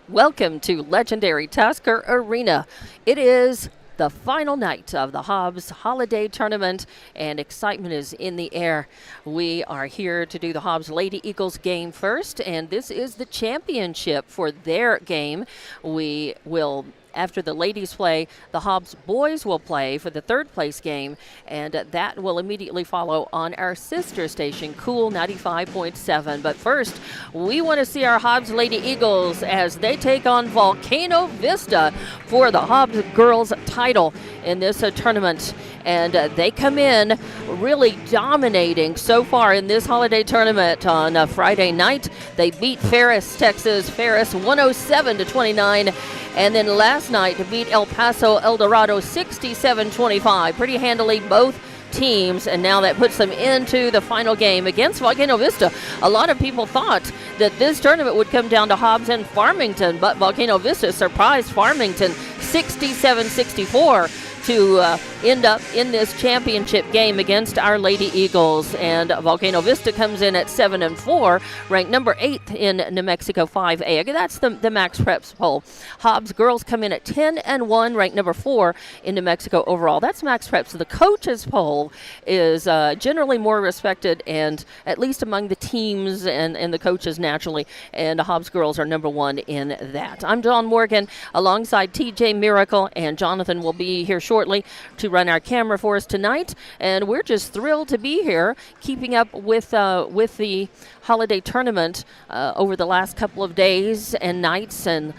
Welcome to legendary Tasker Arena. It is the final night of the Hobbs Holiday Tournament, and excitement is in the air. We are here to do the Hobbs Lady Eagles game first, and this is the championship for their game. We will, after the ladies play, the Hobbs boys will play for the third place game, and that will immediately follow on our sister station, Cool 95.7. But first, we want to see our Hobbs Lady Eagles as they take on Volcano Vista for the Hobbs girls title in this tournament. And they come in really dominating so far in this holiday tournament. On Friday night, they beat Ferris, Texas, 107-29. And then last night to beat El Paso El Dorado 67-25. Pretty handily, both teams, and now that puts them into the final game against Volcano Vista. A lot of people thought that this tournament would come down to Hobbs and Farmington, but Volcano Vista surprised Farmington 67-64 to end up in this championship game against our Lady Eagles. And Volcano Vista comes in at 7-4, ranked number 8 in New Mexico 5A. That's the Max Preps poll. Hobbs girls come in at 10-1, ranked number 4 in New Mexico overall. That's Max Preps. The coaches poll is generally more respected, and at least among the teams and the coaches naturally. And the Hobbs girls are number 1 in that. I'm Dawn Morgan alongside TJ Miracle, and Jonathan will be here shortly to run our camera for us tonight, and we're just thrilled to be here keeping up with the holiday tournament over the last couple of days and nights, and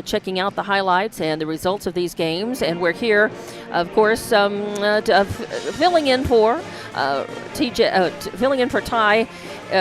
checking out the highlights and the results of these games. And we're here, of course, filling in for Ty,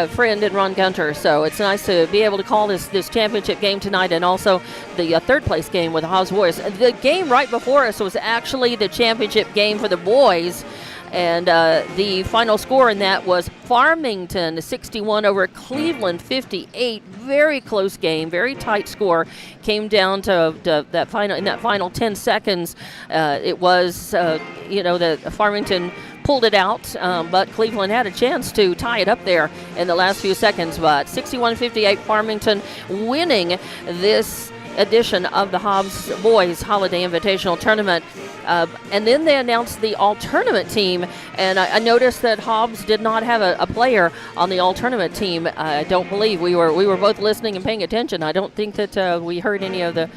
friend, and Ron Gunter. So it's nice to be able to call this championship game tonight, and also the third place game with the Hobbs boys. The game right before us was actually the championship game for the boys, and the final score in that was Farmington 61 over Cleveland 58. Very close game, very tight score. Came down to that final 10 seconds. It was the Farmington pulled it out, but Cleveland had a chance to tie it up there in the last few seconds. But 61-58, Farmington winning this edition of the Hobbs Boys Holiday Invitational Tournament. And then they announced the all-tournament team, and I noticed that Hobbs did not have a player on the all-tournament team. I don't believe we were both listening and paying attention. I don't think that we heard any of the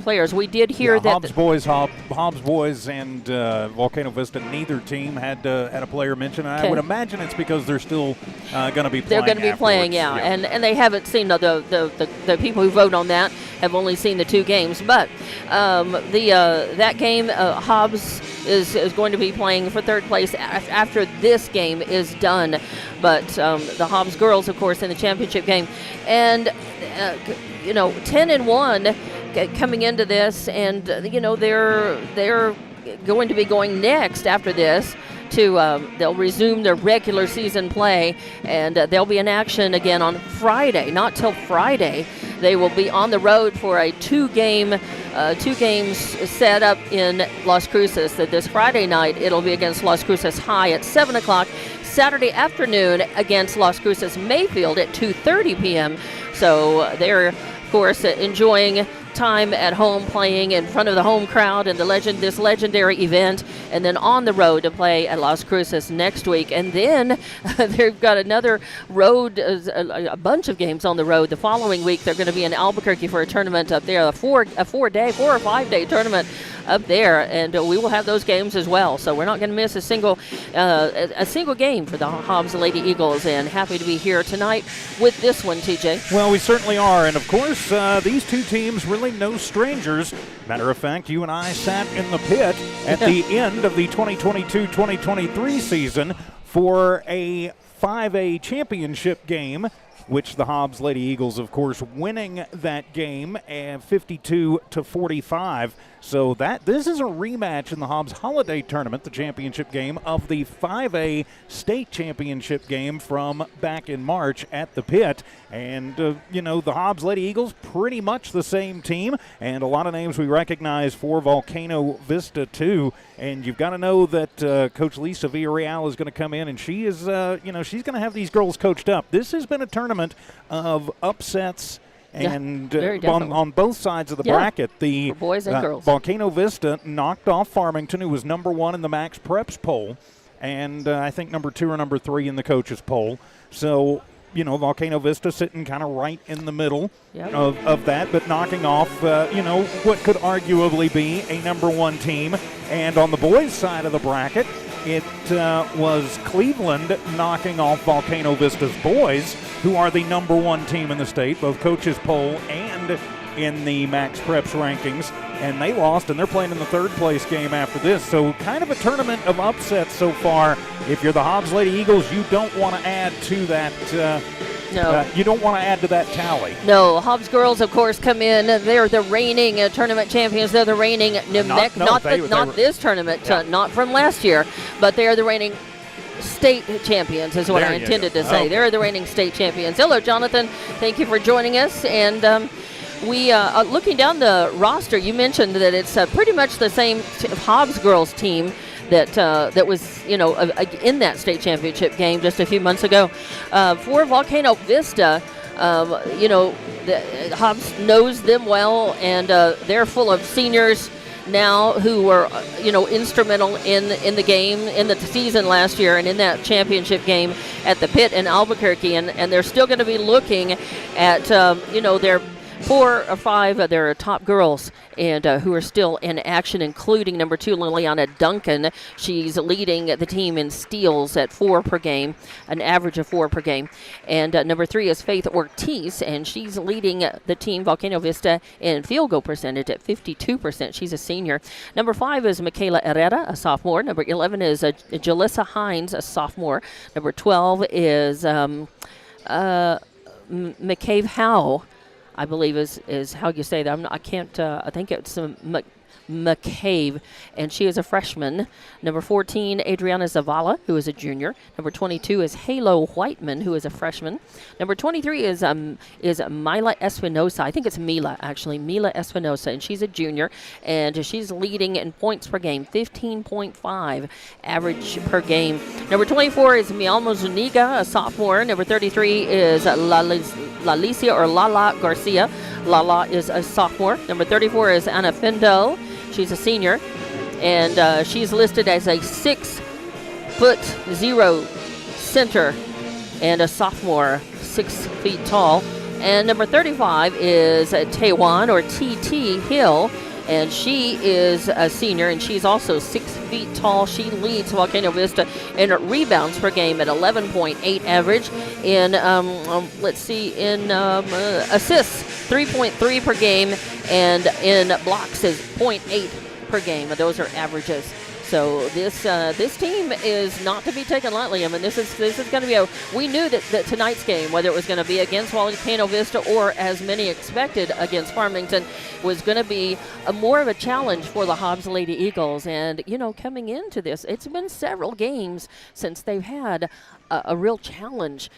players. We did hear that Hobbs Boys and Volcano Vista, neither team had a player mentioned. And I would imagine it's because they're still going to be playing. They're going to be playing, yeah. And they haven't seen the people who vote on that have only seen the 2 games. But that game, Hobbs is going to be playing for third place after this game is done. But the Hobbs girls, of course, in the championship game, and 10-1 coming into this, and they're going to be going next after this to they'll resume their regular season play, and they'll be in action again on Friday. Not till Friday. They will be on the road for a 2 games set up in Las Cruces. This Friday night, it'll be against Las Cruces High at 7 o'clock. Saturday afternoon against Las Cruces Mayfield at 2:30 p.m. So they're, of course, enjoying time at home, playing in front of the home crowd and this legendary event, and then on the road to play at Las Cruces next week. And then they've got another road, a bunch of games on the road. The following week, they're going to be in Albuquerque for a tournament up there, a 4 or 5 day tournament up there, and we will have those games as well. So we're not going to miss a single game for the Hobbs Lady Eagles, and happy to be here tonight with this one, TJ. Well, we certainly are, and of course, these 2 teams really no strangers. Matter of fact, you and I sat in the pit at the end of the 2022-2023 season for a 5A championship game, which the Hobbs Lady Eagles, of course, winning that game 52-45. So this is a rematch in the Hobbs Holiday Tournament, the championship game of the 5A state championship game from back in March at the pit. And, the Hobbs Lady Eagles, pretty much the same team, and a lot of names we recognize for Volcano Vista, too. And you've got to know that Coach Lisa Villarreal is going to come in, and she is, she's going to have these girls coached up. This has been a tournament of upsets And very on both sides of the bracket, the for boys and girls. Volcano Vista knocked off Farmington, who was number 1 in the Max Preps poll, and I think number 2 or number 3 in the coaches poll. So, Volcano Vista sitting kind of right in the middle of that, but knocking off, what could arguably be a number 1 team. And on the boys' side of the bracket, it was Cleveland knocking off Volcano Vista's boys, who are the number 1 team in the state, both coaches poll and in the Max Preps rankings. And they lost, and they're playing in the 3rd place game after this. So kind of a tournament of upsets so far. If you're the Hobbs Lady Eagles, you don't want to add to that. You don't want to add to that tally. No, Hobbs girls, of course, come in. They're the reigning tournament champions. They're the reigning not this tournament, not from last year, but they are the reigning state champions is what I intended to say. They're the reigning state champions. Hello, Jonathan. Thank you for joining us. And we looking down the roster, you mentioned that it's pretty much the same Hobbs girls team that was in that state championship game just a few months ago. For Volcano Vista, Hobbs knows them well, and they're full of seniors now who were instrumental in the game in the season last year and in that championship game at the Pit in Albuquerque, and they're still going to be looking at their 4 or 5 of their top girls and who are still in action, including number 2, Liliana Duncan. She's leading the team in steals at 4 per game, an average of 4 per game. And number 3 is Faith Ortiz, and she's leading the team, Volcano Vista, in field goal percentage at 52%. She's a senior. Number 5 is Michaela Herrera, a sophomore. Number 11 is Jalissa Hines, a sophomore. Number 12 is McCabe Howe, I believe is how you say that. I think it's McCabe, and she is a freshman. Number 14, Adriana Zavala, who is a junior. Number 22 is Halo Whiteman, who is a freshman. Number 23 is Mila Espinosa. I think it's Mila Espinosa, and she's a junior, and she's leading in points per game, 15.5 average per game. Number 24 is Mialmo Zuniga, a sophomore. Number 33 is Lalicia or Lala Garcia. Lala is a sophomore. Number 34 is Anna Findel. She's a senior, and she's listed as a 6'0" center and a sophomore, 6 feet tall. And number 35 is Taiwan or TT Hill, and she is a senior, and she's also 6 feet tall. She leads Volcano Vista in rebounds per game at 11.8 average. In assists, 3.3 per game, and in blocks is 0.8 per game. Those are averages. So this team is not to be taken lightly. I mean, this is going to be we knew that tonight's game, whether it was going to be against Volcano Vista or as many expected against Farmington, was going to be more of a challenge for the Hobbs Lady Eagles. And coming into this, it's been several games since they've had a real challenge,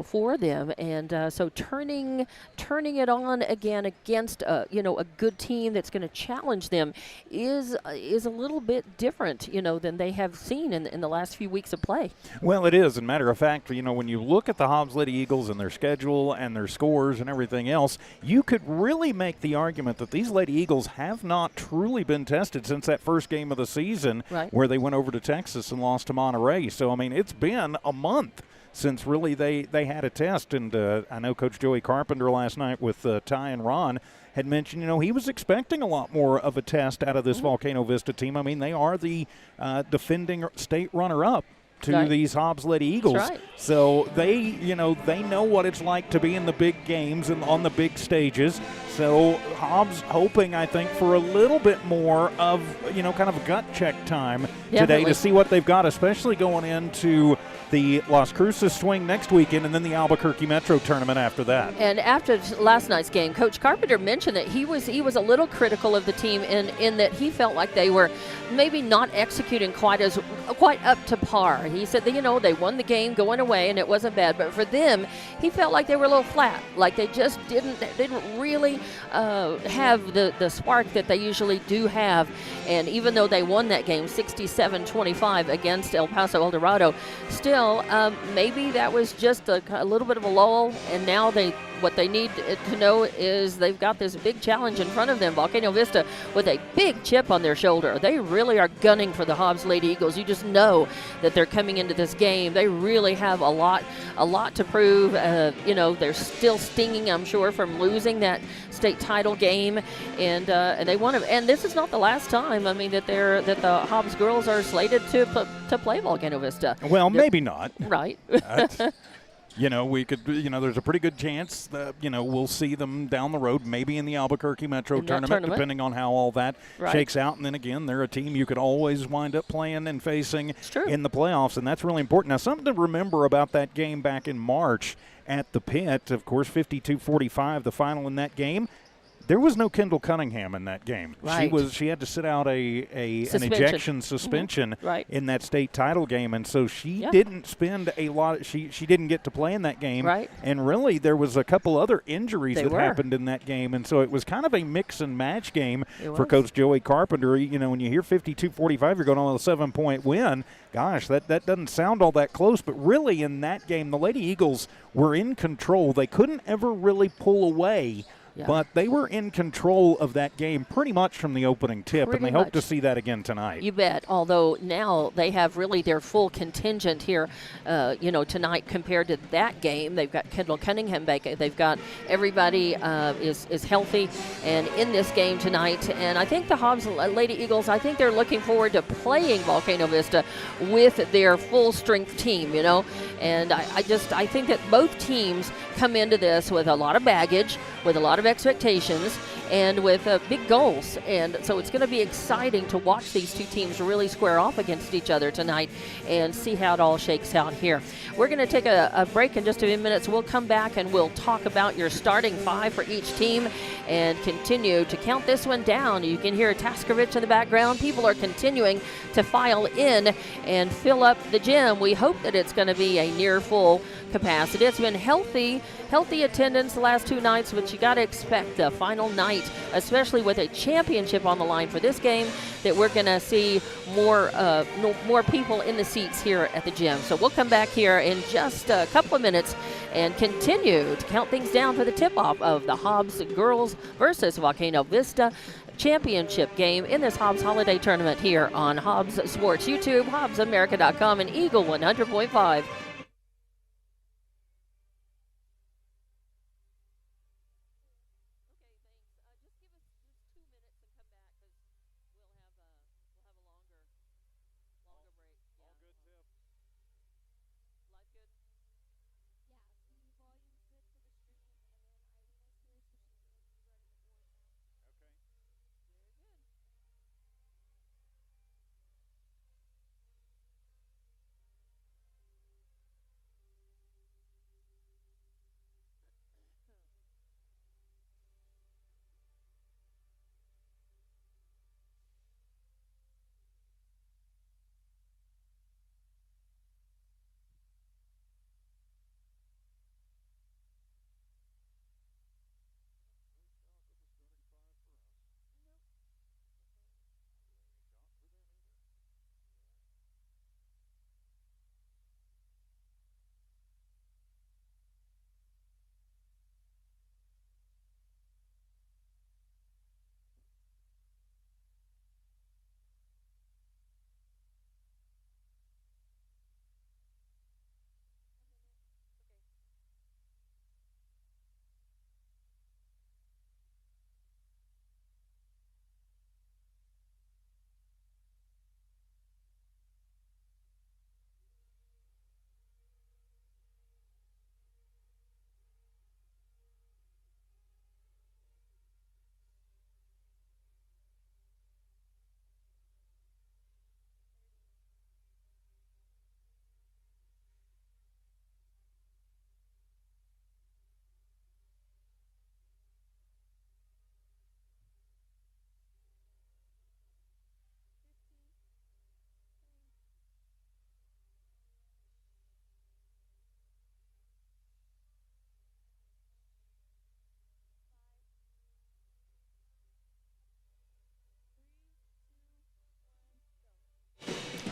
for them, and so turning it on again against a good team that's going to challenge them is a little bit different, than they have seen in the last few weeks of play. Well, it is. And matter of fact, when you look at the Hobbs Lady Eagles and their schedule and their scores and everything else, you could really make the argument that these Lady Eagles have not truly been tested since that first game of the season, right, where they went over to Texas and lost to Monterey. So, I mean, it's been a month since really they had a test. And I know Coach Joey Carpenter last night with Ty and Ron had mentioned, he was expecting a lot more of a test out of this Volcano Vista team. I mean, they are the defending state runner-up to these Hobbs Lady Eagles. That's right. So they know what it's like to be in the big games and on the big stages. So Hobbs hoping, I think, for a little bit more of, kind of gut check time today to see what they've got, especially going into the Las Cruces swing next weekend and then the Albuquerque Metro tournament after that. And after last night's game, Coach Carpenter mentioned that he was a little critical of the team in that he felt like they were maybe not executing quite up to par. He said that, they won the game going away and it wasn't bad, but for them, he felt like they were a little flat, like they just didn't really have the spark that they usually do have. And even though they won that game 67-25 against El Paso El Dorado, still maybe that was just a little bit of a lull, and now what they need to know is they've got this big challenge in front of them. Volcano Vista with a big chip on their shoulder. They really are gunning for the Hobbs Lady Eagles. You just know that they're coming into this game. They really have a lot to prove. They're still stinging, I'm sure, from losing that state title game, and they want to. And this is not the last time. I mean that the Hobbs girls are slated to play Volcano Vista. Well, maybe not. Right. We could, there's a pretty good chance that, we'll see them down the road, maybe in the Albuquerque Metro tournament, depending on how all that shakes out. And then again, they're a team you could always wind up playing and facing in the playoffs, and that's really important. Now, something to remember about that game back in March at the Pit, of course, 52-45, the final in that game. There was no Kendall Cunningham in that game. Right. She had to sit out an ejection suspension in that state title game, and so she didn't spend a lot. She didn't get to play in that game. Right. And really, there was a couple other injuries that happened in that game, and so it was kind of a mix and match game for Coach Joey Carpenter. When you hear 52-45, you're going on a 7-point win. Gosh, that doesn't sound all that close, but really in that game, the Lady Eagles were in control. They couldn't ever really pull away. Yeah. But they were in control of that game pretty much from the opening tip, and they hope to see that again tonight. You bet, although now they have really their full contingent here, tonight compared to that game. They've got Kendall Cunningham back. They've got everybody is healthy and in this game tonight. And I think the Hobbs Lady Eagles, I think they're looking forward to playing Volcano Vista with their full-strength team, And I think that both teams come into this with a lot of baggage, with a lot of expectations, and with big goals. And so it's going to be exciting to watch these two teams really square off against each other tonight and see how it all shakes out here. We're going to take a break in just a few minutes. We'll come back and we'll talk about your starting five for each team and continue to count this one down. You can hear Taskovich in the background. People are continuing to file in and fill up the gym. We hope that it's going to be a near full capacity. It's been healthy attendance the last two nights, but you got to expect the final night, especially with a championship on the line for this game, that we're going to see more people in the seats here at the gym. So we'll come back here in just a couple of minutes and continue to count things down for the tip-off of the Hobbs girls versus Volcano Vista championship game in this Hobbs Holiday Tournament here on Hobbs Sports YouTube, HobbsAmerica.com, and Eagle 100.5.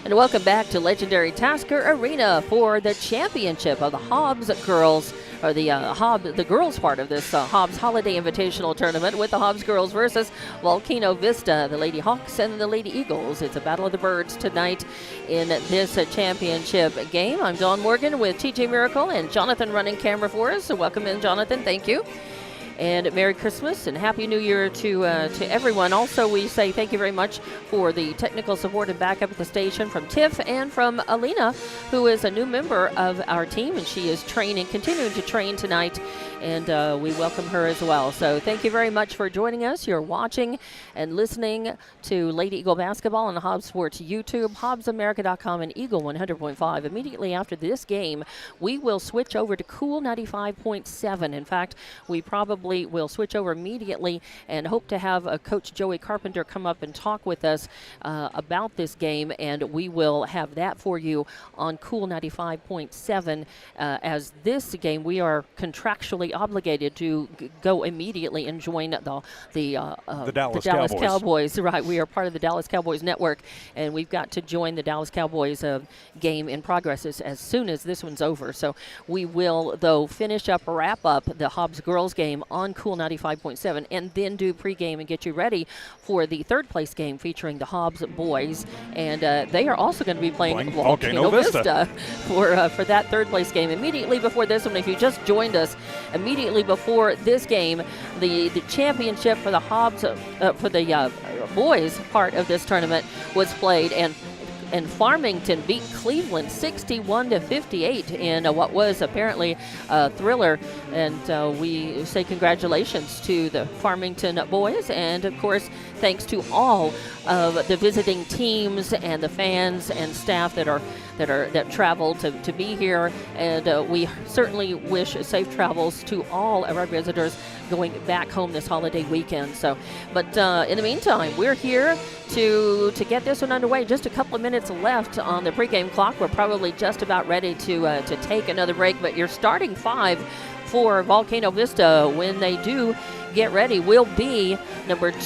And welcome back to legendary Tasker Arena for the championship of the Hobbs girls, or the girls part of this Hobbs Holiday Invitational Tournament, with the Hobbs girls versus Volcano Vista, the Lady Hawks and the Lady Eagles. It's a battle of the birds tonight in this championship game. I'm Dawn Morgan with TJ Miracle and Jonathan running camera for us. So welcome in, Jonathan. Thank you. And Merry Christmas and Happy New Year to everyone. Also, we say thank you very much for the technical support and backup at the station from Tiff and from Alina, who is a new member of our team, and she is continuing to train tonight, and we welcome her as well. So thank you very much for joining us. You're watching and listening to Lady Eagle Basketball on the Hobbs Sports YouTube, HobbsAmerica.com, and Eagle 100.5. Immediately after this game, we will switch over to Cool 95.7. In fact, we probably will switch over immediately and hope to have Coach Joey Carpenter come up and talk with us about this game, and we will have that for you on Cool 95.7. As this game, we are contractually obligated to go immediately and join the Dallas Cowboys. Right, we are part of the Dallas Cowboys network, and we've got to join the Dallas Cowboys game in progress as soon as this one's over. So we will, though, wrap up the Hobbs girls game on Cool 95.7, and then do pregame and get you ready for the third place game featuring the Hobbs boys. And they are also going to be playing Volcano Vista for that third place game. Immediately before this one, if you just joined us, immediately before this game, the championship for the Hobbs, for the boys part of this tournament was played, and Farmington beat Cleveland 61-58 in what was apparently a thriller. And we say congratulations to the Farmington boys, and of course thanks to all of the visiting teams and the fans and staff that traveled to be here. And we certainly wish safe travels to all of our visitors going back home this holiday weekend. So, but in the meantime, we're here to get this one underway. Just a couple of minutes left on the pregame clock. We're probably just about ready to take another break, but your starting five for Volcano Vista when they do get ready will be number 2,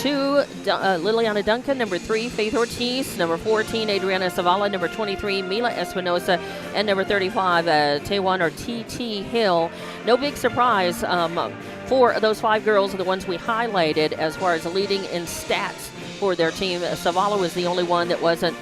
Liliana Duncan, number 3, Faith Ortiz, number 14, Adriana Zavala, number 23, Mila Espinosa, and number 35, Tewan or TT Hill. No big surprise for those 5 girls are the ones we highlighted as far as leading in stats for their team. Zavala was the only one that wasn't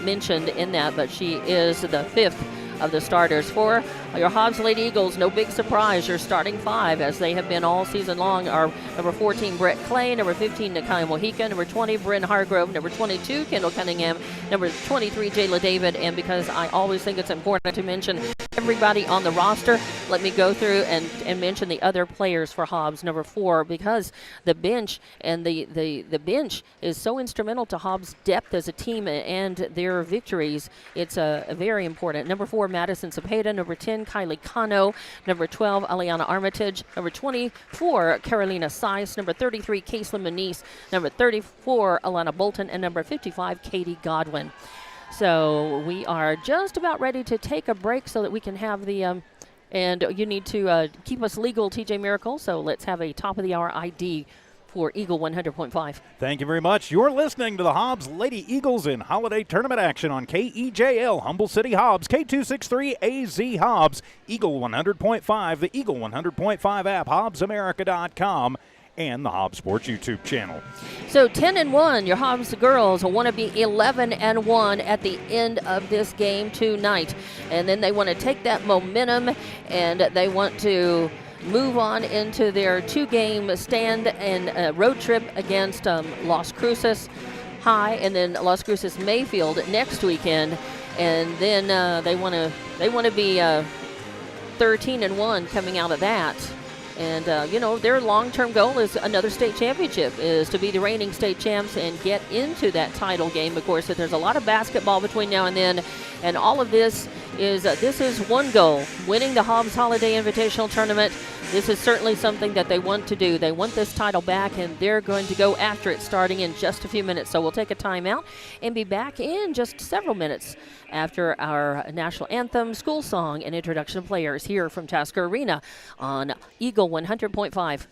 mentioned in that, but she is the 5th of the starters. For your Hobbs Lady Eagles, no big surprise. Your starting 5, as they have been all season long, are number 14, Brett Clay, number 15, Nakai Mojica, number 20, Bryn Hargrove, number 22, Kendall Cunningham, number 23, Jayla David. And because I always think it's important to mention everybody on the roster, let me go through and mention the other players for Hobbs. Number 4, because the bench and the bench is so instrumental to Hobbs' depth as a team and their victories. It's very important. Number 4, Madison Cepeda. Number 10, Kylie Cano. Number 12, Aliana Armitage. Number 24, Carolina Seiss. Number 33, Caitlin Manise. Number 34, Alana Bolton. And number 55, Katie Godwin. So we are just about ready to take a break so that we can have the and you need to keep us legal, TJ Miracle. So let's have a top of the hour ID for Eagle 100.5. Thank you very much. You're listening to the Hobbs Lady Eagles in holiday tournament action on KEJL, Humble City Hobbs, K263AZ Hobbs, Eagle 100.5, the Eagle 100.5 app, HobbsAmerica.com, and the Hobbs Sports YouTube channel. So 10-1, your Hobbs girls want to be 11-1 at the end of this game tonight. And then they want to take that momentum, and they want to move on into their 2-game stand and road trip against Las Cruces High, and then Las Cruces Mayfield next weekend. And then they want to be 13-1 coming out of that. And, their long-term goal is another state championship, is to be the reigning state champs and get into that title game. Of course, there's a lot of basketball between now and then, and all of this is one goal, winning the Hobbs Holiday Invitational Tournament. This is certainly something that they want to do. They want this title back, and they're going to go after it starting in just a few minutes. So we'll take a timeout and be back in just several minutes after our national anthem, school song, and introduction of players here from Tasker Arena on Eagle 100.5.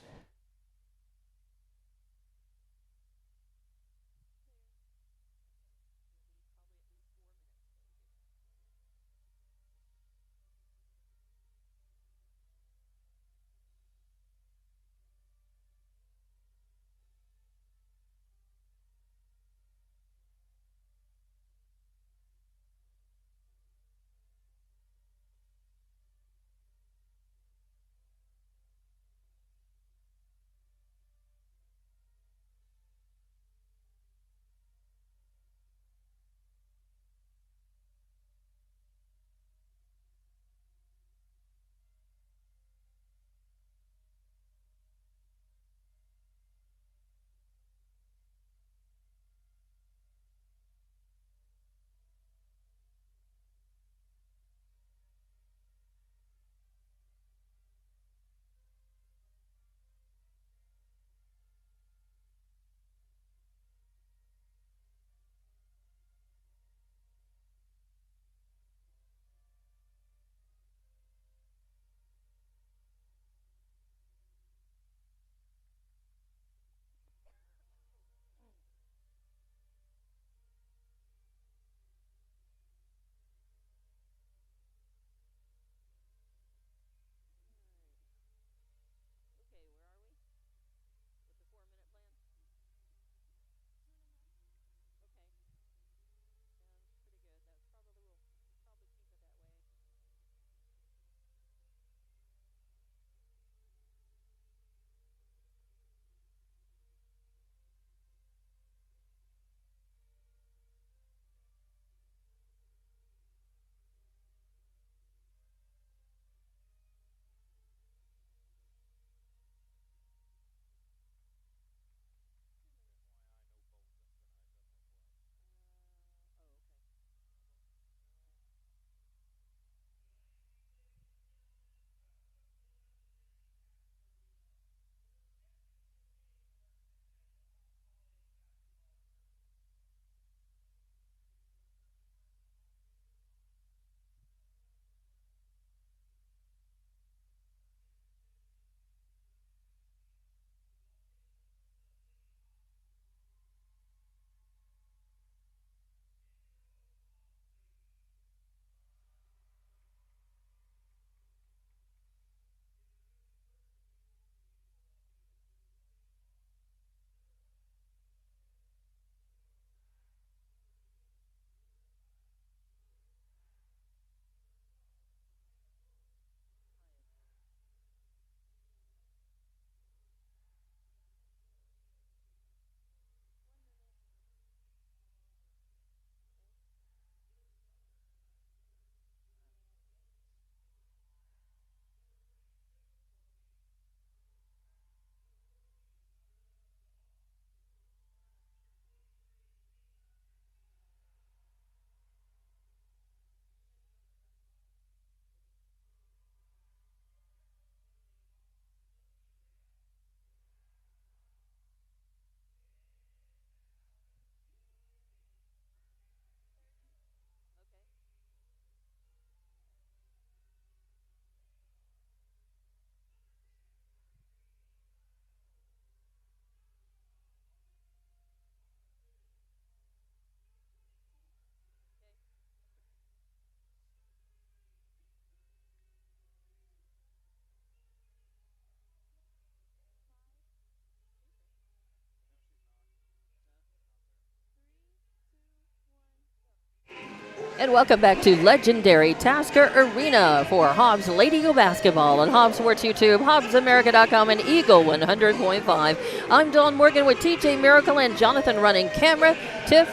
And welcome back to legendary Tasker Arena for Hobbs Lady Eagle Basketball on Hobbs Sports YouTube, HobbsAmerica.com, and Eagle 100.5. I'm Dawn Morgan with TJ Miracle and Jonathan running camera. Tiff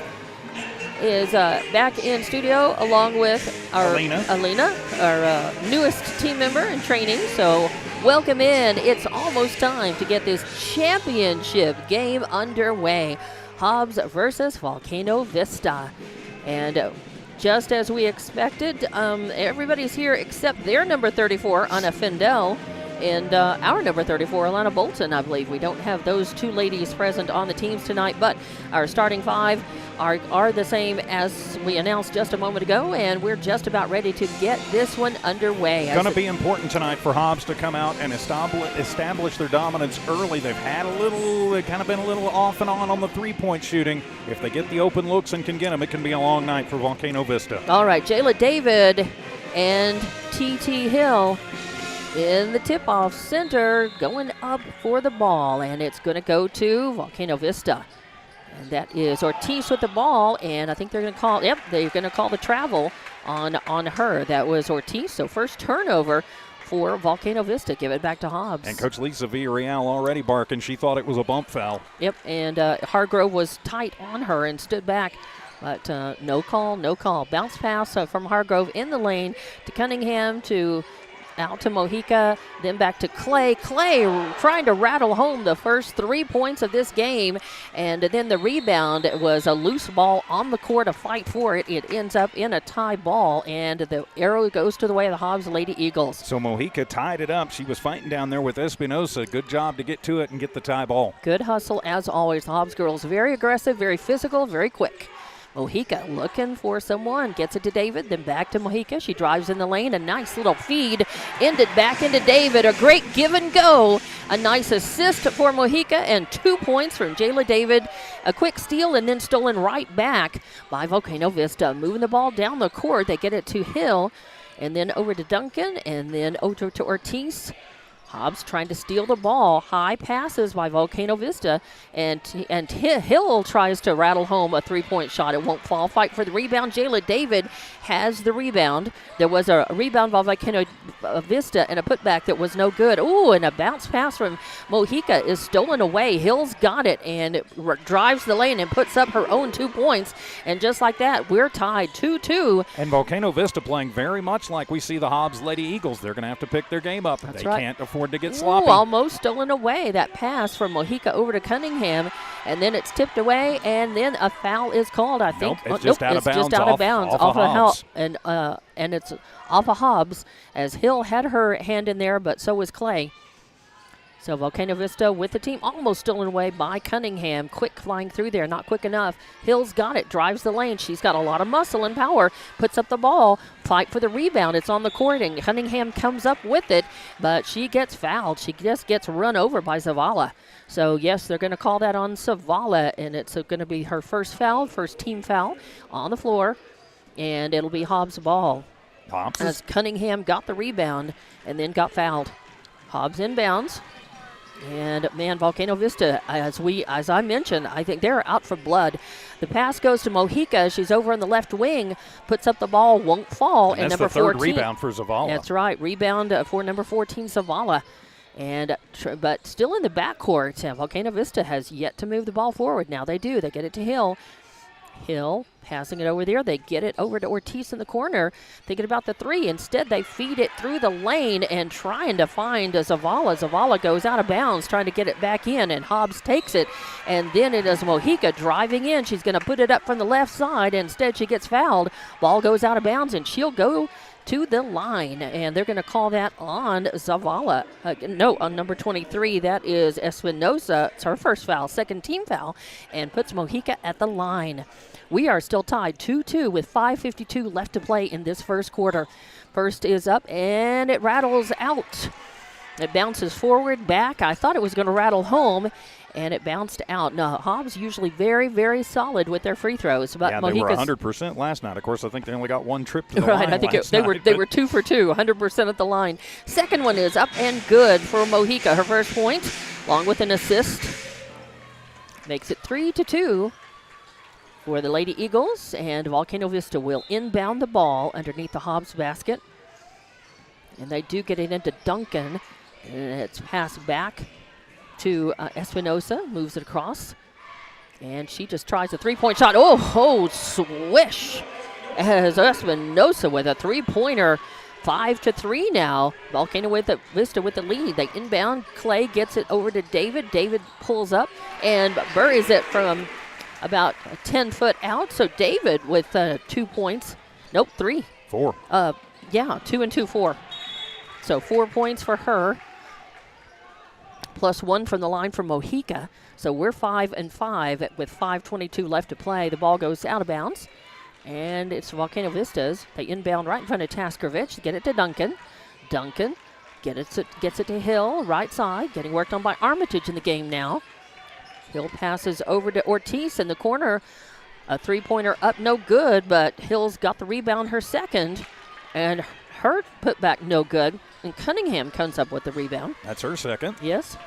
is back in studio along with our Alina, our newest team member in training. So welcome in. It's almost time to get this championship game underway. Hobbs versus Volcano Vista. And just as we expected, everybody's here except their number 34, Anna Findell, and our number 34, Alana Bolton, I believe. We don't have those two ladies present on the teams tonight, but our starting five are the same as we announced just a moment ago, and we're just about ready to get this one underway. It's going to be important tonight for Hobbs to come out and establish their dominance early. They've kind of been a little off and on the three-point shooting. If they get the open looks and can get them, it can be a long night for Volcano Vista. All right, Jayla David and T.T. Hill in the tip-off center, going up for the ball, and it's going to go to Volcano Vista. And that is Ortiz with the ball, and I think they're going to call, they're going to call the travel on her. That was Ortiz, so first turnover for Volcano Vista. Give it back to Hobbs. And Coach Lisa Villarreal already barking. She thought it was a bump foul. Yep, and Hargrove was tight on her and stood back. But no call, no call. Bounce pass from Hargrove in the lane to Cunningham, out to Mojica, then back to Clay. Clay trying to rattle home the first 3 points of this game, and then the rebound was a loose ball on the court, a fight for it. It ends up in a tie ball, and the arrow goes to the way of the Hobbs Lady Eagles. So Mojica tied it up. She was fighting down there with Espinosa. Good job to get to it and get the tie ball. Good hustle as always. The Hobbs girls very aggressive, very physical, very quick. Mojica looking for someone, gets it to David, then back to Mojica. She drives in the lane, a nice little feed, ended back into David, a great give and go, a nice assist for Mojica, and 2 points from Jayla David, a quick steal and then stolen right back by Volcano Vista. Moving the ball down the court, they get it to Hill, and then over to Duncan, and then over to Ortiz. Hobbs trying to steal the ball. High passes by Volcano Vista. And Hill tries to rattle home a three-point shot. It won't fall. Fight for the rebound. Jayla David has the rebound. There was a rebound by Volcano Vista and a putback that was no good. Ooh, and a bounce pass from Mojica is stolen away. Hill's got it and drives the lane and puts up her own 2 points. And just like that, we're tied 2-2. And Volcano Vista playing very much like we see the Hobbs Lady Eagles. They're going to have to pick their game up. That's they right. Can't afford to get sloppy. Ooh, almost stolen away. That pass from Mojica over to Cunningham, and then it's tipped away, and then a foul is called, I think. Nope, it's just out of bounds. Just out of bounds. Off of Hobbs. And it's off of Hobbs, as Hill had her hand in there, but so was Clay. So Volcano Vista with the team, almost stolen away by Cunningham. Quick flying through there, not quick enough. Hill's got it, drives the lane. She's got a lot of muscle and power, puts up the ball, fight for the rebound. It's on the court, and Cunningham comes up with it, but she gets fouled. She just gets run over by Zavala. So, yes, they're going to call that on Zavala, and it's going to be her first foul, first team foul on the floor, and it'll be Hobbs' ball. Hobbs. As Cunningham got the rebound and then got fouled. Hobbs inbounds. And, man, Volcano Vista, as I mentioned, I think they're out for blood. The pass goes to Mojica. She's over on the left wing, puts up the ball, won't fall. And that's number the third 14. Rebound for Zavala. That's right, rebound for number 14, Zavala. And but still in the backcourt, Volcano Vista has yet to move the ball forward. Now they do. They get it to Hill. Hill passing it over there. They get it over to Ortiz in the corner, thinking about the three. Instead, they feed it through the lane and trying to find Zavala. Zavala goes out of bounds, trying to get it back in, and Hobbs takes it. And then it is Mojica driving in. She's going to put it up from the left side. Instead, she gets fouled. Ball goes out of bounds, and she'll go to the line, and they're going to call that on Zavala. On number 23, that is Espinosa. It's her first foul, second team foul, and puts Mojica at the line. We are still tied 2-2 with 5:52 left to play in this first quarter. First is up, and it rattles out. It bounces forward, back. I thought it was going to rattle home, and it bounced out. Now, Hobbs usually very, very solid with their free throws. But yeah, they were 100% last night. Of course, I think they only got one trip to the right, line. I think they were 2 for 2, 100% at the line. Second one is up and good for Mojica. Her first point, along with an assist, makes it 3-2. for the Lady Eagles, and Volcano Vista will inbound the ball underneath the Hobbs basket. And they do get it into Duncan, and it's passed back to Espinosa, moves it across, and she just tries a three-point shot. Oh, swish! As Espinosa with a three-pointer, 5-3 now. Volcano Vista with the lead. They inbound. Clay gets it over to David. David pulls up and buries it from about 10 foot out. So David with 2 points. Nope, 3. 4. 2 and 2, 4. So 4 points for her, plus 1 from the line from Mojica. So we're 5 and 5 with 5:22 left to play. The ball goes out of bounds, and it's Volcano Vista's. They inbound right in front of Taskovich. Get it to Duncan. Duncan gets it to Hill, right side, getting worked on by Armitage in the game now. Hill passes over to Ortiz in the corner. A three-pointer up, no good, but Hill's got the rebound, her second, and her putback no good. And Cunningham comes up with the rebound. That's her second. Yes.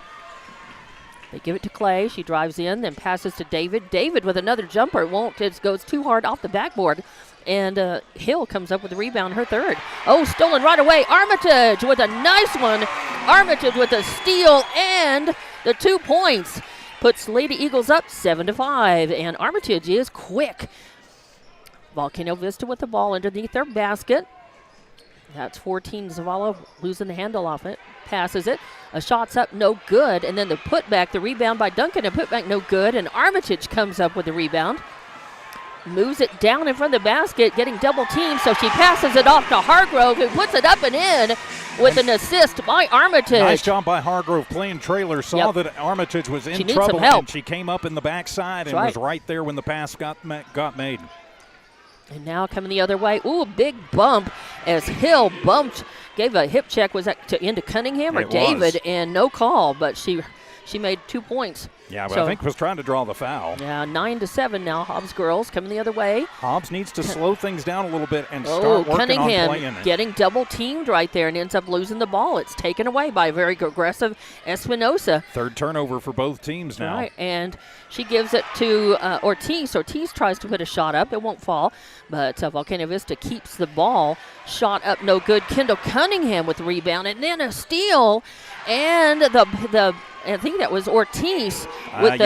They give it to Clay. She drives in, then passes to David. David with another jumper. It goes too hard off the backboard. And Hill comes up with the rebound, her third. Oh, stolen right away. Armitage with a nice one. Armitage with a steal and the 2 points. Puts Lady Eagles up 7-5. And Armitage is quick. Volcano Vista with the ball underneath their basket. That's 14. Zavala losing the handle off it. Passes it. A shot's up, no good. And then the putback, the rebound by Duncan, and putback no good. And Armitage comes up with the rebound. Moves it down in front of the basket, getting double teamed. So she passes it off to Hargrove, who puts it up and in with an assist by Armitage. Nice job by Hargrove playing trailer. Saw that Armitage was in trouble, some help. And she came up in the backside and was right there when the pass got made. And now coming the other way. Ooh, big bump as Hill bumped, gave a hip check. Was that into Cunningham or David? And no call, but she made 2 points. Yeah, but I think was trying to draw the foul. Yeah, 9-7 now. Hobbs girls coming the other way. Hobbs needs to slow things down a little bit and start working Cunningham on playing it. Getting double teamed right there and ends up losing the ball. It's taken away by a very aggressive Espinosa. Third turnover for both teams now. Right, and she gives it to Ortiz. Ortiz tries to put a shot up. It won't fall, but Volcano Vista keeps the ball. Shot up, no good. Kendall Cunningham with the rebound, and then a steal, and I think that was Ortiz with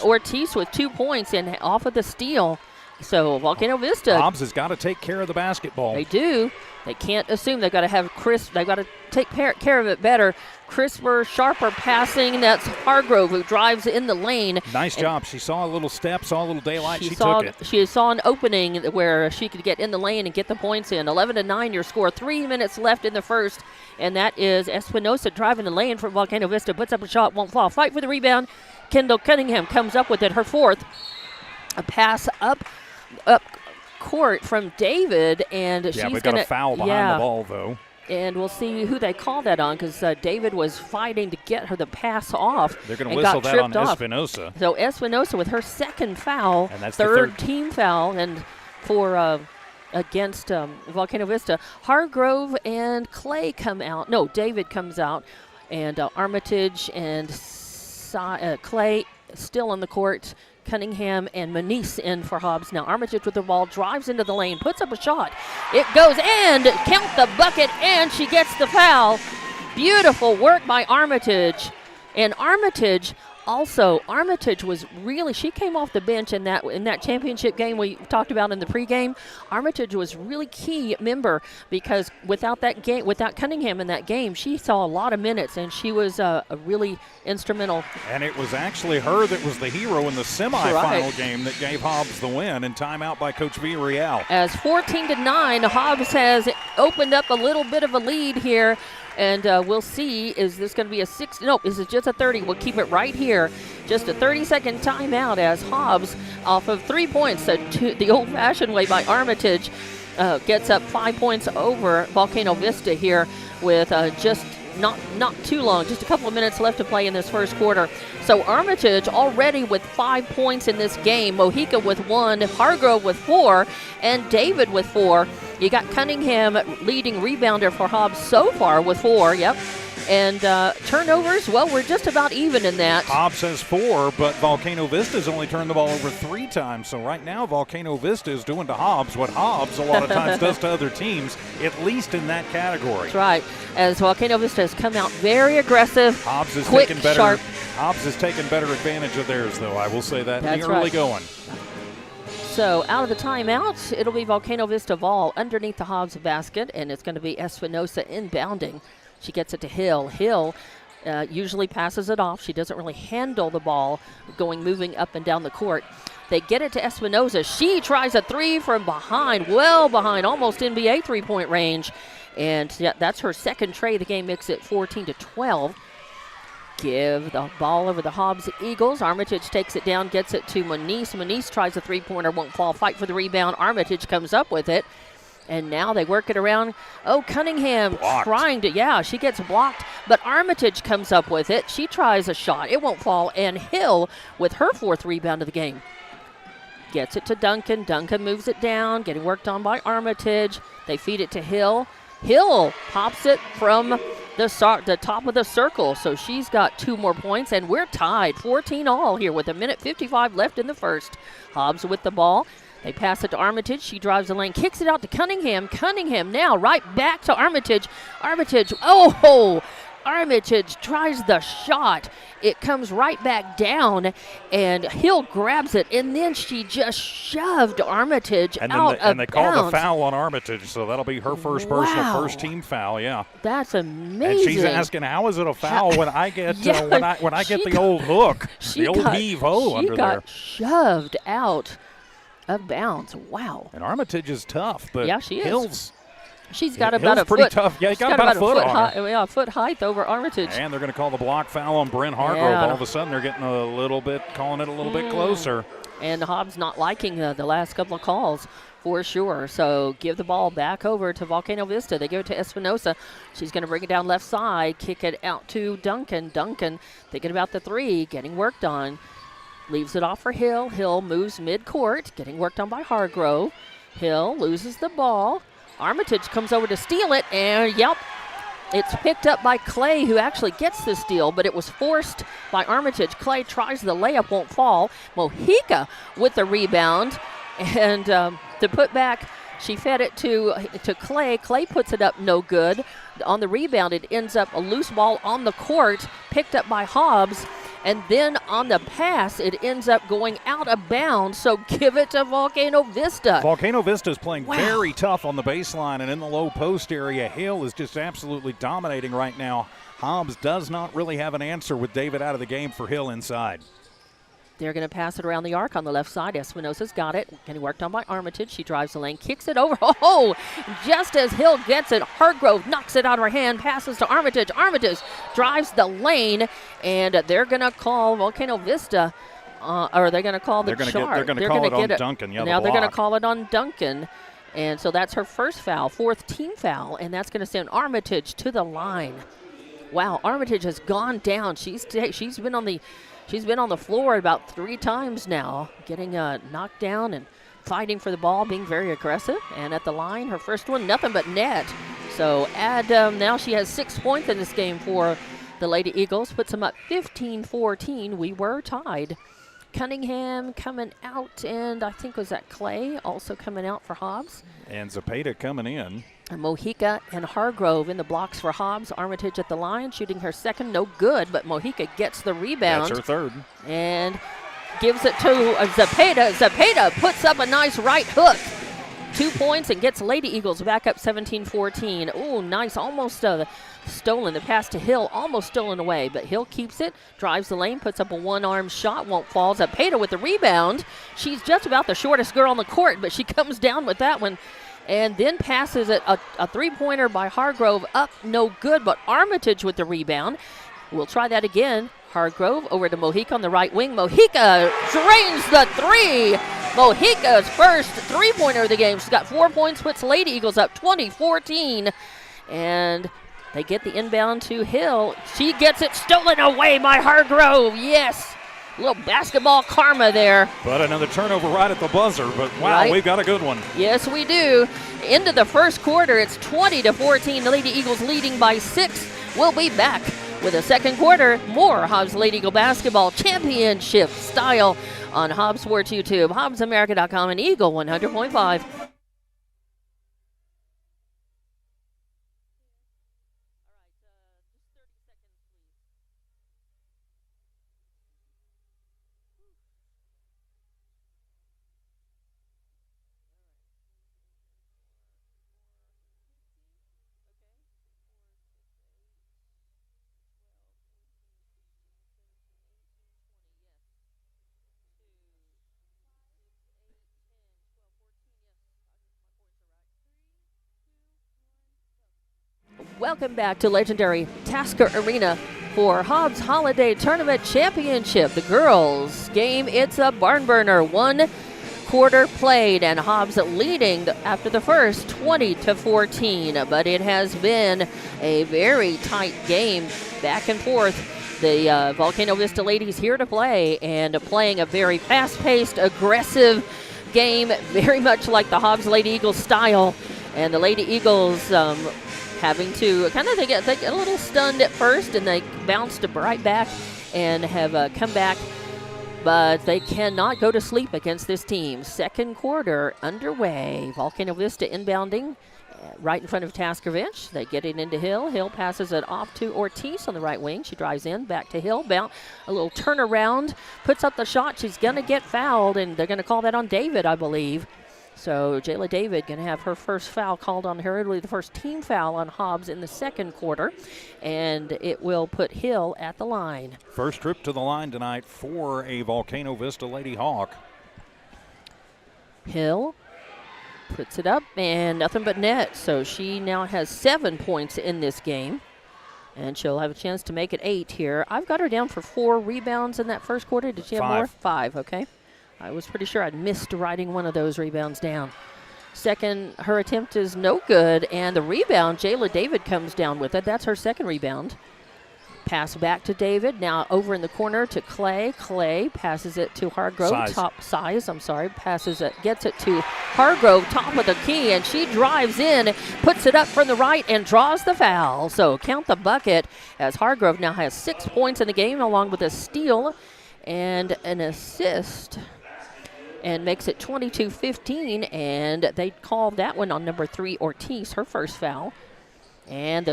Ortiz with 2 points and off of the steal. So Volcano Vista. Hobbs has got to take care of the basketball. They do. They can't assume. They've got to have they've got to take care of it better. Crisper, sharper passing. That's Hargrove who drives in the lane. Nice job. She saw a little step, saw a little daylight. She took it. She saw an opening where she could get in the lane and get the points in. 11-9 your score. 3 minutes left in the first. And that is Espinosa driving the lane for Volcano Vista. Puts up a shot, won't fall. Fight for the rebound. Kendall Cunningham comes up with it, her fourth. A pass up court from David, and she's going to got a foul behind the ball, though. And we'll see who they call that on, because David was fighting to get her the pass off. They're going to whistle that on Espinosa. So Espinosa with her second foul, and that's third team foul, and for against Volcano Vista. Hargrove and Clay come out. No, David comes out, and Armitage and Clay still on the court. Cunningham and Manise in for Hobbs. Now Armitage with the ball, drives into the lane, puts up a shot. It goes and count the bucket, and she gets the foul. Beautiful work by Armitage. And Armitage was really, she came off the bench in that championship game we talked about in the pregame. Armitage was really key member, because without Cunningham in that game, she saw a lot of minutes, and she was a really instrumental. And it was actually her that was the hero in the semifinal game that gave Hobbs the win, and timeout by Coach Villarreal. As 14-9, Hobbs has opened up a little bit of a lead here. And we'll see, is this going to be a 6? Nope, this is just a 30. We'll keep it right here. Just a 30-second timeout as Hobbs, off of 3 points, the old-fashioned way by Armitage, gets up 5 points over Volcano Vista here with just not too long, just a couple of minutes left to play in this first quarter. So Armitage already with 5 points in this game. Mojica with 1, Hargrove with 4, and David with 4. You got Cunningham leading rebounder for Hobbs so far with 4, And turnovers, well, we're just about even in that. Hobbs has 4, but Volcano Vista's only turned the ball over 3 times. So right now, Volcano Vista is doing to Hobbs what Hobbs a lot of times does to other teams, at least in that category. That's right. As Volcano Vista has come out very aggressive, Hobbs is quick, taking better. sharp. Hobbs is taking better advantage of theirs, though. I will say that That's in the early right. going. So out of the timeout, it'll be Volcano Vista Vol underneath the Hobbs basket, and it's going to be Espinosa inbounding. She gets it to Hill. Hill usually passes it off. She doesn't really handle the ball moving up and down the court. They get it to Espinosa. She tries a 3 from behind, well behind, almost NBA three-point range. And that's her second tray. The game makes it 14-12. Give the ball over the Hobbs Eagles. Armitage takes it down, gets it to Moniz. Moniz tries a three-pointer, won't fall. Fight for the rebound. Armitage comes up with it. And now they work it around. Oh, Cunningham blocked. Trying to, she gets blocked. But Armitage comes up with it. She tries a shot. It won't fall. And Hill with her 4th rebound of the game. Gets it to Duncan. Duncan moves it down, getting worked on by Armitage. They feed it to Hill. Hill pops it from the top of the circle, so she's got 2 more points, and we're tied 14 all here with 1:55 left in the first. Hobbs with the ball. They pass it to Armitage. She drives the lane, kicks it out to Cunningham. Cunningham now right back to Armitage. Armitage tries the shot. It comes right back down, and Hill grabs it, and then she just shoved Armitage out of bounds. And they call the foul on Armitage, so that'll be her first personal first-team foul. Yeah, that's amazing. And she's asking, "How is it a foul when I get when I get the old hook, the old heave-ho under there?" She got shoved out of bounds. Wow. And Armitage is tough, but yeah, she is. She's got Hill's about a pretty foot. tough. Yeah, she's got about a foot on her. Yeah, a foot height over Armitage. And they're going to call the block foul on Bryn Hargrove. Yeah. All of a sudden, they're getting calling it a little bit closer. And Hobbs not liking the last couple of calls for sure. So give the ball back over to Volcano Vista. They give it to Espinosa. She's going to bring it down left side, kick it out to Duncan. Duncan thinking about the 3, getting worked on. Leaves it off for Hill. Hill moves mid-court, getting worked on by Hargrove. Hill loses the ball. Armitage comes over to steal it, and it's picked up by Clay, who actually gets the steal, but it was forced by Armitage. Clay tries the layup, won't fall. Mojica with the rebound, and to put back, she fed it to Clay. Clay puts it up, no good. On the rebound, it ends up a loose ball on the court, picked up by Hobbs. And then on the pass, it ends up going out of bounds, so give it to Volcano Vista. Volcano Vista is playing very tough on the baseline and in the low post area. Hill is just absolutely dominating right now. Hobbs does not really have an answer with David out of the game for Hill inside. They're going to pass it around the arc on the left side. Espinosa's got it. Getting worked on by Armitage. She drives the lane, kicks it over. Oh, just as Hill gets it, Hargrove knocks it out of her hand, passes to Armitage. Armitage drives the lane, and they're going to call Volcano Vista, or are they going to call the charge? They're going to call it on Duncan. Yeah, now they're going to call it on Duncan. And so that's her first foul, 4th team foul, and that's going to send Armitage to the line. Wow, Armitage has gone down. She's been on the floor about 3 times now, getting knocked down and fighting for the ball, being very aggressive. And at the line, her first one, nothing but net. So now she has 6 points in this game for the Lady Eagles, puts them up 15-14. We were tied. Cunningham coming out, and I think was that Clay also coming out for Hobbs. And Zepeda coming in. And Mojica and Hargrove in the blocks for Hobbs. Armitage at the line, shooting her second, no good, but Mojica gets the rebound. That's her third. And gives it to Zepeda. Zepeda puts up a nice right hook. 2 points and gets Lady Eagles back up 17-14. Oh, nice, almost stolen. The pass to Hill, almost stolen away, but Hill keeps it, drives the lane, puts up a one-arm shot, won't fall. Zepeda with the rebound. She's just about the shortest girl on the court, but she comes down with that one. And then passes it, a three-pointer by Hargrove, up, no good, but Armitage with the rebound. We'll try that again. Hargrove over to Mojica on the right wing. Mojica drains the 3. Mojica's first three-pointer of the game. She's got 4 points, puts Lady Eagles up 20-14. And they get the inbound to Hill. She gets it stolen away by Hargrove. Yes. A little basketball karma there. But another turnover right at the buzzer. But, wow, right. We've got a good one. Yes, we do. Into the first quarter, it's 20-14. The Lady Eagles leading by 6 We'll be back with a second quarter, more Hobbs Lady Eagle basketball championship style on Hobbs Sports YouTube, HobbsAmerica.com, and Eagle 100.5. Welcome back to legendary Tasker Arena for Hobbs Holiday Tournament Championship. The girls game, it's a barn burner. 1 quarter played and Hobbs leading after the first 20-14. But it has been a very tight game, back and forth. The Volcano Vista ladies here to play and playing a very fast-paced, aggressive game, very much like the Hobbs Lady Eagles style. And the Lady Eagles having to they get a little stunned at first, and they bounced right back and have come back, but they cannot go to sleep against this team. Second quarter underway. Volcano Vista inbounding right in front of Tasker bench. They get it into Hill. Hill passes it off to Ortiz on the right wing. She drives in, back to Hill. Bounce, a little turnaround, puts up the shot. She's going to get fouled, and they're going to call that on David, I believe. So Jayla David going to have her first foul called on her. It'll be the first team foul on Hobbs in the second quarter, and it will put Hill at the line. First trip to the line tonight for a Volcano Vista Lady Hawk. Hill puts it up, and nothing but net. So she now has 7 points in this game, and she'll have a chance to make it 8 here. I've got her down for 4 rebounds in that first quarter. Did she have more? 5, okay. I was pretty sure I'd missed writing one of those rebounds down. Second, her attempt is no good, and the rebound, Jayla David comes down with it. That's her second rebound. Pass back to David. Now over in the corner to Clay. Clay passes it to Hargrove. Passes it, gets it to Hargrove, top of the key, and she drives in, puts it up from the right, and draws the foul. So count the bucket as Hargrove now has 6 points in the game, along with a steal and an assist, and makes it 22-15, and they called that one on number 3, Ortiz, her first foul. And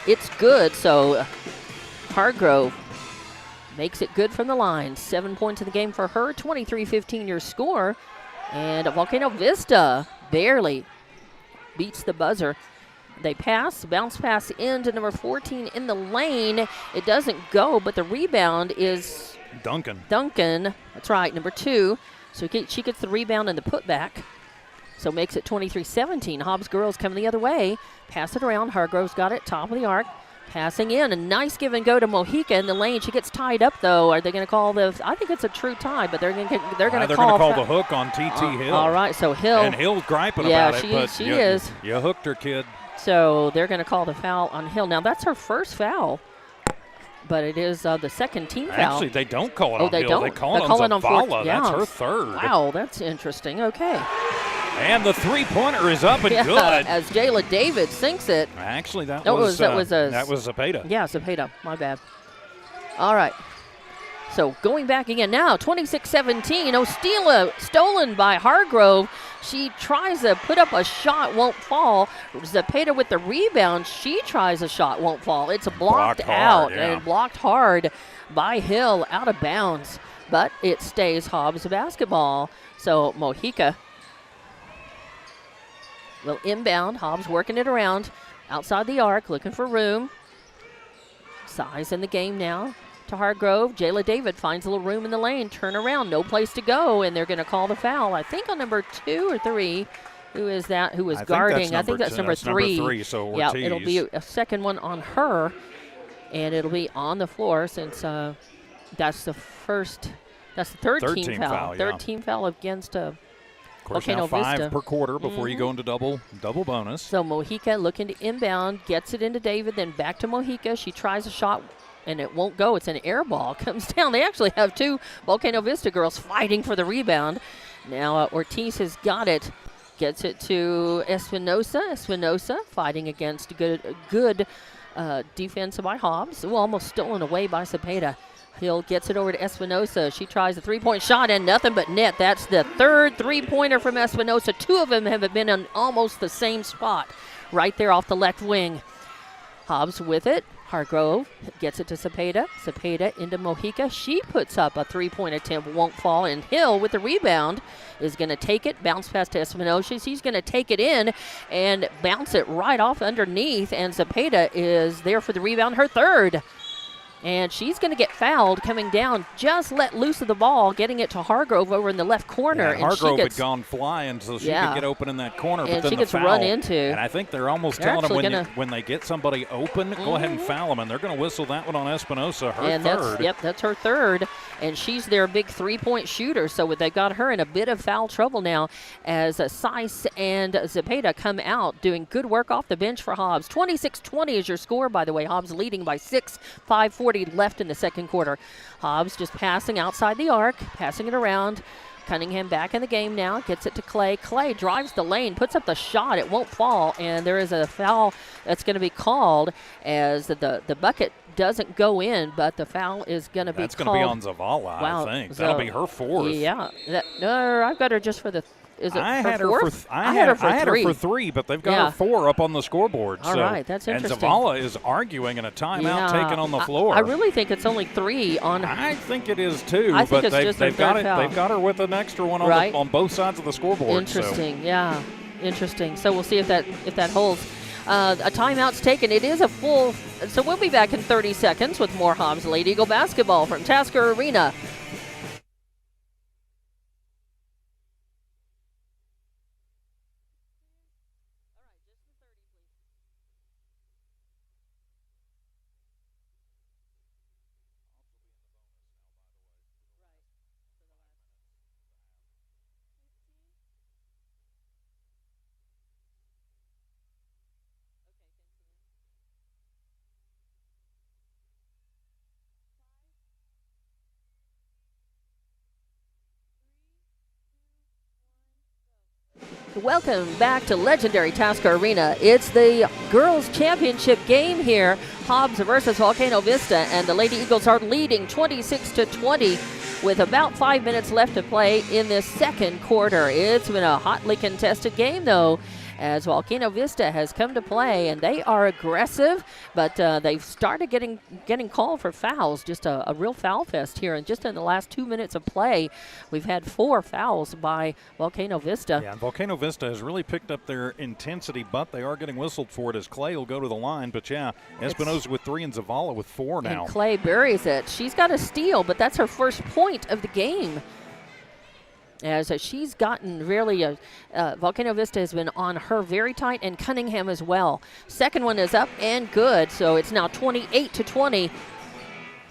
it's good, so Hargrove makes it good from the line. 7 points in the game for her, 23-15 your score, and Volcano Vista barely beats the buzzer. They pass, bounce pass into number 14 in the lane. It doesn't go, but the rebound is Duncan, that's right, number 2. So she gets the rebound and the putback. So makes it 23-17. Hobbs girls come the other way. Pass it around. Hargrove's got it, top of the arc. Passing in. A nice give and go to Mojica in the lane. She gets tied up, though. Are they going to call the... I think it's a true tie, but they're going to call the hook on TT Hill. All right, so Hill... And Hill's griping about it, but she is. You hooked her, kid. So they're going to call the foul on Hill. Now, that's her first foul, but it is the second team foul. Actually, they don't call it on they Hill. Don't. They call it on Zavala. That's her third. Wow, that's interesting. Okay. And the three-pointer is up and good. As Jayla David sinks it. Actually, that was Zepeda. Yeah, Zepeda. My bad. All right. So going back again now, 26-17. Stolen by Hargrove. She tries to put up a shot, won't fall. Zepeda with the rebound. She tries a shot, won't fall. It's blocked out and blocked hard by Hill, out of bounds. But it stays Hobbs basketball. So Mojica will inbound. Hobbs working it around outside the arc, looking for room. Size in the game now to Hargrove. Jayla David finds a little room in the lane. Turn around, no place to go, and they're going to call the foul. I think on number 2 or 3. Who is that? Who is guarding? I think that's number 3. Number 3, so Ortiz. Yeah, it'll be a second one on her, and it'll be on the floor since that's the third team foul. Third team foul against of course, Volcano now 5 Vista. per quarter before you go into double bonus. So Mojica looking to inbound, gets it into David, then back to Mojica. She tries a shot, and it won't go. It's an air ball. Comes down. They actually have 2 Volcano Vista girls fighting for the rebound. Now Ortiz has got it. Gets it to Espinosa. Espinosa fighting against good defense by Hobbs. Ooh, almost stolen away by Cepeda. Hill gets it over to Espinosa. She tries a three-point shot and nothing but net. That's the third three-pointer from Espinosa. Two of them have been on almost the same spot right there off the left wing. Hobbs with it. Hargrove gets it to Cepeda. Cepeda into Mojica. She puts up a three-point attempt, won't fall. And Hill with the rebound is going to take it, bounce past to Espinosa. She's going to take it in and bounce it right off underneath. And Cepeda is there for the rebound, her third. And she's going to get fouled coming down. Just let loose of the ball, getting it to Hargrove over in the left corner. Yeah, and Hargrove had gone flying, so she could get open in that corner. And but then she gets run into. And I think they're almost telling them when they get somebody open, go ahead and foul them. And they're going to whistle that one on Espinosa, her third. That's her third. And she's their big three-point shooter. So they've got her in a bit of foul trouble now as Seiss and Cepeda come out doing good work off the bench for Hobbs. 26-20 is your score, by the way. Hobbs leading by 6, 5:40 left in the second quarter. Hobbs just passing outside the arc, passing it around. Cunningham back in the game now, gets it to Clay. Clay drives the lane, puts up the shot. It won't fall, and there is a foul that's going to be called as the bucket doesn't go in, but the foul is going to be called. That's going to be on Zavala, wow. I think. That'll be her fourth. Yeah. No, I've got her just for the Is it I her had her fourth? I had her for three, but they've got her 4 up on the scoreboard. All right, that's interesting. And Zavala is arguing in a timeout taken on the floor. I really think it's only 3 on her. I think it is too, I think but they've got it. They've got her with an extra one on both sides of the scoreboard. Interesting, yeah, interesting. So we'll see if that holds. A timeout's taken. It is a full. So we'll be back in 30 seconds with more Hobbs Lady Eagle basketball from Tasker Arena. Welcome back to legendary Tasker Arena. It's the girls' championship game here. Hobbs versus Volcano Vista, and the Lady Eagles are leading 26-20 with about 5 minutes left to play in this second quarter. It's been a hotly contested game, though, as Volcano Vista has come to play, and they are aggressive, but they've started getting called for fouls. Just a real foul fest here, and just in the last 2 minutes of play, we've had 4 fouls by Volcano Vista. Yeah, and Volcano Vista has really picked up their intensity, but they are getting whistled for it as Clay will go to the line. But yeah, Espinosa with 3 and Zavala with 4 now. And Clay buries it. She's got a steal, but that's her first point of the game. As she's gotten really, Volcano Vista has been on her very tight, and Cunningham as well. Second one is up and good, so it's now 28-20.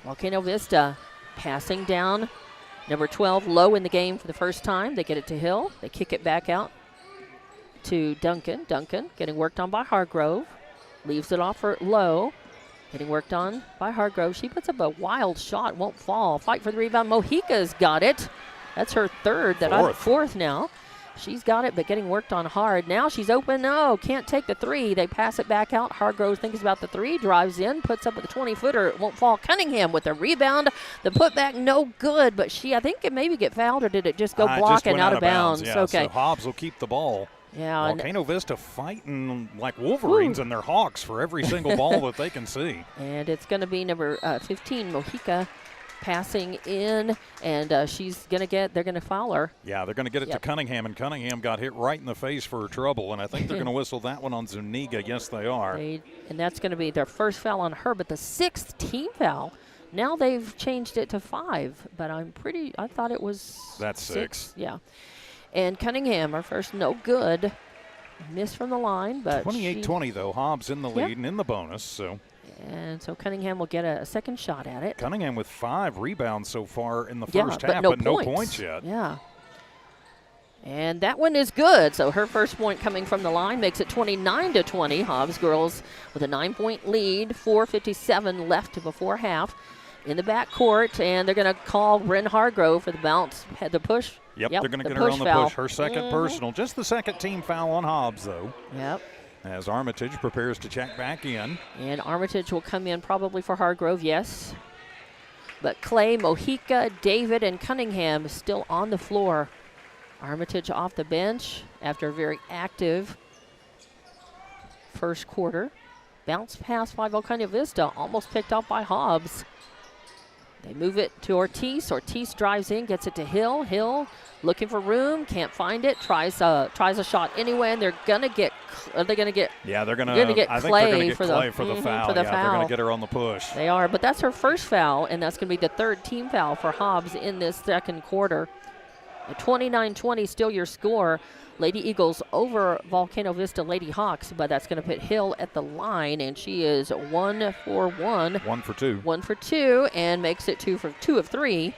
Volcano Vista passing down. Number 12 low in the game for the first time. They get it to Hill. They kick it back out to Duncan. Duncan getting worked on by Hargrove. Leaves it off for Low. Getting worked on by Hargrove. She puts up a wild shot, won't fall. Fight for the rebound. Mojica's got it. That's her fourth now. She's got it, but getting worked on hard. Now she's open. No, can't take the 3. They pass it back out. Hargrove thinks about the 3, drives in, puts up with a 20-footer. It won't fall. Cunningham with the rebound. The putback, no good, but I think it maybe get fouled, or did it just go blocking out of bounds? Yeah, okay. So Hobbs will keep the ball. Yeah, Volcano Vista fighting like Wolverines and their Hawks for every single ball that they can see. And it's going to be number 15, Mojica, passing in, and they're going to foul her. Yeah, they're going to get it to Cunningham, and Cunningham got hit right in the face for trouble, and I think they're going to whistle that one on Zuniga. Yes, they are. And that's going to be their first foul on her, but the 6th team foul. Now they've changed it to 5, but I thought it was That's 6. Yeah. And Cunningham, our first no good. Missed from the line, but 28-20, though. Hobbs in the lead and in the bonus, so. And so Cunningham will get a second shot at it. Cunningham with 5 rebounds so far in the first half, but no points yet. Yeah. And that one is good. So her first point coming from the line makes it 29-20. Hobbs girls with a 9-point lead, 4:57 left before half in the backcourt. And they're going to call Bryn Hargrove for the bounce, the push. Yep, they're going to get her on the push. Her second personal. Just the second team foul on Hobbs, though. Yep. As Armitage prepares to check back in. And Armitage will come in probably for Hargrove, yes. But Clay, Mojica, David, and Cunningham still on the floor. Armitage off the bench after a very active first quarter. Bounce pass by Volcano Vista, almost picked up by Hobbs. They move it to Ortiz. Ortiz drives in, gets it to Hill. Hill looking for room, can't find it. Tries a shot anyway, and they're gonna get. Are they gonna get? Yeah, they're gonna. Get I think Clay they're gonna get for Clay the for the foul. For the yeah, foul. they're gonna get her on the push. They are, but that's her first foul, and that's gonna be the third team foul for Hobbs in this second quarter. 29-20, still your score. Lady Eagles over Volcano Vista Lady Hawks, but that's going to put Hill at the line, and she is 1 for 1. 1 for 2. 1 for 2, and makes it 2 of 3.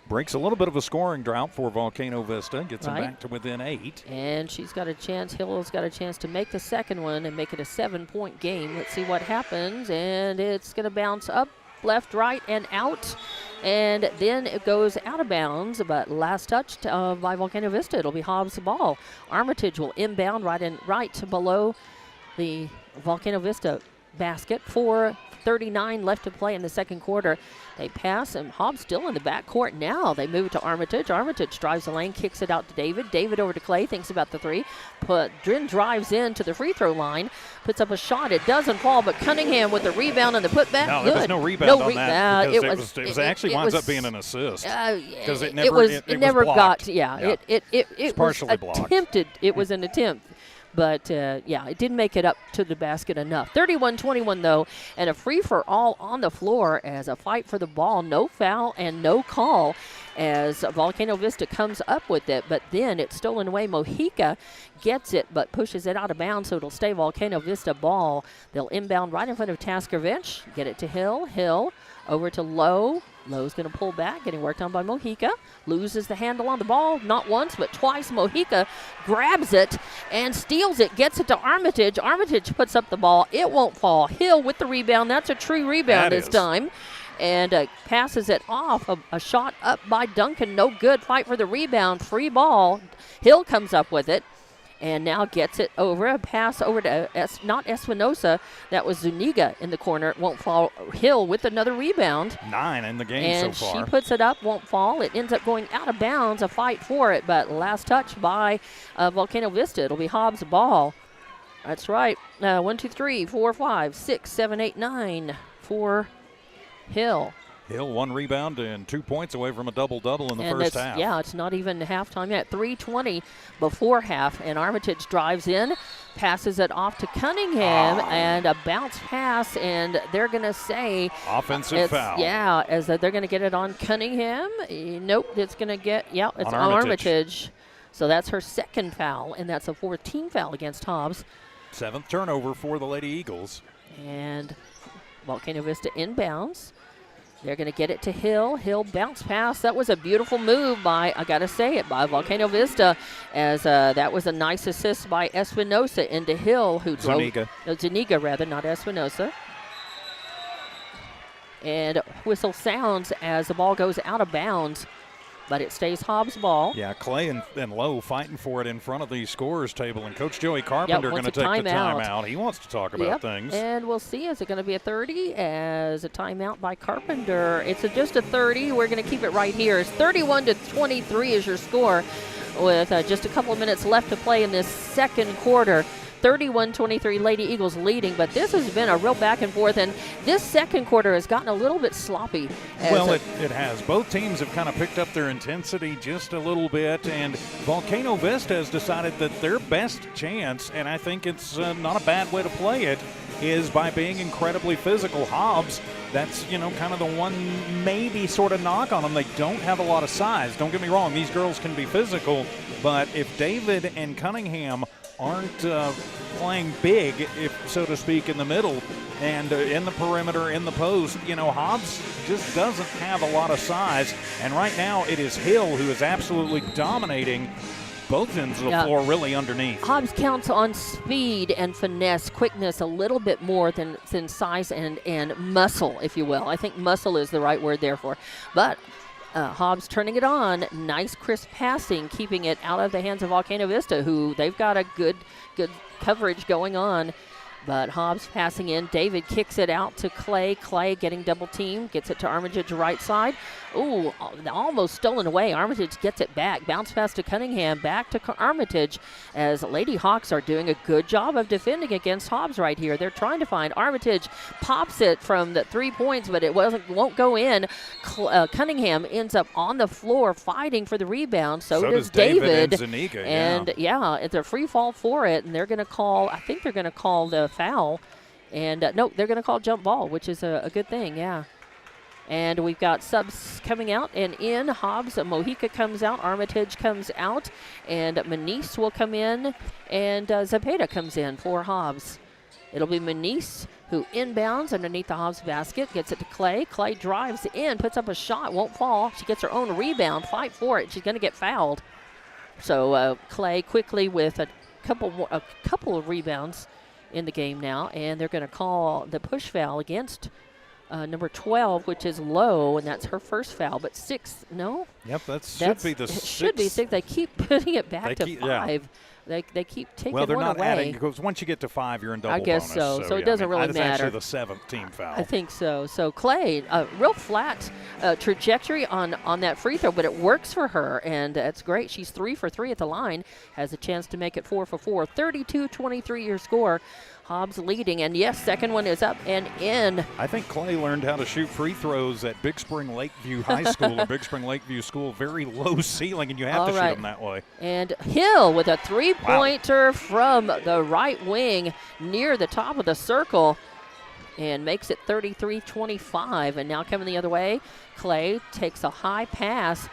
Breaks a little bit of a scoring drought for Volcano Vista. Gets them Right. back to within 8. And she's got a chance, Hill's got a chance to make the second one and make it a 7-point game. Let's see what happens, and it's going to bounce up, left, right, and out. And then it goes out of bounds, but last touched by Volcano Vista. It'll be Hobbs' ball. Armitage will inbound right below the Volcano Vista basket. 4:39 left to play in the second quarter. They pass, and Hobbs still in the backcourt now. They move it to Armitage. Armitage drives the lane, kicks it out to David. David over to Clay, thinks about the three. Drin drives in to the free throw line, puts up a shot. It doesn't fall, but Cunningham with the rebound and the putback. No, good. there was no rebound on that. It was actually winds up being an assist. Because it never was got. blocked. Yeah, it was partially blocked. attempted. It was an attempt. But, it didn't make it up to the basket enough. 31-21, though, and a free-for-all on the floor as a fight for the ball. No foul and no call as Volcano Vista comes up with it. But then it's stolen away. Mojica gets it but pushes it out of bounds, so it'll stay Volcano Vista ball. They'll inbound right in front of Taskervich. Get it to Hill. Hill over to Lowe. Lowe's going to pull back, getting worked on by Mojica. Loses the handle on the ball, not once, but twice. Mojica grabs it and steals it, gets it to Armitage. Armitage puts up the ball. It won't fall. Hill with the rebound. That's a true rebound this time. And passes it off. A shot up by Duncan. No good. Fight for the rebound. Free ball. Hill comes up with it. And now gets it over. A pass over to not Espinosa. That was Zuniga in the corner. It won't fall. Hill with another rebound. 9 in the game so far. And she puts it up, won't fall. It ends up going out of bounds. A fight for it, but last touch by Volcano Vista. It'll be Hobbs' ball. That's right. 1, 2, 3, 4, 5, 6, 7, 8, 9 for Hill. Hill 1 rebound and 2 points away from a double-double in the first half. Yeah, it's not even halftime yet. 3:20 before half, and Armitage drives in, passes it off to Cunningham, and a bounce pass, and they're going to say offensive foul. Yeah, as they're going to get it on Cunningham. Nope, it's going to get, it's on Armitage. So that's her second foul, and that's a 14th foul against Hobbs. 7th turnover for the Lady Eagles. And Volcano Vista inbounds. They're going to get it to Hill. Hill bounce pass. That was a beautiful move by, I got to say it, by Volcano Vista, as that was a nice assist by Espinosa into Hill, who drove. Zuniga, rather, not Espinosa. And whistle sounds as the ball goes out of bounds, but it stays Hobbs' ball. Yeah, Clay and Lowe fighting for it in front of the scorer's table, and Coach Joey Carpenter going to take the timeout. He wants to talk about things. And we'll see, is it going to be a 30 as a timeout by Carpenter? It's just a 30. We're going to keep it right here. It's 31-23 is your score with just a couple of minutes left to play in this second quarter. 31-23 Lady Eagles leading, but this has been a real back and forth, and this second quarter has gotten a little bit sloppy. Well, it has. Both teams have kind of picked up their intensity just a little bit, and Volcano Vista has decided that their best chance, and I think it's not a bad way to play it, is by being incredibly physical. Hobbs, that's, kind of the one maybe sort of knock on them. They don't have a lot of size. Don't get me wrong, these girls can be physical, but if David and Cunningham aren't playing big, if so to speak, in the middle and in the perimeter, in the post, Hobbs just doesn't have a lot of size. And right now it is Hill who is absolutely dominating both ends of the floor, really underneath. Hobbs counts on speed and finesse, quickness a little bit more than size and muscle, if you will. I think muscle is the right word there for. But Hobbs turning it on. Nice crisp passing, keeping it out of the hands of Volcano Vista, who they've got a good coverage going on. But Hobbs passing in. David kicks it out to Clay. Clay getting double teamed. Gets it to Armitage right side. Ooh, almost stolen away. Armitage gets it back. Bounce pass to Cunningham. Back to Armitage as Lady Hawks are doing a good job of defending against Hobbs right here. They're trying to find Armitage. Pops it from the 3 points, but it won't go in. Cunningham ends up on the floor fighting for the rebound. So does David. And Zuniga, and it's a free fall for it, and they're going to call, I think they're going to call the foul. And no, they're going to call jump ball, which is a good thing, yeah. And we've got subs coming out and in. Hobbs, Mojica comes out, Armitage comes out, and Manice will come in, and Zepeda comes in for Hobbs. It'll be Manice who inbounds underneath the Hobbs basket, gets it to Clay. Clay drives in, puts up a shot, won't fall. She gets her own rebound, fight for it. She's going to get fouled. So Clay quickly with a couple of rebounds in the game now, and they're going to call the push foul against number 12, which is Low, and that's her first foul. But 6, no? Yep, should be the 6. It should be 6. They keep putting it back to 5. Yeah. They keep taking one away. Well, they're not adding, because once you get to 5, you're in double bonus. I guess bonus. so. So it doesn't really that's matter. It's actually the 7th team foul. I think so. So Clay, a real flat trajectory on that free throw, but it works for her, and that's great. She's 3 for 3 at the line, has a chance to make it 4 for 4. 32-23 your score. Hobbs leading, and yes, second one is up and in. I think Clay learned how to shoot free throws at Big Spring Lakeview High School or Big Spring Lakeview School. Very low ceiling, and you have to shoot them that way. And Hill with a three-pointer from the right wing near the top of the circle and makes it 33-25. And now coming the other way, Clay takes a high pass,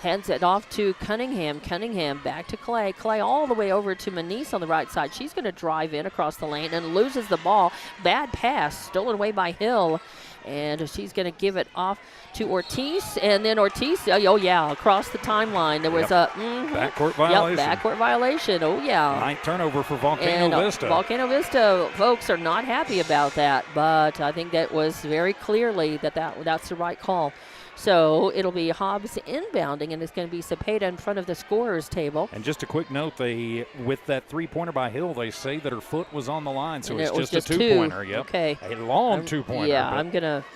hands it off to Cunningham. Cunningham back to Clay. Clay all the way over to Manice on the right side. She's going to drive in across the lane and loses the ball. Bad pass, stolen away by Hill. And she's going to give it off to Ortiz. And then Ortiz, across the timeline. There was a backcourt violation. Backcourt violation. Oh, yeah. 9th turnover for Volcano Vista. Volcano Vista folks are not happy about that. But I think that was very clearly that's the right call. So it'll be Hobbs inbounding, and it's going to be Zepeda in front of the scorer's table. And just a quick note, with that three-pointer by Hill, they say that her foot was on the line, so it's just a two-pointer. Yep. Okay. A long two-pointer. Yeah, I'm going to –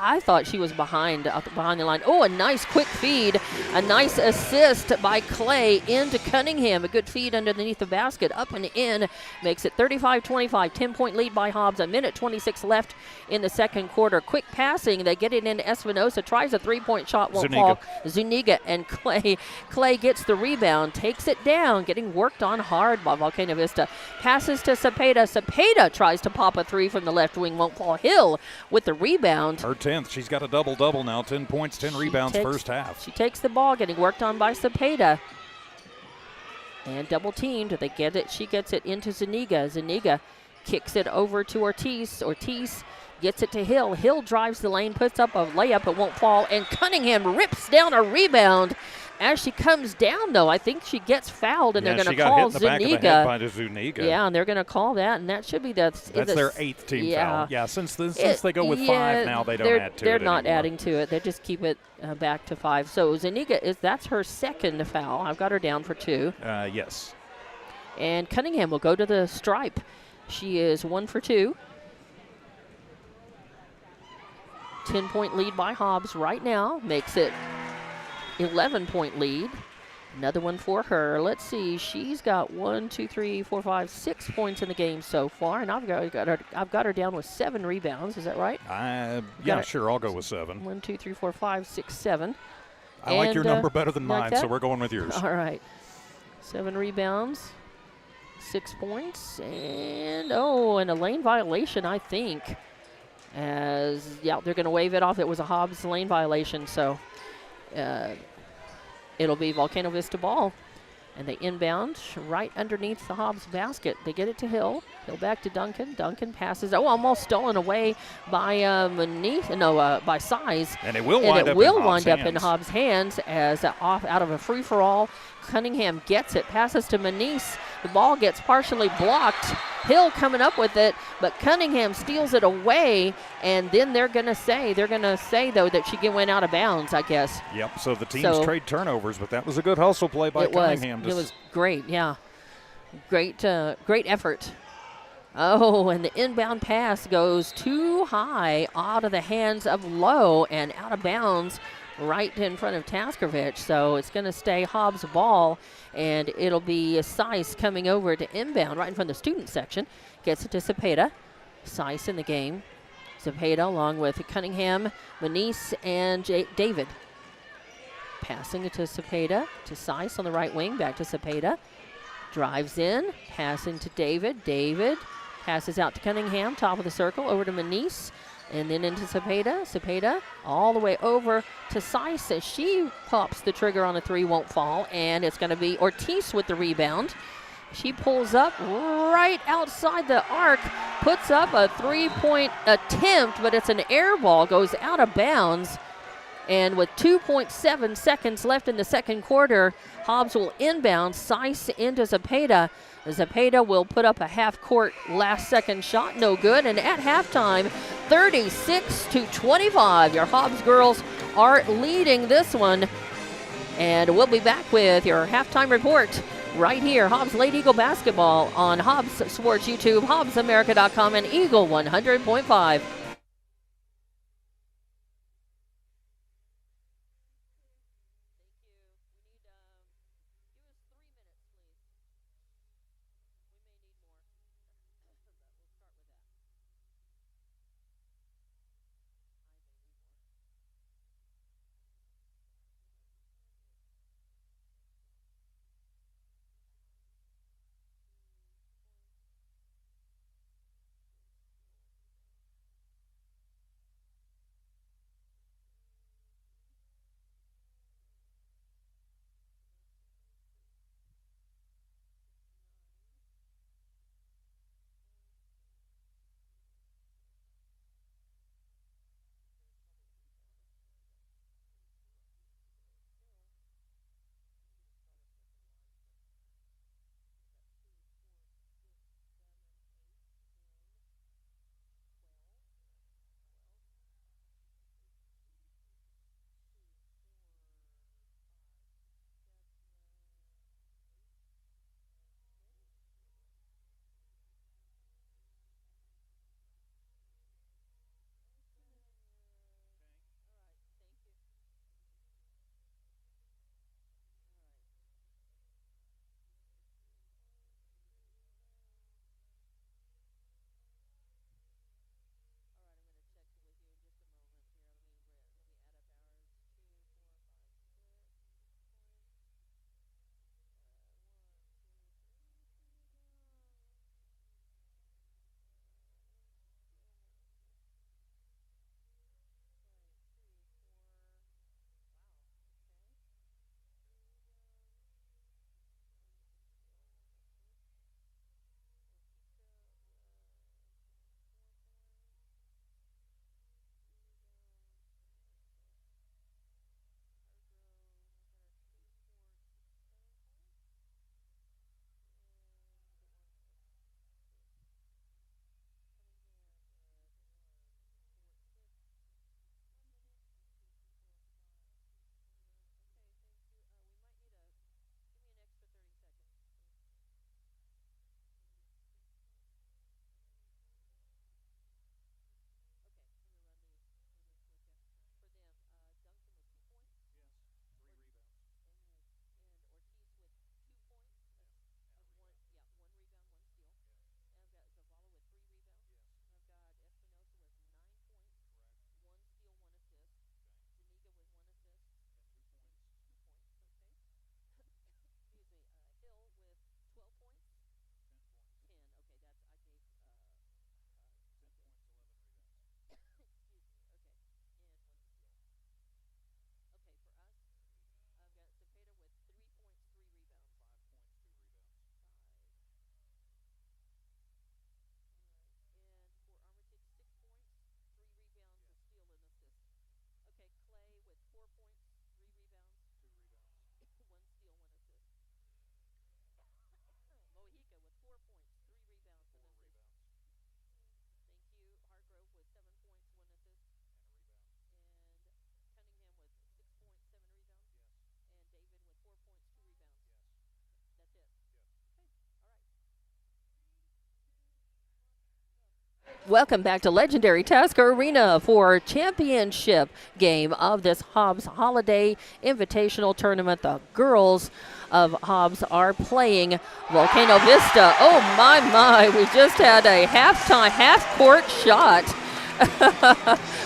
I thought she was behind the line. Oh, a nice quick feed. A nice assist by Clay into Cunningham. A good feed underneath the basket. Up and in. Makes it 35-25. 10-point lead by Hobbs. 1:26 left in the second quarter. Quick passing. They get it into Espinosa. Tries a three-point shot. Won't fall. Zuniga and Clay. Clay gets the rebound. Takes it down. Getting worked on hard by Volcano Vista. Passes to Zepeda. Zepeda tries to pop a three from the left wing. Won't fall. Hill with the rebound. Her 10th. She's got a double-double now. 10 points, 10 rebounds first half. She takes the ball, getting worked on by Zepeda. And double teamed. They get it. She gets it into Zuniga. Zuniga kicks it over to Ortiz. Ortiz gets it to Hill. Hill drives the lane, puts up a layup. It won't fall. And Cunningham rips down a rebound. As she comes down, though, I think she gets fouled, and they're going to call Zuniga. By Zuniga. Yeah, and they're going to call that, and that should be that's their 8th team foul. Yeah, since they go with 5 now, they don't add to it. They're not adding to it. They just keep it back to 5. So Zuniga that's her second foul. I've got her down for 2. Yes. And Cunningham will go to the stripe. She is 1 for 2. 10-point lead by Hobbs right now. Makes it 11-point lead. Another one for her. Let's see. She's got 6 points in the game so far, and I've got her down with 7 rebounds. Is that right? Sure. I'll go with 7. 1, 2, 3, 4, 5, 6, 7. I like your number better than mine, so we're going with yours. All right. 7 rebounds, 6 points, and a lane violation, I think. They're going to wave it off. It was a Hobbs lane violation, so it'll be Volcano Vista ball. And they inbound right underneath the Hobbs basket. They get it to Hill. Hill back to Duncan. Duncan passes. Almost stolen away by by Size. And it will wind up in Hobbs' hands as out of a free-for-all. Cunningham gets it. Passes to Manice. The ball gets partially blocked. Hill coming up with it, but Cunningham steals it away, and then they're going to say though that she went out of bounds, I guess. Yep, so the teams trade turnovers, but that was a good hustle play by Cunningham. It was great, yeah. Great effort. Oh, and the inbound pass goes too high out of the hands of Lowe and out of bounds right in front of Taskovich. So it's going to stay Hobbs' ball, and it'll be Seiss coming over to inbound right in front of the student section. Gets it to Cepeda. Seiss in the game. Cepeda along with Cunningham, Manise, and David. Passing it to Cepeda, to Seiss on the right wing, back to Cepeda. Drives in, passing to David. David passes out to Cunningham, top of the circle, over to Manise, and then into Cepeda. Cepeda all the way over to Seiss as she pops the trigger on a three, won't fall, and it's going to be Ortiz with the rebound. She pulls up right outside the arc, puts up a three-point attempt, but it's an air ball, goes out of bounds. And with 2.7 seconds left in the second quarter, Hobbs will inbound, Seiss into Cepeda. Cepeda will put up a half-court last-second shot, no good. And at halftime, 36-25. Your Hobbs girls are leading this one. And we'll be back with your halftime report right here. Hobbs Lady Eagle basketball on Hobbs Sports YouTube, HobbsAmerica.com, and Eagle 100.5. Welcome back to legendary Tasker Arena for championship game of this Hobbs Holiday Invitational Tournament. The girls of Hobbs are playing Volcano Vista. Oh, my. We just had a half-court shot.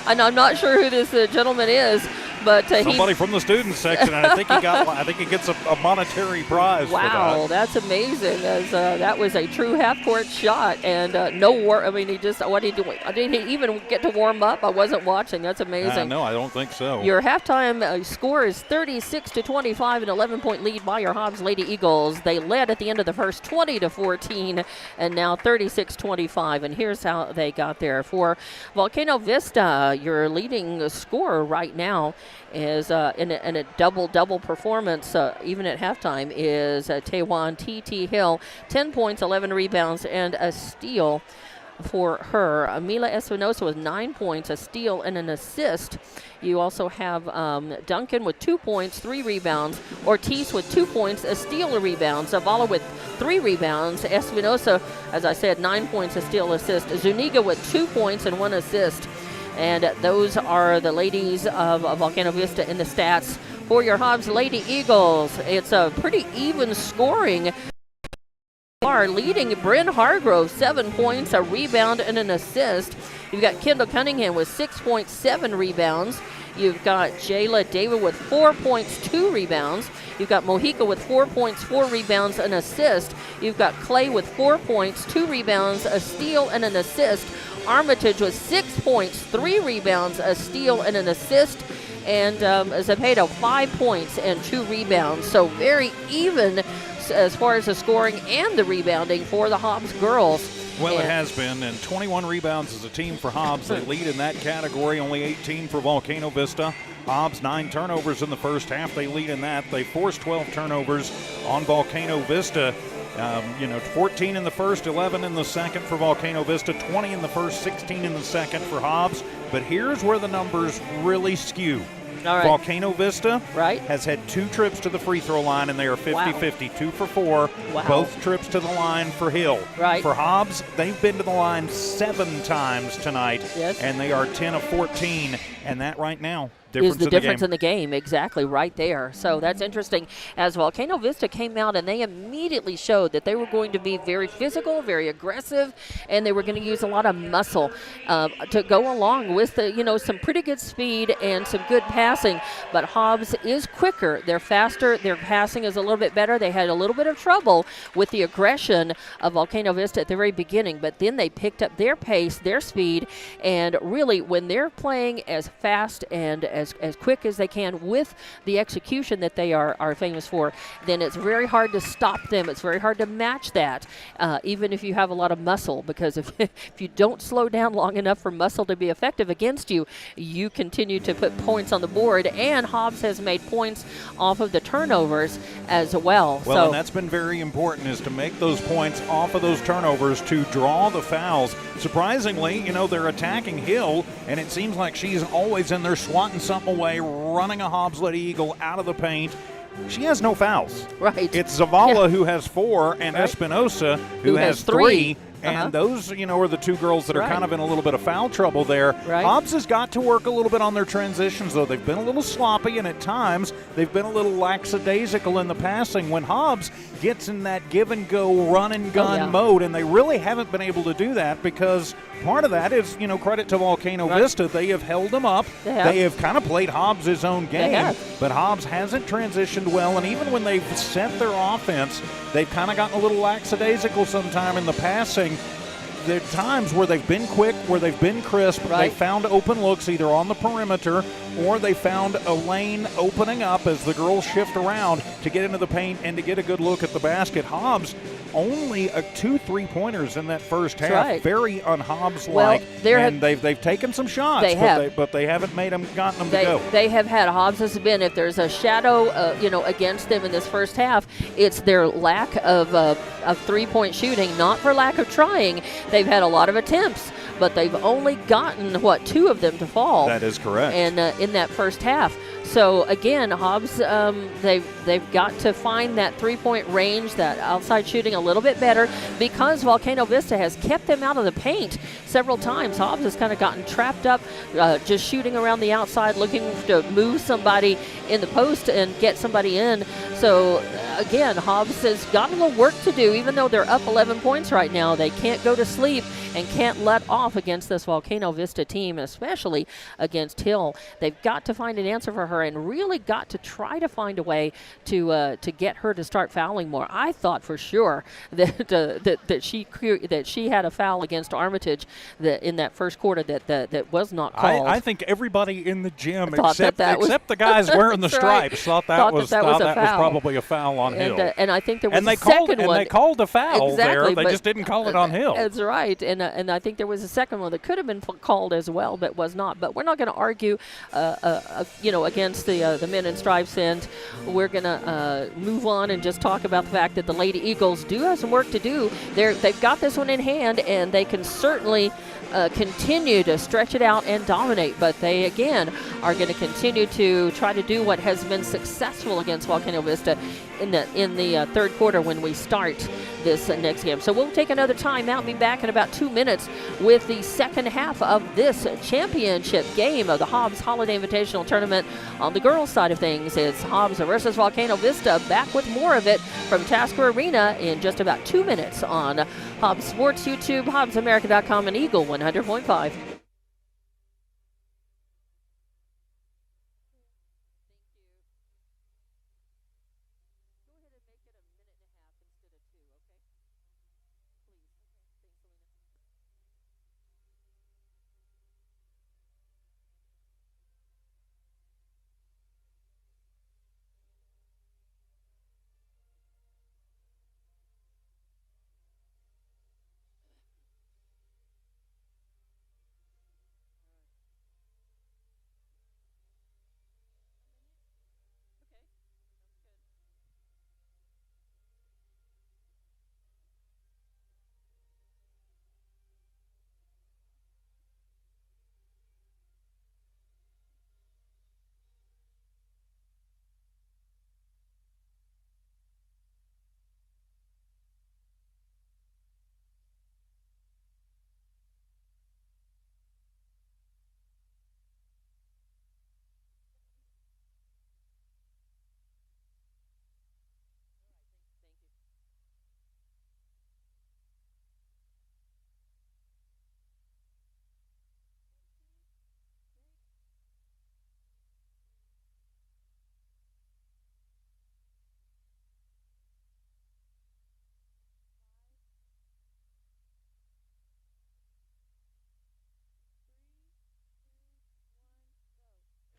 And I'm not sure who this gentleman is, but somebody from the student section, and I think he gets a monetary prize. Wow, for that. That's amazing. As that was a true half-court shot, and he just what he doing? Did he even get to warm up? I wasn't watching. That's amazing. No, I don't think so. Your halftime score is 36-25, an 11-point lead by your Hobbs Lady Eagles. They led at the end of the first 20-14, and now 36-25. And here's how they got there for Volcano Vista. Your leading scorer right now is in a double performance, even at halftime, is Taewon T.T. Hill, 10 points, 11 rebounds, and a steal for her. Mila Espinosa with 9 points, a steal, and an assist. You also have Duncan with 2 points, 3 rebounds. Ortiz with 2 points, a steal, a rebound. Zavala with 3 rebounds. Espinosa, as I said, 9 points, a steal, assist. Zuniga with 2 points and 1 assist. And those are the ladies of Volcano Vista in the stats for your Hobbs Lady Eagles. It's a pretty even scoring. Are leading Bryn Hargrove, 7 points, a rebound, and an assist. You've got Kendall Cunningham with 6.7 rebounds. You've got Jayla David with 4 points, 2 rebounds. You've got Mojica with 4 points, 4 rebounds, an assist. You've got Clay with 4 points, 2 rebounds, a steal, and an assist. Armitage with 6 points, 3 rebounds, a steal, and an assist. And Zepeda, 5 points and 2 rebounds. So very even as far as the scoring and the rebounding for the Hobbs girls. Well, it has been, and 21 rebounds as a team for Hobbs. They lead in that category, only 18 for Volcano Vista. Hobbs, 9 turnovers in the first half. They lead in that. They forced 12 turnovers on Volcano Vista. 14 in the first, 11 in the second for Volcano Vista, 20 in the first, 16 in the second for Hobbs. But here's where the numbers really skew. All right. Volcano Vista has had 2 trips to the free throw line, and they are 50-50, 2 for 4. Wow. Both trips to the line for Hill. Right. For Hobbs, they've been to the line 7 times tonight, and they are 10 of 14. And that right now is the difference in the game. Exactly, right there. So that's interesting. As Volcano Vista came out, and they immediately showed that they were going to be very physical, very aggressive, and they were going to use a lot of muscle to go along with the, some pretty good speed and some good passing. But Hobbs is quicker. They're faster. Their passing is a little bit better. They had a little bit of trouble with the aggression of Volcano Vista at the very beginning, but then they picked up their pace, their speed, and really when they're playing as fast and as quick as they can with the execution that they are famous for, then it's very hard to stop them. It's very hard to match that, even if you have a lot of muscle, because if you don't slow down long enough for muscle to be effective against you, you continue to put points on the board, and Hobbs has made points off of the turnovers as well. Well, and that's been very important, is to make those points off of those turnovers to draw the fouls. Surprisingly, they're attacking Hill, and it seems like she's always in there swatting something away, running a Hobbs Lady Eagle out of the paint. She has no fouls. Right. It's Zavala who has 4, and Espinosa who has 3. And those, are the 2 girls that are kind of in a little bit of foul trouble there. Right. Hobbs has got to work a little bit on their transitions, though. They've been a little sloppy, and at times they've been a little lackadaisical in the passing. When Hobbs gets in that give-and-go, run-and-gun mode, and they really haven't been able to do that, because part of that is, credit to Volcano Vista. They have held them up. They have kind of played Hobbs' own game, but Hobbs hasn't transitioned well, and even when they've set their offense, they've kind of gotten a little lackadaisical sometime in the passing. There are times where they've been quick, where they've been crisp. They found open looks either on the perimeter, or they found a lane opening up as the girls shift around to get into the paint and to get a good look at the basket. Hobbs only 2 3-pointers in that first half. Very un-Hobbs-like. And they've taken some shots, but they haven't gotten them to go. They have had. Hobbs has been, if there's a shadow, against them in this first half, it's their lack of 3-point shooting, not for lack of trying. They've had a lot of attempts, but they've only gotten, 2 of them to fall. That is correct. And in that first half. So again, Hobbs, they've got to find that 3-point range, that outside shooting a little bit better because Volcano Vista has kept them out of the paint several times. Hobbs has kind of gotten trapped up, just shooting around the outside, looking to move somebody in the post and get somebody in. So again, Hobbs has got a little work to do. Even though they're up 11 points right now, they can't go to sleep and can't let off against this Volcano Vista team, especially against Hill. They've got to find an answer for her and really got to try to find a way to get her to start fouling more. I thought for sure that she had a foul against Armitage in that first quarter that was not called. I think everybody in the gym except the guys wearing the stripes right. thought that was probably a foul on Hill. And I think there was a second one. And they called a foul there. They just didn't call it on Hill. That's right. And I think there was a second one that could have been called as well, but was not. But we're not going to argue, against the men in stripes, and we're going to move on and just talk about the fact that the Lady Eagles do have some work to do. They've got this one in hand, and they can certainly continue to stretch it out and dominate. But they, again, are going to continue to try to do what has been successful against Volcano Vista in the third quarter when we start this next game. So we'll take another time out and be back in about 2 minutes with the second half of this championship game of the Hobbs Holiday Invitational Tournament. On the girls' side of things, it's Hobbs versus Volcano Vista. Back with more of it from Tasker Arena in just about 2 minutes on Hobbs Sports YouTube, HobbsAmerica.com, and Eagle 100.5.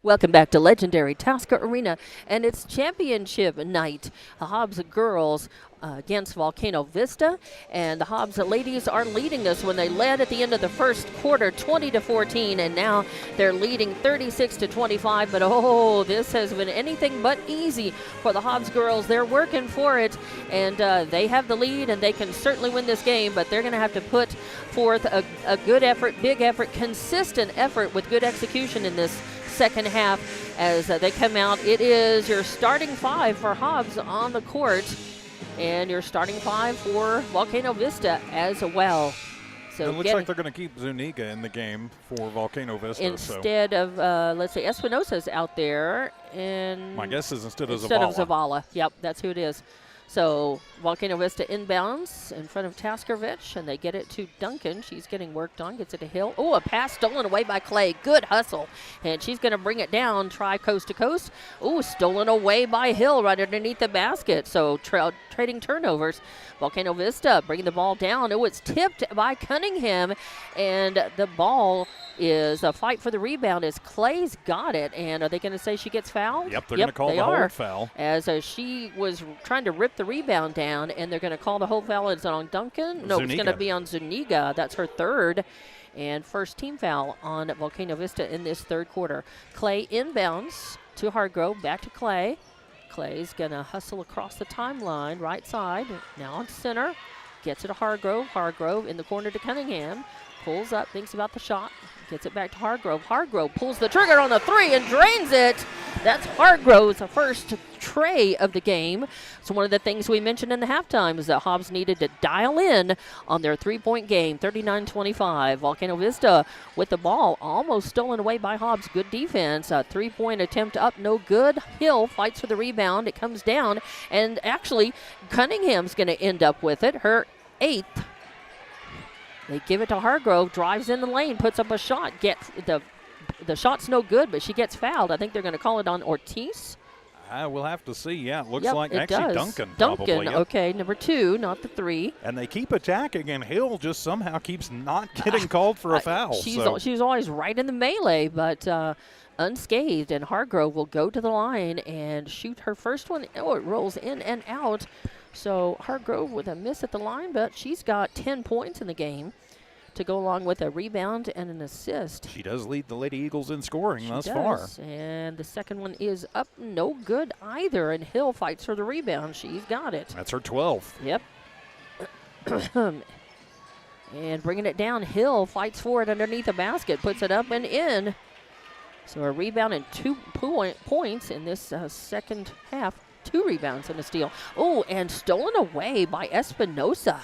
Welcome back to legendary Tasker Arena, and it's championship night. The Hobbs girls against Volcano Vista, and the Hobbs ladies are leading this when they led at the end of the first quarter 20-14, and now they're leading 36-25. But this has been anything but easy for the Hobbs girls. They're working for it, and they have the lead, and they can certainly win this game, but they're going to have to put forth a good effort, big effort, consistent effort with good execution in this second half as they come out. It is your starting five for Hobbs on the court, and your starting five for Volcano Vista as well. So it looks like they're going to keep Zuniga in the game for Volcano Vista. Instead of, let's say, Espinosa's out there. And my guess is instead of Zavala. Yep, that's who it is. So Volcano Vista inbounds in front of Taskervich, and they get it to Duncan. She's getting worked on, gets it to Hill. Oh, a pass stolen away by Clay. Good hustle. And she's going to bring it down, try coast to coast. Oh, stolen away by Hill right underneath the basket. So trading turnovers. Volcano Vista bringing the ball down. Oh, it's tipped by Cunningham, and the ball is a fight for the rebound as Clay's got it. And are they going to say she gets fouled? Yep, they're going to call the hold foul. As she was trying to rip the rebound down, and they're going to call the hold foul. Is it on Duncan? No, it's going to be on Zuniga. That's her third and first team foul on Volcano Vista in this third quarter. Clay inbounds to Hargrove, back to Clay. Clay's going to hustle across the timeline, right side, now on center. Gets it to Hargrove. Hargrove in the corner to Cunningham. Pulls up, thinks about the shot, gets it back to Hargrove. Hargrove pulls the trigger on the three and drains it. That's Hargrove's first tray of the game. So one of the things we mentioned in the halftime is that Hobbs needed to dial in on their three-point game, 39-25. Volcano Vista with the ball almost stolen away by Hobbs. Good defense. A three-point attempt up, no good. Hill fights for the rebound. It comes down, and actually Cunningham's going to end up with it, her 8th. They give it to Hargrove, drives in the lane, puts up a shot, gets the shot's no good, but she gets fouled. I think they're going to call it on Ortiz. We'll have to see. Yeah, it looks Yep, like it actually does. Duncan. Duncan, probably. Yep. okay, number 2, not the 3. And they keep attacking, and Hill just somehow keeps not getting called for a foul. She's always right in the melee, but unscathed. And Hargrove will go to the line and shoot her first one. Oh, it rolls in and out. So Hargrove with a miss at the line, but she's got 10 points in the game to go along with a rebound and an assist. She does lead the Lady Eagles in scoring thus far. far. And the second one is up, no good either. And Hill fights for the rebound. She's got it. That's her 12th. Yep. And bringing it down, Hill fights for it underneath the basket, puts it up and in. So a rebound and 2 points in this second half. 2 rebounds and a steal. Oh, and stolen away by Espinosa,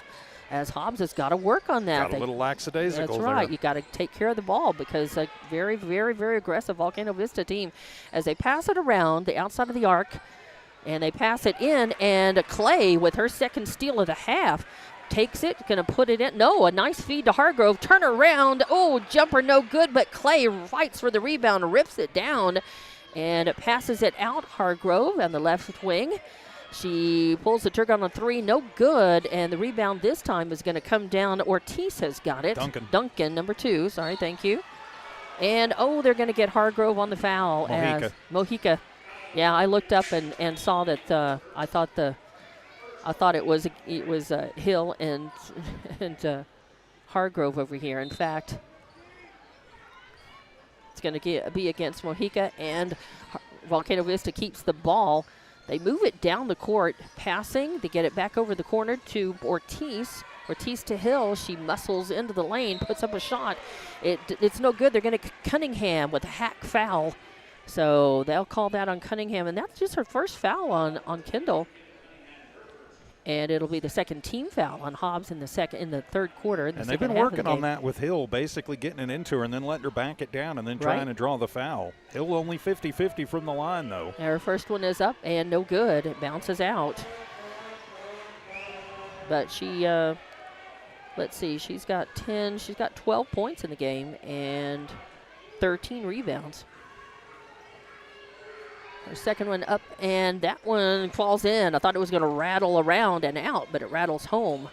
as Hobbs has got to work on that. Got a little lackadaisical That's right. there. You got to take care of the ball because a very, very, very aggressive Volcano Vista team as they pass it around the outside of the arc, and they pass it in, and Clay with her second steal of the half takes it, going to put it in. No, a nice feed to Hargrove. Turn around. Oh, jumper no good, but Clay fights for the rebound, rips it down, and it passes it out. Hargrove on the left wing. She pulls the trigger on a 3, no good, and the rebound this time is going to come down. Ortiz has got it. Duncan, number 2, sorry, thank you. And, they're going to get Hargrove on the foul. Mojica. Yeah, I looked up and saw that I thought it was Hill and Hargrove over here. In fact, it's going to be against Mojica, and Volcano Vista keeps the ball. They move it down the court, passing. They get it back over the corner to Ortiz. Ortiz to Hill. She muscles into the lane, puts up a shot. It's no good. They're going to Cunningham with a hack foul. So they'll call that on Cunningham, and that's just her first foul on Kendall. And it'll be the second team foul on Hobbs in the third quarter. And they've been working on that with Hill, basically getting it into her and then letting her back it down and then trying to draw the foul. Hill only 50-50 from the line, though. And her first one is up and no good. It bounces out. But she, let's see, she's got 12 points in the game and 13 rebounds. Her second one up, and that one falls in. I thought it was going to rattle around and out, but it rattles home.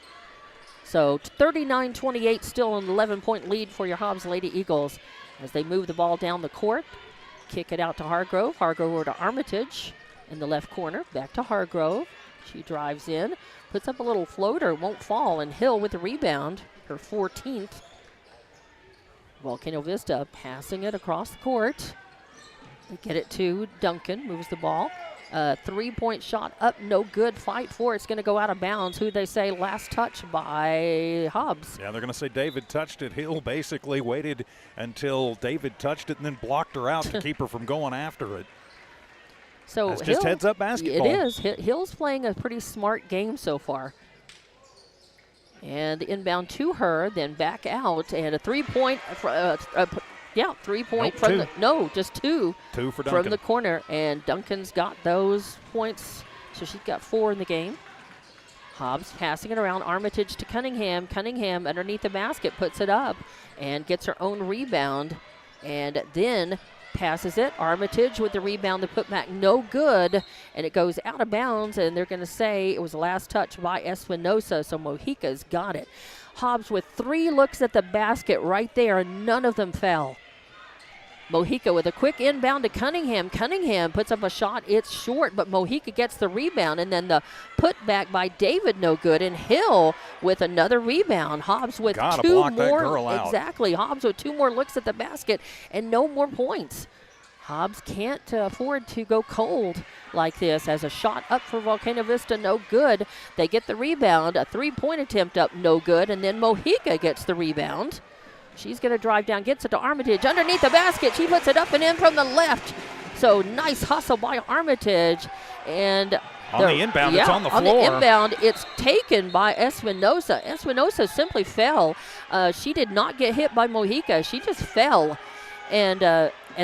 So 39-28, still an 11-point lead for your Hobbs Lady Eagles as they move the ball down the court. Kick it out to Hargrove. Hargrove over to Armitage in the left corner. Back to Hargrove. She drives in, puts up a little floater, won't fall, and Hill with the rebound, her 14th. Volcano Vista passing it across the court. They get it to Duncan, moves the ball. 3-point shot up, no good. Fight for it. It's going to go out of bounds. Who they say last touch by Hobbs. Yeah, they're going to say David touched it. Hill basically waited until David touched it and then blocked her out to keep her from going after it. So that's just heads-up basketball. It is. Hill's playing a pretty smart game so far. And the inbound to her, then back out, and a 3-point. 3-point from just 2. 2 for Duncan. From the corner, and Duncan's got those points, so she's got 4 in the game. Hobbs passing it around, Armitage to Cunningham. Cunningham underneath the basket puts it up and gets her own rebound, and then passes it. Armitage with the rebound, the putback, no good, and it goes out of bounds, and they're going to say it was the last touch by Espinosa, so Mojica's got it. Hobbs with 3 looks at the basket right there, and none of them fell. Mojica with a quick inbound to Cunningham. Cunningham puts up a shot. It's short, but Mojica gets the rebound. And then the putback by David, no good. And Hill with another rebound. Hobbs with Gotta 2 block more. That girl out. Exactly. Hobbs with 2 more looks at the basket and no more points. Hobbs can't afford to go cold like this as a shot up for Volcano Vista, no good. They get the rebound. A 3-point attempt up, no good. And then Mojica gets the rebound. She's going to drive down, gets it to Armitage underneath the basket. She puts it up and in from the left. So nice hustle by Armitage. And on the inbound, it's on the floor. On the inbound, it's taken by Espinosa. Espinosa simply fell. She did not get hit by Mojica. She just fell. And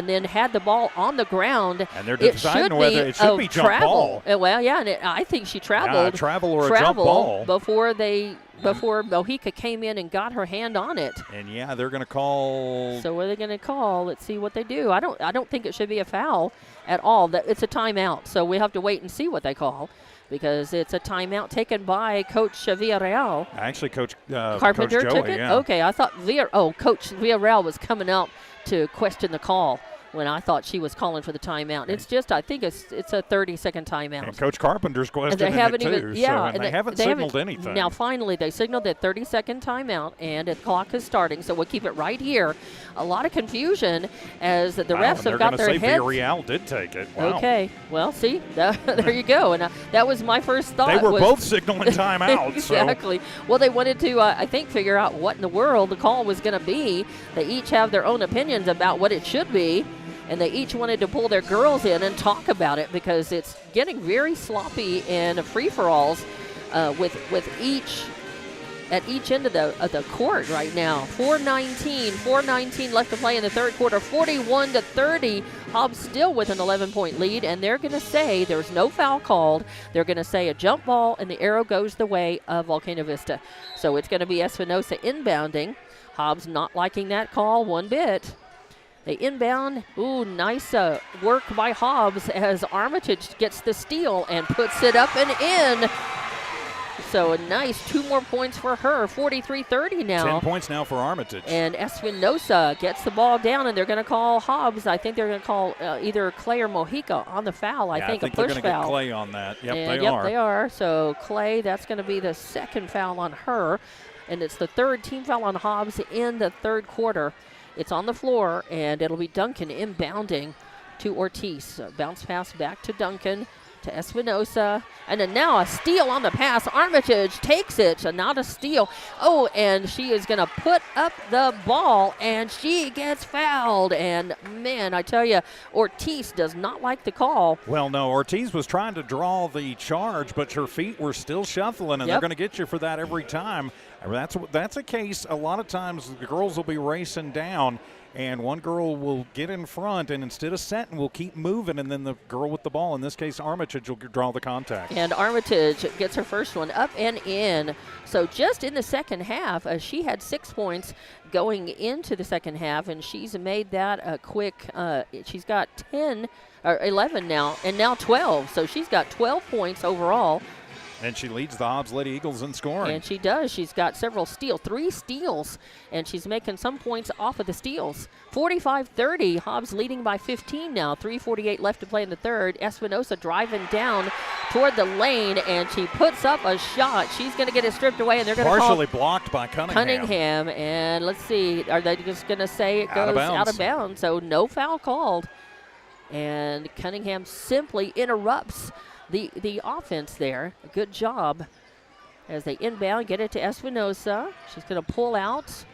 then had the ball on the ground. And they're deciding whether it should be jump ball. Well, yeah, and I think she traveled. Yeah, travel or a jump ball. Before Mojica came in and got her hand on it. And yeah, they're going to call. So what are they going to call? Let's see what they do. I don't think it should be a foul at all. It's a timeout. So we have to wait and see what they call, because it's a timeout taken by Coach Villarreal. Actually, Coach Carpenter Coach Joey, took it. Yeah. Okay, I thought Coach Villarreal was coming out to question the call when I thought she was calling for the timeout. It's just, I think it's a 30-second timeout. And Coach Carpenter's questioning it too. And they haven't signaled anything. Now, finally, they signaled that 30-second timeout, and the clock is starting, so we'll keep it right here. A lot of confusion as the refs have got their heads. They're going to say Villarreal did take it. Wow. Okay. Well, see, there you go. And that was my first thought. They were both signaling timeout. Exactly. So. Well, they wanted to, I think, figure out what in the world the call was going to be. They each have their own opinions about what it should be. And they each wanted to pull their girls in and talk about it, because it's getting very sloppy in free-for-alls with each at each end of the court right now. 4:19 left to play in the third quarter. 41-30. Hobbs still with an 11-point lead, and they're going to say there's no foul called. They're going to say a jump ball, and the arrow goes the way of Volcano Vista. So it's going to be Espinosa inbounding. Hobbs not liking that call one bit. They inbound. Ooh, nice work by Hobbs as Armitage gets the steal and puts it up and in. So a nice 2 more points for her. 43-30 now. 10 points now for Armitage. And Espinosa gets the ball down, and they're going to call Hobbs. I think they're going to call either Clay or Mojica on the foul. I think a push foul. they're going to get Clay on that. Yep, they are. So Clay, that's going to be the second foul on her. And it's the third team foul on Hobbs in the third quarter. It's on the floor, and it'll be Duncan inbounding to Ortiz. Bounce pass back to Duncan, to Espinosa. And then now a steal on the pass. Armitage takes it, so not a steal. Oh, and she is going to put up the ball, and she gets fouled. And, man, I tell you, Ortiz does not like the call. Well, no, Ortiz was trying to draw the charge, but her feet were still shuffling, and they're going to get you for that every time. That's a case. A lot of times the girls will be racing down, and one girl will get in front, and instead of setting, will keep moving, and then the girl with the ball, in this case Armitage, will draw the contact. And Armitage gets her first one up and in. So just in the second half, she had 6 points going into the second half, and she's made that a quick she's got 10 or 11 now, and now 12. So she's got 12 points overall. And she leads the Hobbs Lady Eagles in scoring. And she does. She's got several steals, 3 steals, and she's making some points off of the steals. 45-30, Hobbs leading by 15 now. 3:48 left to play in the third. Espinosa driving down toward the lane, and she puts up a shot. She's going to get it stripped away, and they're going to call partially blocked by Cunningham. And let's see, are they just going to say it goes out of bounds? So no foul called. And Cunningham simply interrupts the offense there. Good job as they inbound, get it to Espinosa. She's going to pull out,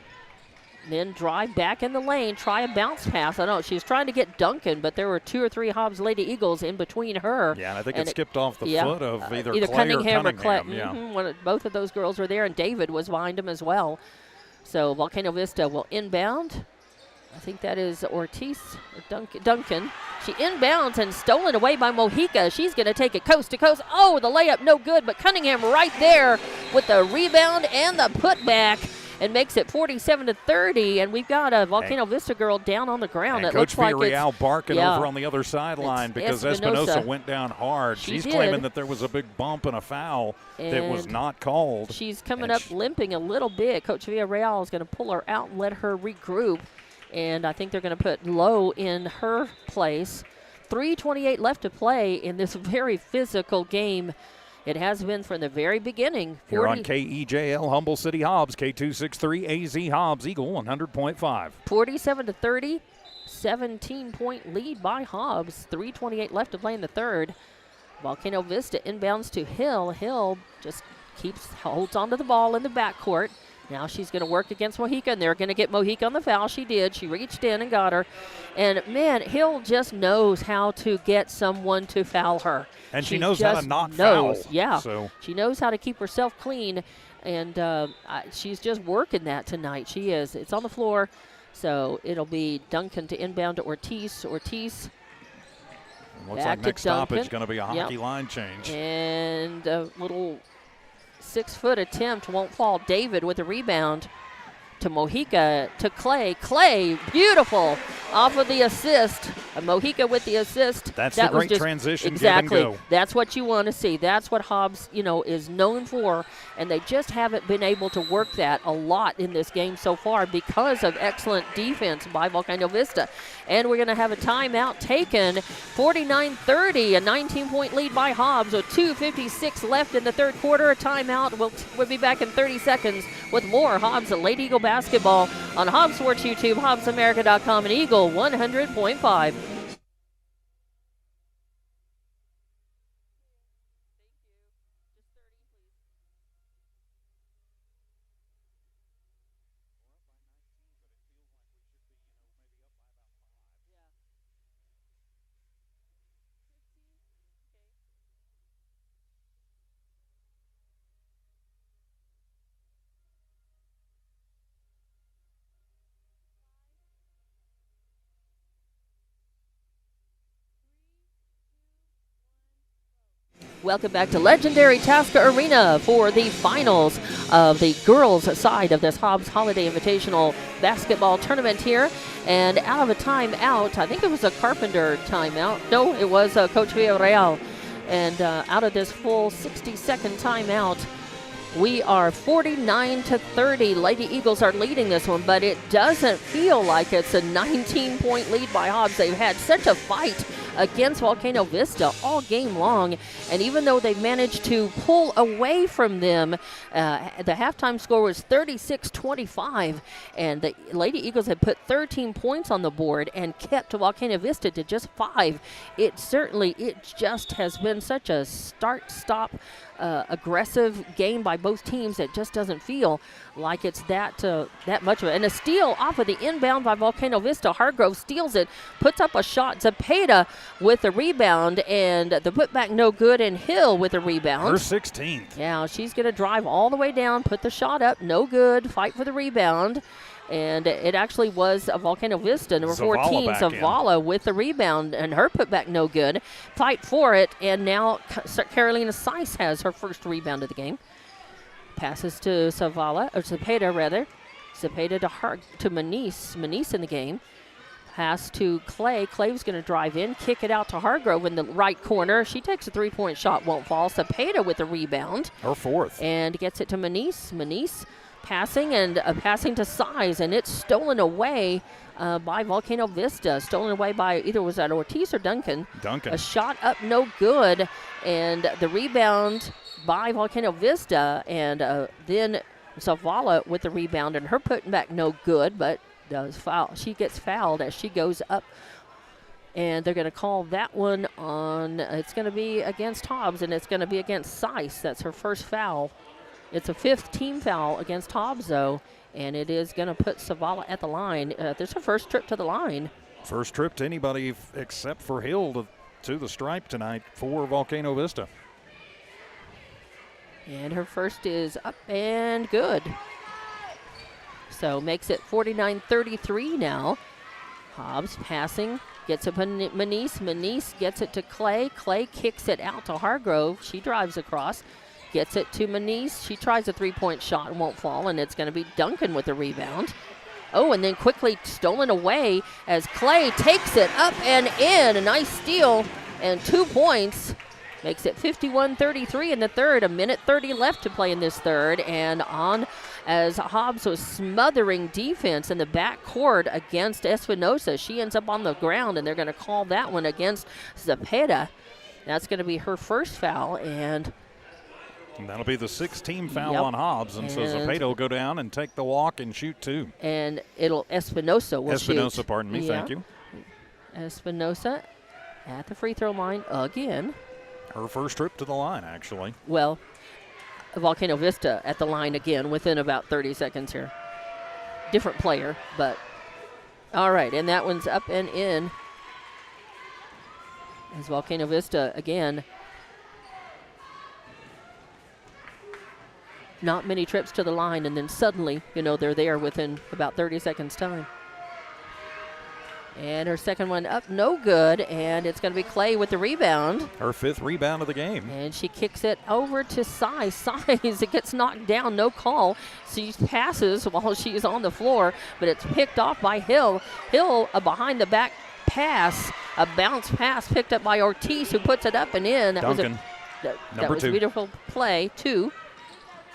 then drive back in the lane, try a bounce pass. I know she was trying to get Duncan, but there were 2 or 3 Hobbs Lady Eagles in between her. Yeah, and I think it skipped off the foot of either Clay Cunningham or Cunningham. Yeah. Both of those girls were there, and David was behind him as well. So Volcano Vista will inbound. I think that is Ortiz or Duncan. She inbounds and stolen away by Mojica. She's going to take it coast to coast. Oh, the layup no good, but Cunningham right there with the rebound and the putback and makes it 47-30. And we've got a Volcano Vista girl down on the ground. And it looks like Villarreal barking over on the other sideline because Espinosa went down hard. She's claiming that there was a big bump and a foul that was not called. She's coming up limping a little bit. Coach Villarreal is going to pull her out and let her regroup. And I think they're going to put Lowe in her place. 3:28 left to play in this very physical game. It has been from the very beginning. Here on KEJL Humble City Hobbs, K263 AZ Hobbs, Eagle 100.5. 47-30, 17-point lead by Hobbs. 3:28 left to play in the third. Volcano Vista inbounds to Hill. Hill just holds onto the ball in the backcourt. Now she's going to work against Mojica, and they're going to get Mojica on the foul. She did. She reached in and got her. And, man, Hill just knows how to get someone to foul her. And she knows how to not foul. Yeah. So. She knows how to keep herself clean, and she's just working that tonight. She is. It's on the floor. So it'll be Duncan to inbound to Ortiz. Ortiz. Looks like next stoppage is going to be a hockey line change. And a little 6-foot attempt won't fall. David with the rebound to Mojica to Clay. Clay, beautiful off of the assist. Mojica with the assist. That's the great transition. Exactly. Give and go. That's what you want to see. That's what Hobbs, is known for, and they just haven't been able to work that a lot in this game so far because of excellent defense by Volcano Vista. And we're going to have a timeout taken. 49-30, a 19-point lead by Hobbs with 2:56 left in the third quarter. A timeout. We'll be back in 30 seconds with more Hobbs at Lady Eagle basketball on Hobbs Sports YouTube, HobbsAmerica.com, and Eagle 100.5. Welcome back to legendary Tasker Arena for the finals of the girls' side of this Hobbs Holiday Invitational basketball tournament here. And out of a timeout, I think it was a Carpenter timeout. No, it was Coach Villarreal. And out of this full 60-second timeout, we are 49-30. Lady Eagles are leading this one, but it doesn't feel like it's a 19-point lead by Hobbs. They've had such a fight against Volcano Vista all game long, and even though they managed to pull away from them, the halftime score was 36-25, and the Lady Eagles had put 13 points on the board and kept Volcano Vista to just 5. It just has been such a start-stop aggressive game by both teams. It just doesn't feel like it's that much of it. And a steal off of the inbound by Volcano Vista. Hargrove steals it, puts up a shot. Zapata with the rebound, and the putback no good, and Hill with the rebound. Her 16th. Yeah, she's going to drive all the way down, put the shot up, no good, fight for the rebound. And it actually was a Volcano Vista, number 14, Zavala with the rebound, and her putback no good. Fight for it, and now Carolina Seiss has her first rebound of the game. Passes to Zapata rather. Zapata to Manice in the game. Pass to Clay. Clay was going to drive in, kick it out to Hargrove in the right corner. She takes a three-point shot, won't fall. Zapata with the rebound. Her fourth. And gets it to Manice. Manice passing to Seiss, and it's stolen away by Volcano Vista. Stolen away by either was that Ortiz or Duncan. A shot up, no good, and the rebound by Volcano Vista, and then Zavala with the rebound, and her putting back no good, but does foul. She gets fouled as she goes up, and they're going to call that one on. It's going to be against Hobbs, and it's going to be against Seiss. That's her first foul. It's a 5th team foul against Hobbs, though, and it is going to put Zavala at the line. This is her first trip to the line. First trip to anybody except for Hill to the stripe tonight for Volcano Vista. And her first is up and good. So makes it 49-33 now. Hobbs passing, gets it to Manice. Manice gets it to Clay. Clay kicks it out to Hargrove. She drives across. Gets it to Manice. She tries a three-point shot and won't fall, and it's going to be Duncan with the rebound. Oh, and then quickly stolen away as Clay takes it up and in. A nice steal and 2 points. Makes it 51-33 in the third. 1:30 left to play in this third. And on as Hobbs was smothering defense in the backcourt against Espinosa. She ends up on the ground, and they're going to call that one against Zapata. That's going to be her first foul, and that'll be the 6th team foul on Hobbs, and so Zapata will go down and take the walk and shoot 2. And Espinosa will shoot. Espinosa, pardon me, thank you. Espinosa at the free throw line again. Her first trip to the line, actually. Well, Volcano Vista at the line again within about 30 seconds here. Different player, but all right, and that one's up and in. As Volcano Vista again, not many trips to the line, and then suddenly, they're there within about 30 seconds time. And her second one up, no good, and it's going to be Clay with the rebound. Her 5th rebound of the game. And she kicks it over to Size. Size, it gets knocked down, no call. She passes while she's on the floor, but it's picked off by Hill. Hill, a behind-the-back pass, a bounce pass picked up by Ortiz, who puts it up and in. Duncan, that was a beautiful play, 2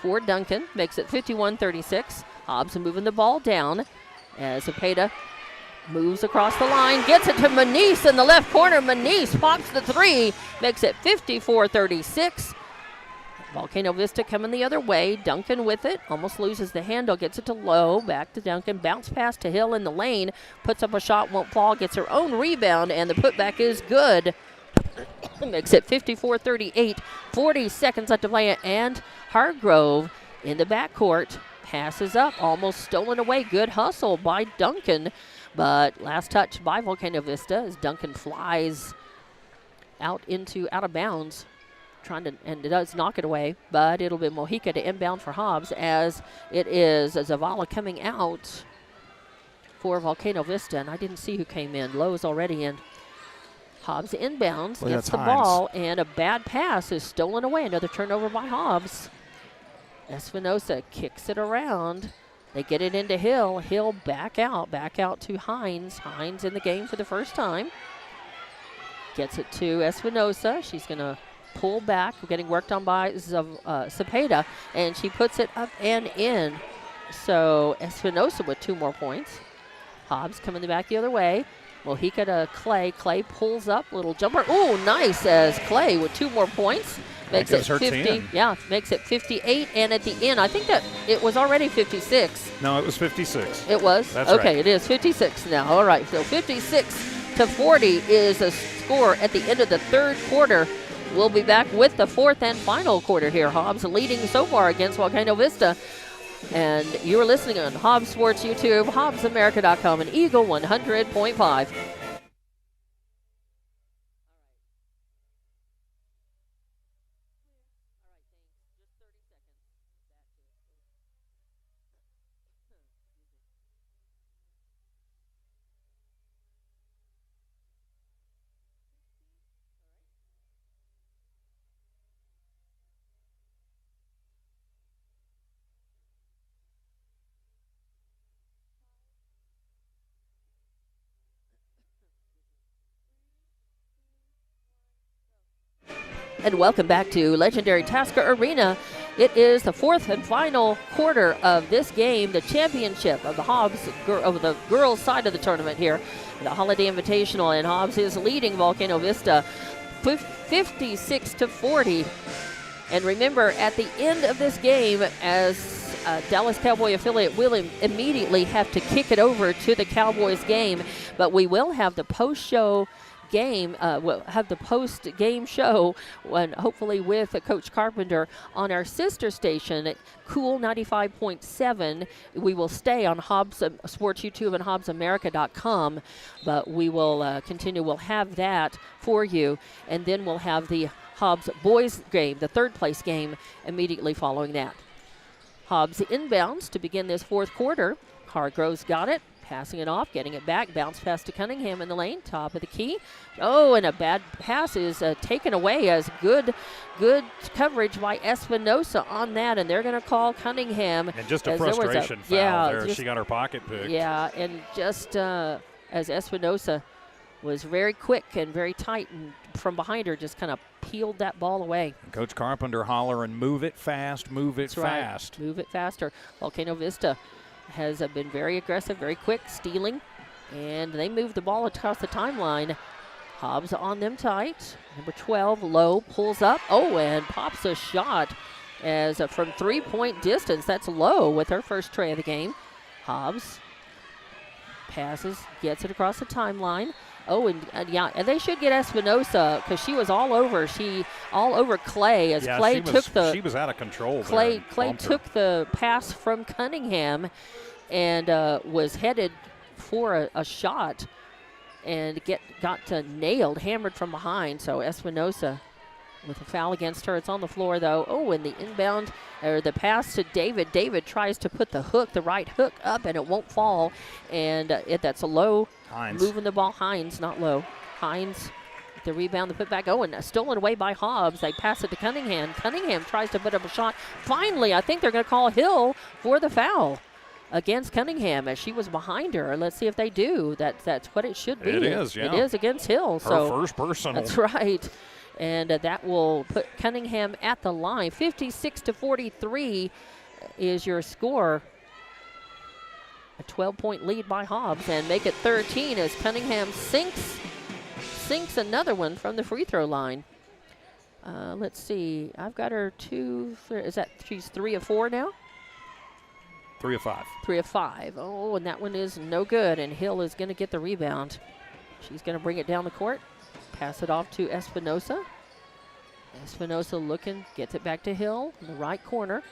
for Duncan. Makes it 51-36. Hobbs moving the ball down as Cepeda moves across the line, gets it to Manise in the left corner. Manise pops the 3, makes it 54-36. Volcano Vista coming the other way. Duncan with it, almost loses the handle, gets it to Lowe, back to Duncan, bounce pass to Hill in the lane, puts up a shot, won't fall, gets her own rebound, and the putback is good. Makes it 54-38, 40 seconds left to play, and Hargrove in the backcourt passes up, almost stolen away. Good hustle by Duncan. But last touch by Volcano Vista as Duncan flies out of bounds, and it does knock it away, but it'll be Mojica to inbound for Hobbs, as it is Zavala coming out for Volcano Vista, and I didn't see who came in. Lowe is already in. Hobbs inbounds, gets the ball, and a bad pass is stolen away. Another turnover by Hobbs. Espinosa kicks it around. They get it into Hill. Hill back out to Hines. Hines in the game for the first time. Gets it to Espinosa. She's going to pull back. We're getting worked on by Cepeda, and she puts it up and in. So Espinosa with 2 more points. Hobbs coming back the other way. Mojica to Clay. Clay pulls up, little jumper. Oh, nice, as Clay with 2 more points. Makes it 50. 10. Yeah, makes it 58. And at the end, I think that it was already 56. No, it was 56. It was? That's okay, right. It is 56 now. All right, so 56-40 is a score at the end of the 3rd quarter. We'll be back with the 4th and final quarter here. Hobbs leading so far against Volcano Vista. And you are listening on Hobbs Sports YouTube, HobbsAmerica.com, and Eagle 100.5. And welcome back to legendary Tasker Arena. It is the 4th and final quarter of this game, the championship of the Hobbs, of the girls' side of the tournament here, the Holiday Invitational, and Hobbs is leading Volcano Vista 56-40. And remember, at the end of this game, as Dallas Cowboy affiliate will immediately have to kick it over to the Cowboys game, but we will have the post-show game, we'll have the post-game show, when hopefully with Coach Carpenter on our sister station at Cool 95.7. We will stay on Hobbs Sports YouTube and HobbsAmerica.com, but we will continue. We'll have that for you, and then we'll have the Hobbs boys game, the 3rd place game, immediately following that. Hobbs inbounds to begin this 4th quarter. Hargrove's got it. Passing it off, getting it back, bounce pass to Cunningham in the lane, top of the key. Oh, and a bad pass is taken away, as good coverage by Espinosa on that, and they're going to call Cunningham. And just a frustration foul there. She got her pocket picked. Yeah, and just as Espinosa was very quick and very tight, and from behind her just kind of peeled that ball away. Coach Carpenter hollering, move it fast, move it fast. Right. Move it faster. Volcano Vista has been very aggressive, very quick, stealing, and they move the ball across the timeline. Hobbs on them tight. Number 12, Lowe, pulls up. Oh, and pops a shot as from 3-point distance. That's Lowe with her first tray of the game. Hobbs passes, gets it across the timeline, Oh, and yeah, and they should get Espinosa because she was all over. All over Clay as Clay she was out of control. Clay took the pass from Cunningham and was headed for a shot and got nailed, hammered from behind. So Espinosa with a foul against her. It's on the floor though. Oh, and the inbound or the pass to David. David tries to put the right hook up and it won't fall. And that's a low. Hines. Moving the ball. Hines, not low. Hines, the rebound, the putback. Oh, and stolen away by Hobbs. They pass it to Cunningham. Cunningham tries to put up a shot. Finally, I think they're going to call Hill for the foul against Cunningham as she was behind her. Let's see if they do. That's what it should be. It is, yeah. It is against Hill. Her first personal. That's right. And that will put Cunningham at the line. 56-43 is your score. A 12-point lead by Hobbs, and make it 13 as Cunningham sinks another one from the free throw line. Let's see. I've got her she's 3 of 4 now? 3 of 5. 3 of 5. Oh, and that one is no good, and Hill is going to get the rebound. She's going to bring it down the court. Pass it off to Espinosa. Espinosa looking, gets it back to Hill in the right corner.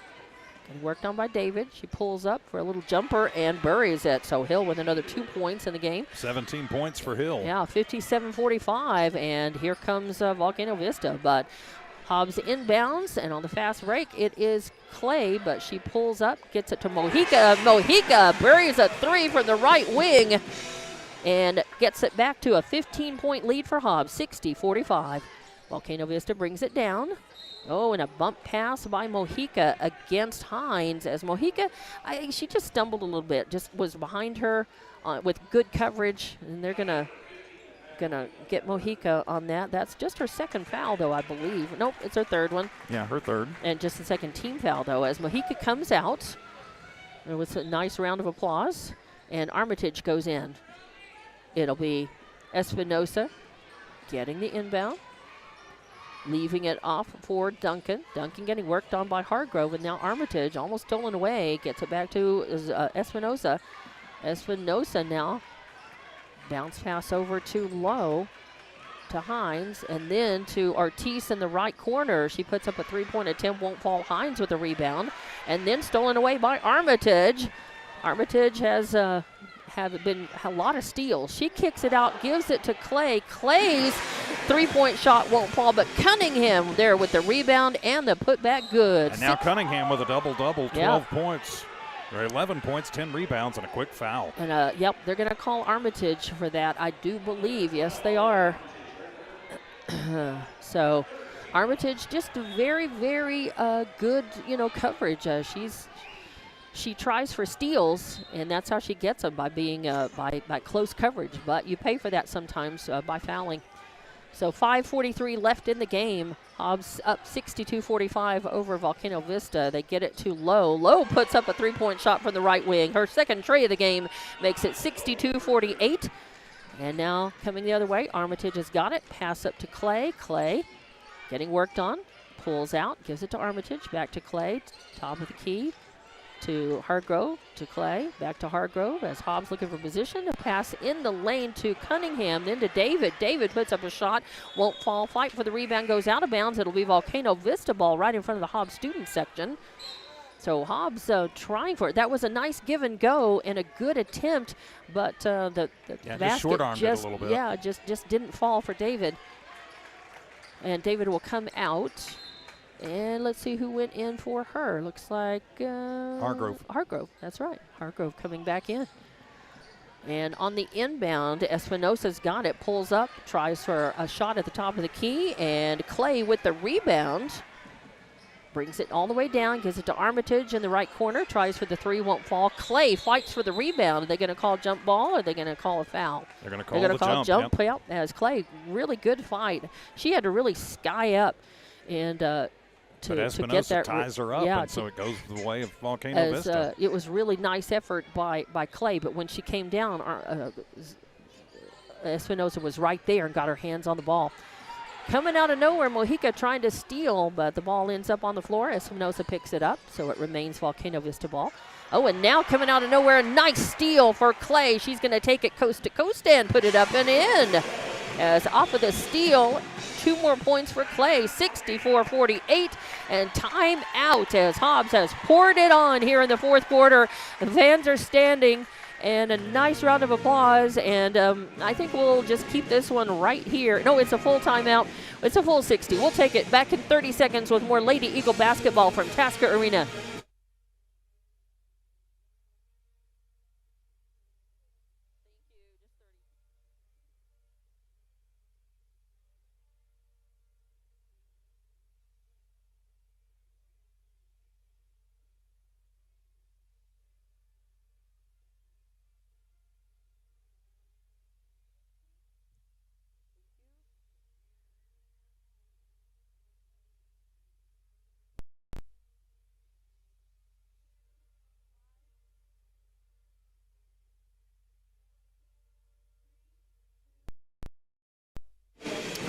Getting worked on by David. She pulls up for a little jumper and buries it. So Hill with another 2 points in the game. 17 points for Hill. Yeah, 57-45, and here comes Volcano Vista. But Hobbs inbounds, and on the fast break, it is Clay, but she pulls up, gets it to Mojica. Mojica buries a 3 from the right wing and gets it back to a 15-point lead for Hobbs, 60-45. Volcano Vista brings it down. Oh, and a bump pass by Mojica against Hines as Mojica, she just stumbled a little bit, just was behind her with good coverage, and they're gonna get Mojica on that. That's just her second foul, though, I believe. Nope, it's her third one. Yeah, her third. And just the second team foul, though, as Mojica comes out. It was a nice round of applause, and Armitage goes in. It'll be Espinosa getting the inbound. Leaving it off for Duncan. Duncan getting worked on by Hargrove, and now Armitage, almost stolen away, gets it back to Espinosa. Espinosa now bounce pass over to Lowe, to Hines, and then to Ortiz in the right corner. She puts up a three-point attempt, won't fall. Hines with a rebound, and then stolen away by Armitage. Armitage has been a lot of steals. She kicks it out, gives it to Clay. Clay's three-point shot won't fall, but Cunningham there with the rebound and the putback good. And now Cunningham with a double-double, 12 points. Or 11 points, 10 rebounds, and a quick foul. And, yep, they're going to call Armitage for that, I do believe. Yes, they are. So Armitage just very, very good, coverage. She tries for steals, and that's how she gets them, by being by close coverage. But you pay for that sometimes by fouling. So 5:43 left in the game. Hobbs up 62-45 over Volcano Vista. They get it to Lowe. Lowe puts up a three-point shot from the right wing. Her second tray of the game makes it 62-48. And now coming the other way, Armitage has got it. Pass up to Clay. Clay getting worked on. Pulls out, gives it to Armitage. Back to Clay, top of the key. To Hargrove, to Clay, back to Hargrove as Hobbs looking for position. A pass in the lane to Cunningham, then to David. David puts up a shot, won't fall. Fight for the rebound, goes out of bounds. It'll be Volcano Vista ball right in front of the Hobbs student section. So Hobbs trying for it. That was a nice give and go and a good attempt, but the basket short-armed it a little bit. Yeah, just didn't fall for David. And David will come out. And let's see who went in for her. Looks like Hargrove. Hargrove, that's right. Hargrove coming back in. And on the inbound, Espinosa's got it, pulls up, tries for a shot at the top of the key, and Clay with the rebound. Brings it all the way down, gives it to Armitage in the right corner, tries for the three, won't fall. Clay fights for the rebound. Are they going to call jump ball or are they going to call a foul? They're going to call jump. Yep. As Clay, really good fight. She had to really sky up and but Espinosa ties her up, and so it goes the way of Volcano Vista. It was really nice effort by Clay, but when she came down, Espinosa was right there and got her hands on the ball. Coming out of nowhere, Mojica trying to steal, but the ball ends up on the floor. Espinosa picks it up, so it remains Volcano Vista ball. Oh, and now coming out of nowhere, a nice steal for Clay. She's going to take it coast to coast and put it up and in. As off of the steal, 2 more points for Clay, 64-48, and timeout as Hobbs has poured it on here in the fourth quarter. The fans are standing, and a nice round of applause, and I think we'll just keep this one right here. No, it's a full timeout. It's a full 60. We'll take it back in 30 seconds with more Lady Eagle basketball from Tasker Arena.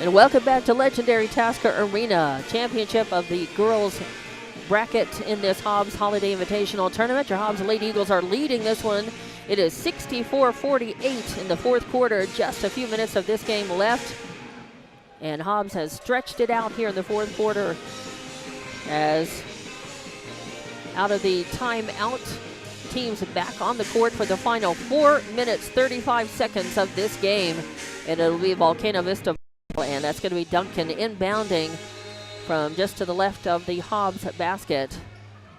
And welcome back to legendary Tasker Arena, championship of the girls bracket in this Hobbs Holiday Invitational Tournament. Your Hobbs Lady Eagles are leading this one. It is 64-48 in the fourth quarter. Just a few minutes of this game left. And Hobbs has stretched it out here in the fourth quarter as out of the timeout, teams back on the court for the final 4 minutes, 35 seconds of this game. And it'll be Volcano Vista. And that's going to be Duncan inbounding from just to the left of the Hobbs basket.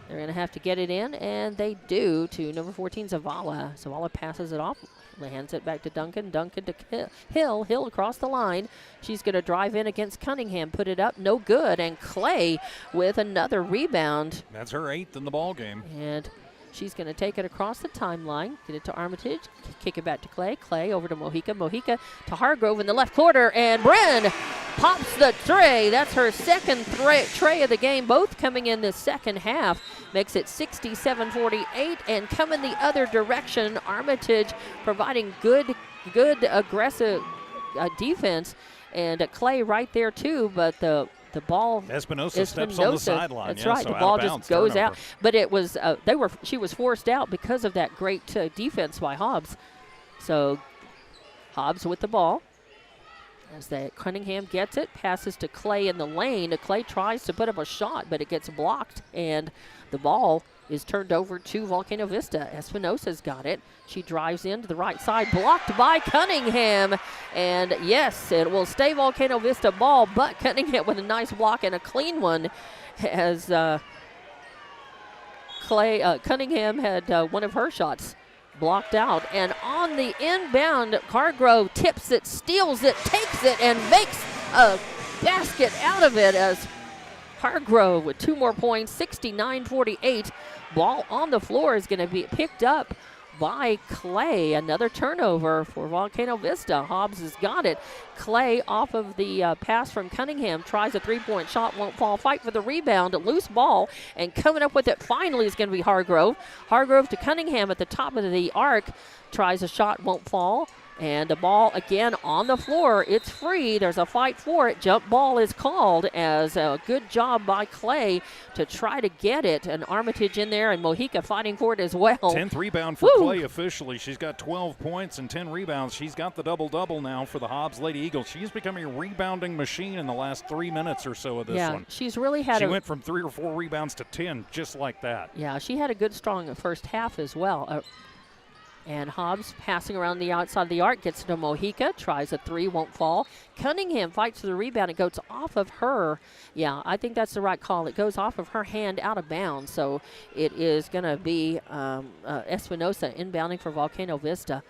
They're going to have to get it in, and they do, to number 14, Zavala. Zavala passes it off, hands it back to Duncan. Duncan to Hill. Hill across the line. She's going to drive in against Cunningham. Put it up, no good. And Clay with another rebound. That's her 8th in the ball game. And she's going to take it across the timeline, get it to Armitage, kick it back to Clay. Clay over to Mojica. Mojica to Hargrove in the left corner, and Bren pops the tray. That's her second tray of the game, both coming in the second half. Makes it 67-48, and coming the other direction, Armitage providing good aggressive defense, and Clay right there too, but the ball, Espinosa steps on the sideline. That's yeah, right. So the ball just goes turnover. out. But it was she was forced out because of that great defense by Hobbs. So Hobbs with the ball. As Cunningham gets it, passes to Clay in the lane. Clay tries to put up a shot, but it gets blocked, and the ball is turned over to Volcano Vista. Espinosa's got it. She drives into the right side, blocked by Cunningham. And yes, it will stay Volcano Vista ball, but Cunningham with a nice block and a clean one as Cunningham had one of her shots blocked out. And on the inbound, Hargrove tips it, steals it, takes it, and makes a basket out of it as Hargrove with 2 more points, 69-48. Ball on the floor is going to be picked up by Clay. Another turnover for Volcano Vista. Hobbs has got it. Clay off of the pass from Cunningham tries a 3-point shot, won't fall. Fight for the rebound, a loose ball, and coming up with it finally is going to be Hargrove. Hargrove to Cunningham at the top of the arc, tries a shot, won't fall. And the ball again on the floor. It's free. There's a fight for it. Jump ball is called as a good job by Clay to try to get it. And Armitage in there and Mojica fighting for it as well. 10th rebound for Clay officially. She's got 12 points and 10 rebounds. She's got the double-double now for the Hobbs Lady Eagles. She's becoming a rebounding machine in the last 3 minutes or so of this one. She's really had She went from 3 or 4 rebounds to 10 just like that. Yeah, she had a good, strong first half as well. And Hobbs passing around the outside of the arc, gets to Mojica, tries a 3, won't fall. Cunningham fights for the rebound. It goes off of her. Yeah, I think that's the right call. It goes off of her hand out of bounds. So it is going to be Espinosa inbounding for Volcano Vista.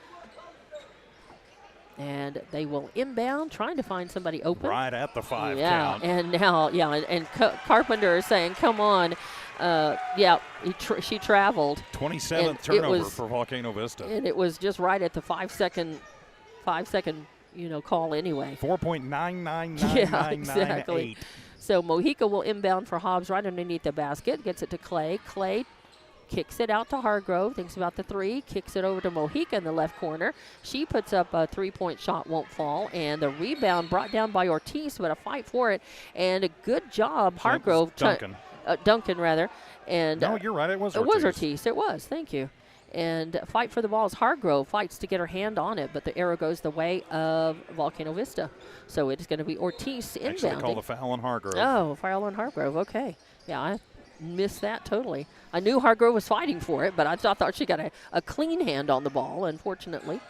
And they will inbound, trying to find somebody open. Right at the 5 count. count. And now, and Carpenter is saying, come on. She traveled. 27th turnover for Volcano Vista. And it was just right at the 5 second, call anyway. 4.999998. Yeah, exactly. So Mojica will inbound for Hobbs right underneath the basket. Gets it to Clay. Clay kicks it out to Hargrove. Thinks about the 3. Kicks it over to Mojica in the left corner. She puts up a 3-point shot, won't fall. And the rebound brought down by Ortiz, but a fight for it. And a good job, Hargrove. Duncan. Duncan rather. And no, you're right. It was It Ortiz. was Ortiz. It was. Thank you. And fight for the ball as Hargrove fights to get her hand on it, but the arrow goes the way of Volcano Vista. So it is going to be Ortiz inbounding. Actually called a foul on Hargrove. Oh, foul on Hargrove. Okay. Yeah, I missed that totally. I knew Hargrove was fighting for it, but I thought she got a clean hand on the ball, unfortunately.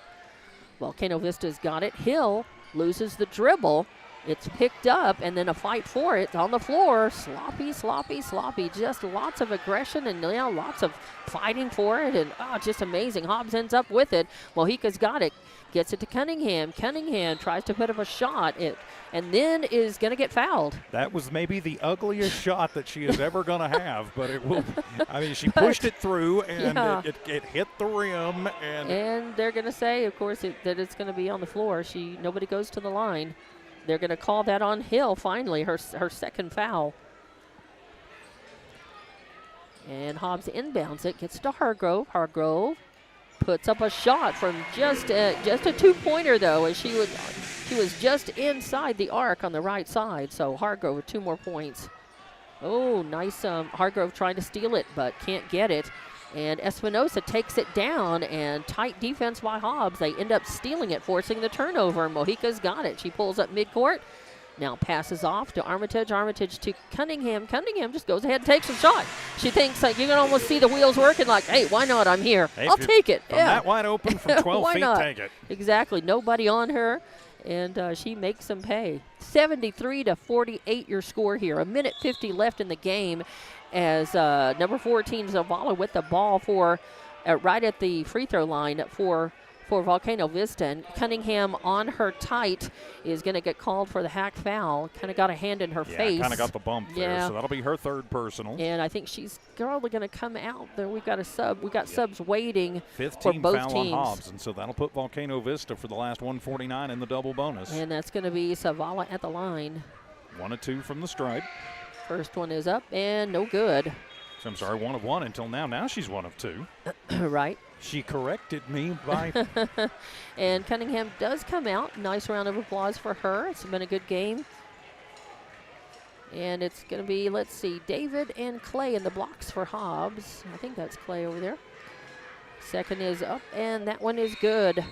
Volcano Vista's got it. Hill loses the dribble. It's picked up, and then a fight for it on the floor. Sloppy, sloppy, sloppy. Just lots of aggression and lots of fighting for it, and just amazing. Hobbs ends up with it. Mojica's got it. Gets it to Cunningham. Cunningham tries to put up a shot, and then is going to get fouled. That was maybe the ugliest shot that she is ever going to have, but it will. I mean, she pushed it through, and it hit the rim. And they're going to say, of course, that it's going to be on the floor. Nobody goes to the line. They're going to call that on Hill, finally, her second foul. And Hobbs inbounds it, gets to Hargrove. Hargrove puts up a shot from just a two-pointer, though, as she was just inside the arc on the right side. So Hargrove with 2 more points. Oh, nice. Hargrove trying to steal it, but can't get it. And Espinosa takes it down, and tight defense by Hobbs. They end up stealing it, forcing the turnover. Mojica's got it. She pulls up midcourt. Now passes off to Armitage. Armitage to Cunningham. Cunningham just goes ahead and takes a shot. She thinks you can almost see the wheels working like, hey, why not? I'm here. Hey, I'll take it. From that wide open from 12 why feet, not? take it. Exactly. Nobody on her. And she makes them pay. 73-48 your score here. 1:50 left in the game as number 14 Zavala with the ball for right at the free throw line for Volcano Vista. And Cunningham on her tight is going to get called for the hack foul. Kind of got a hand in her face. Yeah, kind of got the bump there, so that'll be her third personal. And I think she's probably going to come out there. We've got a sub. We've got subs waiting Fifth for team both foul teams. on Hobbs, and so that'll put Volcano Vista for the last 149 in the double bonus. And that's going to be Zavala at the line. 1 of 2 from the stripe. First one is up and no good. So I'm sorry, 1 of 1 until now. Now she's 1 of 2. Right. She corrected me by. And Cunningham does come out. Nice round of applause for her. It's been a good game. And it's going to be, let's see, David and Clay in the blocks for Hobbs. I think that's Clay over there. Second is up, and that one is good.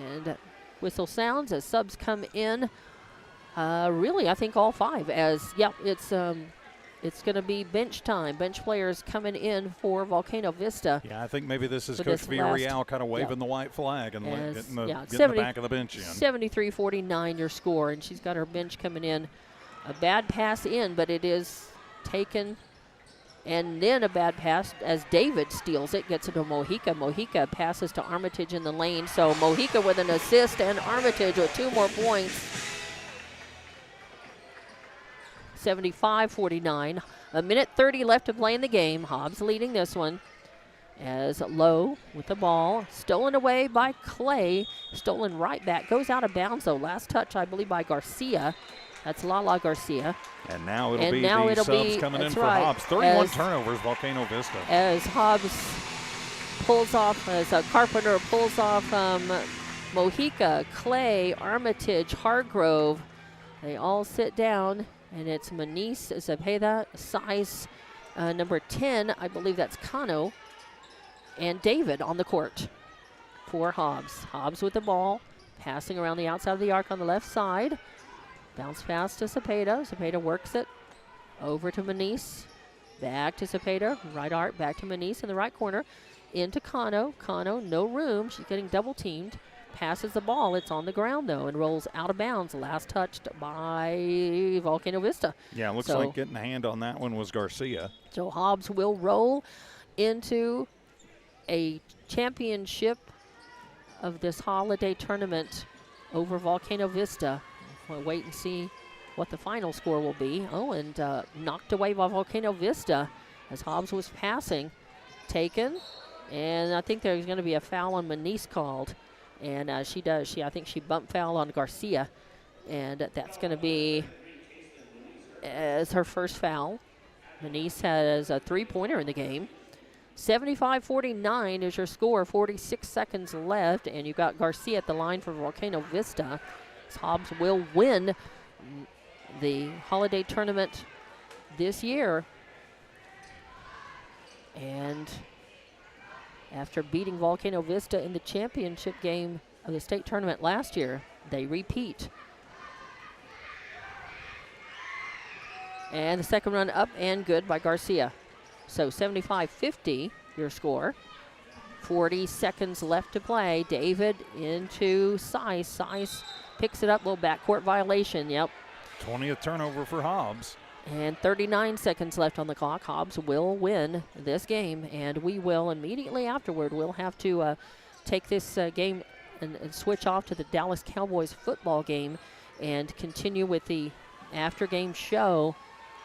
And whistle sounds as subs come in. Really, I think all 5. It's going to be bench time. Bench players coming in for Volcano Vista. Yeah, I think maybe this is Coach Villarreal kind of waving the white flag and getting the back of the bench in. 73-49 your score, and she's got her bench coming in. A bad pass in, but it is taken. And then a bad pass as David steals it, gets it to Mojica. Mojica passes to Armitage in the lane. So Mojica with an assist and Armitage with 2 more points. 75-49. 1:30 left to play in the game. Hobbs leading this one. As Lowe with the ball. Stolen away by Clay. Stolen right back. Goes out of bounds, though. Last touch, I believe, by Garcia. That's Lala Garcia. And now it'll be the subs coming in for Hobbs. 31 turnovers, Volcano Vista. As Hobbs pulls off, as Carpenter pulls off Mojica, Clay, Armitage, Hargrove. They all sit down. And it's Manice Zepeda, size number 10. I believe that's Cano. And David on the court for Hobbs. Hobbs with the ball, passing around the outside of the arc on the left side. Bounce pass to Zepeda. Zepeda works it over to Manice. Back to Zepeda. Right arc, back to Manice in the right corner. Into Cano. Cano, no room. She's getting double teamed. Passes the ball. It's on the ground, though, and rolls out of bounds. Last touched by Volcano Vista. Yeah, looks like getting a hand on that one was Garcia. So Hobbs will roll into a championship of this holiday tournament over Volcano Vista. We'll wait and see what the final score will be. Oh, and knocked away by Volcano Vista as Hobbs was passing. Taken, and I think there's going to be a foul on Manice called. And I think she bumped foul on Garcia. And that's going to be as her first foul. Manice has a 3-pointer in the game. 75-49 is your score. 46 seconds left. And you've got Garcia at the line for Volcano Vista. Hobbs will win the holiday tournament this year. And after beating Volcano Vista in the championship game of the state tournament last year, they repeat. And the second run up and good by Garcia. So 75-50, your score. 40 seconds left to play. David into Sice. Sice picks it up, little backcourt violation, yep. 20th turnover for Hobbs. And 39 seconds left on the clock. Hobbs will win this game, and we will immediately afterward, we'll have to take this game and switch off to the Dallas Cowboys football game and continue with the after-game show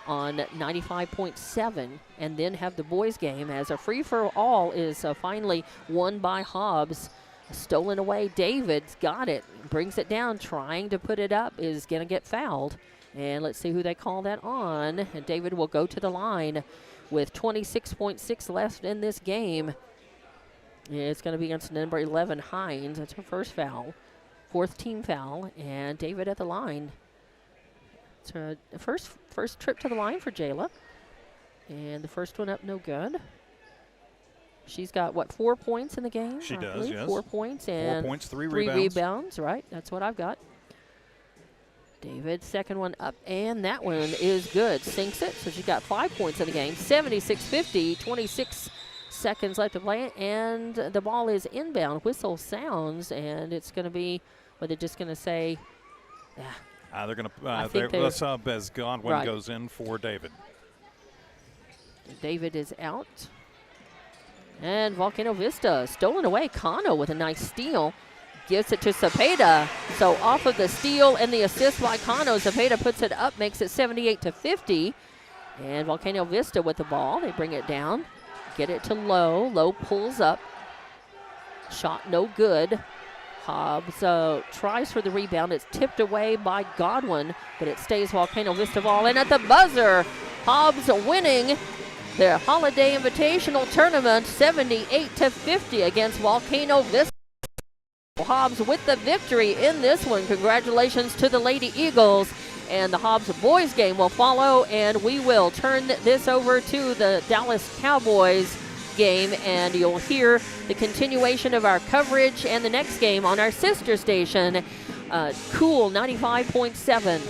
on 95.7, and then have the boys game as a free-for-all is finally won by Hobbs. Stolen away, David's got it, brings it down, trying to put it up, is going to get fouled. And let's see who they call that on. And David will go to the line with 26.6 left in this game. It's going to be against number 11, Hines. That's her first foul, fourth team foul, and David at the line. It's her first trip to the line for Jayla. And the first one up, no good. She's got, what, 4 points in the game? She does, yes. 4 points and 4 points, 3 rebounds. Right, that's what I've got. David, second one up, and that one is good. Sinks it, so she got 5 points in the game. 76-50, 26 seconds left to play, and the ball is inbound. Whistle sounds, and it's going to be, or they're just going to say, they're going to, the sub as Godwin goes in for David. David is out. And Volcano Vista stolen away. Kano with a nice steal. Gives it to Cepeda. So off of the steal and the assist by Kano, Cepeda puts it up, makes it 78-50. And Volcano Vista with the ball. They bring it down. Get it to Lowe. Lowe pulls up. Shot no good. Hobbs tries for the rebound. It's tipped away by Godwin, but it stays Volcano Vista ball. And at the buzzer, Hobbs winning the Holiday Invitational Tournament 78-50 against Volcano Vista. Hobbs with the victory in this one. Congratulations to the Lady Eagles. And the Hobbs boys game will follow, and we will turn this over to the Dallas Cowboys game, and you'll hear the continuation of our coverage and the next game on our sister station, Cool 95.7.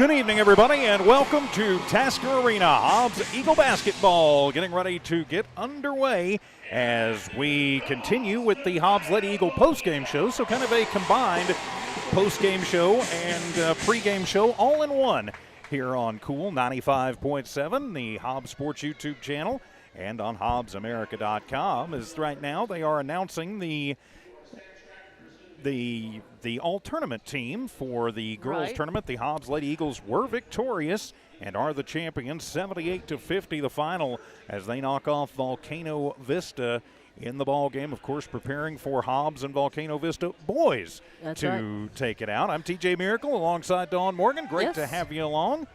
Good evening, everybody, and welcome to Tasker Arena. Hobbs Eagle basketball getting ready to get underway as we continue with the Hobbs Lady Eagle postgame show. So kind of a combined postgame show and pregame show all in one here on Cool 95.7, the Hobbs Sports YouTube channel, and on HobbsAmerica.com. As right now they are announcing the all-tournament team for the girls tournament. The Hobbs Lady Eagles were victorious and are the champions, 78-50 the final, as they knock off Volcano Vista in the ball game. Of course, preparing for Hobbs and Volcano Vista boys take it out. I'm TJ Miracle alongside Dawn Morgan. Great to have you along,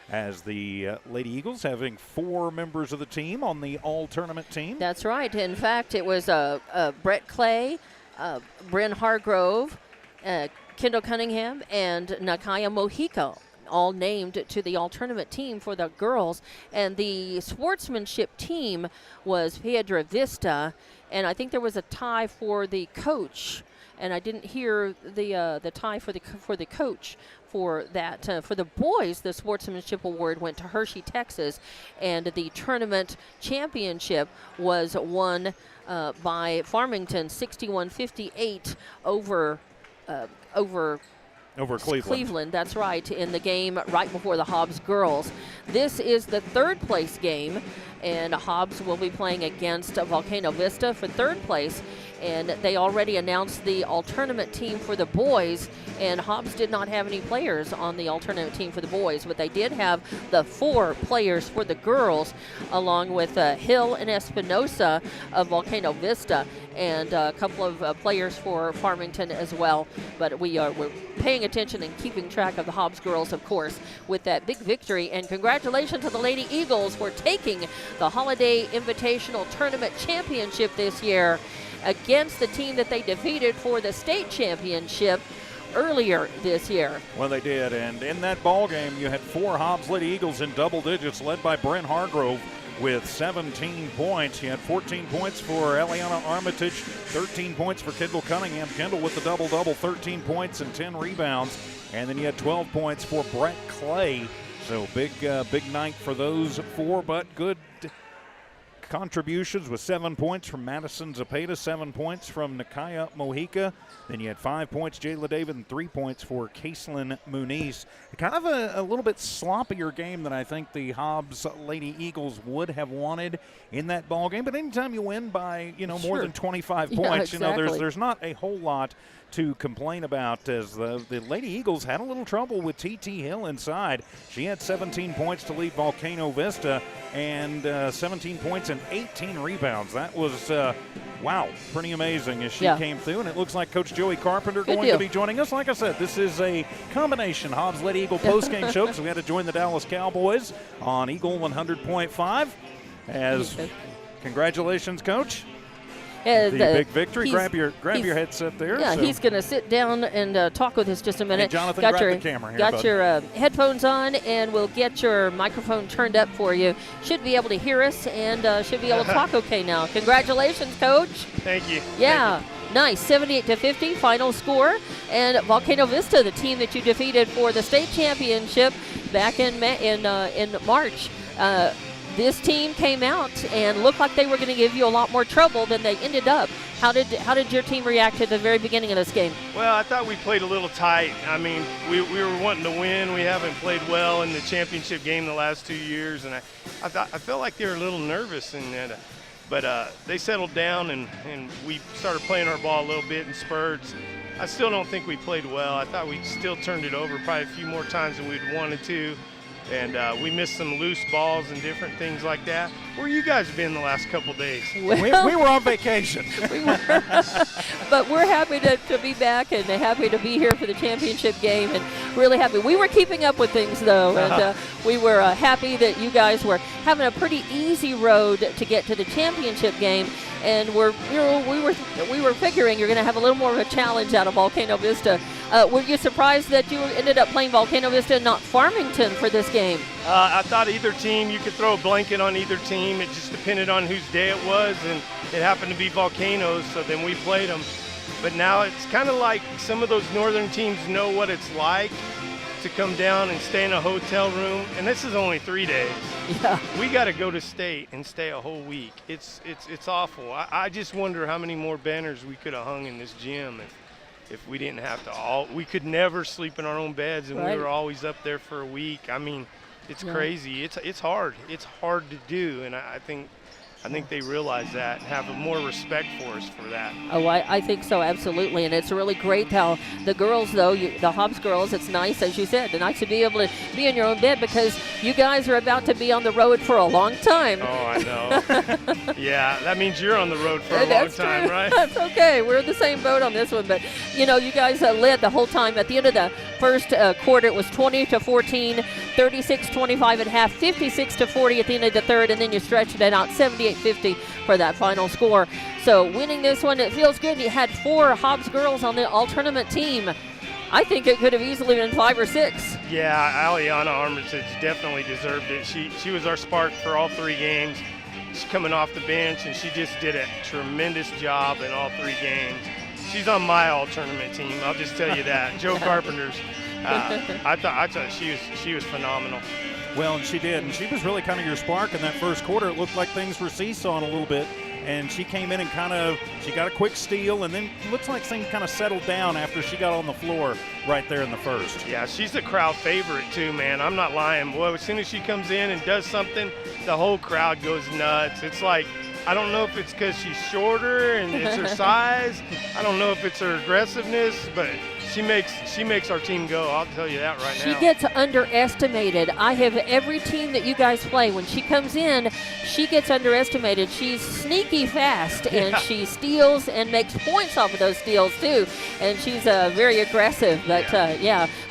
as the Lady Eagles having 4 members of the team on the all-tournament team. That's right. In fact, it was Brett Clay, Bryn Hargrove, Kendall Cunningham, and Nakaya Mojica, all named to the all-tournament team for the girls. And the sportsmanship team was Piedra Vista, and I think there was a tie for the coach. And I didn't hear the tie for the coach for that. For the boys, the sportsmanship award went to Hershey, Texas, and the tournament championship was won by Farmington, 61-58 over Cleveland. That's right, in the game right before the Hobbs girls. This is the third place game, and Hobbs will be playing against Volcano Vista for third place. And they already announced the all-tournament team for the boys, and Hobbs did not have any players on the all-tournament team for the boys, but they did have the 4 players for the girls, along with Hill and Espinosa of Volcano Vista, and a couple of players for Farmington as well. But we're paying attention and keeping track of the Hobbs girls, of course, with that big victory. And congratulations to the Lady Eagles for taking the Holiday Invitational Tournament Championship this year against the team that they defeated for the state championship earlier this year. Well, they did, and in that ball game, you had 4 Hobbs Lady Eagles in double digits, led by Bryn Hargrove with 17 points. You had 14 points for Eliana Armitage, 13 points for Kendall Cunningham. Kendall with the double-double, 13 points and 10 rebounds. And then you had 12 points for Brett Clay. So big night for those 4, but good contributions with 7 points from Madison Zapata, 7 points from Nakaya Mojica. Then you had 5 points, Jayla David, and 3 points for Caselyn Muniz. Kind of a little bit sloppier game than I think the Hobbs Lady Eagles would have wanted in that ball game. But anytime you win by, more than 25 points, exactly. There's not a whole lot to complain about, as the Lady Eagles had a little trouble with T.T. Hill inside. She had 17 points to lead Volcano Vista, and 17 points and 18 rebounds. That was, pretty amazing as she came through. And it looks like Coach Joey Carpenter going to be joining us. Like I said, this is a combination Hobbs Lady Eagle postgame show, so we had to join the Dallas Cowboys on Eagle 100.5 as congratulations, Coach. The big victory. Grab your headset there. Yeah, he's going to sit down and talk with us just a minute. Hey, Jonathan, grab the camera here, got your headphones on, and we'll get your microphone turned up for you. Should be able to hear us and should be able to talk okay now. Congratulations, Coach. Thank you. Yeah, nice. 78-50 final score. And Volcano Vista, the team that you defeated for the state championship back in March. This team came out and looked like they were going to give you a lot more trouble than they ended up. How did your team react at the very beginning of this game? Well, I thought we played a little tight. I mean, we were wanting to win. We haven't played well in the championship game the last 2 years, and I felt like they were a little nervous, but they settled down and we started playing our ball a little bit in spurts. I still don't think we played well. I thought we still turned it over probably a few more times than we'd wanted to. And we missed some loose balls and different things like that. Where you guys been the last couple days? Well, we were on vacation. But we're happy to be back and happy to be here for the championship game, and really happy. We were keeping up with things, though, and we were happy that you guys were having a pretty easy road to get to the championship game. And we were figuring you're going to have a little more of a challenge out of Volcano Vista. Were you surprised that you ended up playing Volcano Vista and not Farmington for this game? I thought either team, you could throw a blanket on either team. It just depended on whose day it was, and it happened to be Volcanoes, so then we played them. But now it's kind of like some of those northern teams know what it's like to come down and stay in a hotel room, and this is only 3 days. Yeah. We got to go to state and stay a whole week. It's awful. I just wonder how many more banners we could have hung in this gym if we didn't have to. We could never sleep in our own beds, and Right. we were always up there for a week. I mean, it's crazy. It's hard. It's hard to do, and I think they realize that and have more respect for us for that. Oh, I think so, absolutely. And it's really great how the girls, though, the Hobbs girls, it's nice, as you said, nice to be able to be in your own bed because you guys are about to be on the road for a long time. Oh, I know. Yeah, that means you're on the road for a long time, true. right? That's okay. We're in the same boat on this one. But, you know, you guys led the whole time. At the end of the first quarter, it was 20-14, 36-25 at half, 56-40 at the end of the third, and then you stretched it out 78-50 for that final score. So winning this one, it feels good. You had 4 Hobbs girls on the all-tournament team. I think it could have easily been 5 or 6. Yeah, Aliana Armitage definitely deserved it. She was our spark for all 3 games. She's coming off the bench, and she just did a tremendous job in all 3 games. She's on my all-tournament team. I'll just tell you that. Joe Carpenter's. I thought she was phenomenal. Well, and she did, and she was really kind of your spark in that first quarter. It looked like things were seesawing a little bit, and she came in and she got a quick steal, and then it looks like things kind of settled down after she got on the floor right there in the first. Yeah, she's a crowd favorite too, man. I'm not lying. Boy, as soon as she comes in and does something, the whole crowd goes nuts. It's like, I don't know if it's because she's shorter and it's her size. I don't know if it's her aggressiveness, but she makes our team go. I'll tell you that right now. She gets underestimated. I have every team that you guys play. When she comes in, she gets underestimated. She's sneaky fast, and she steals and makes points off of those steals too. And she's very aggressive. But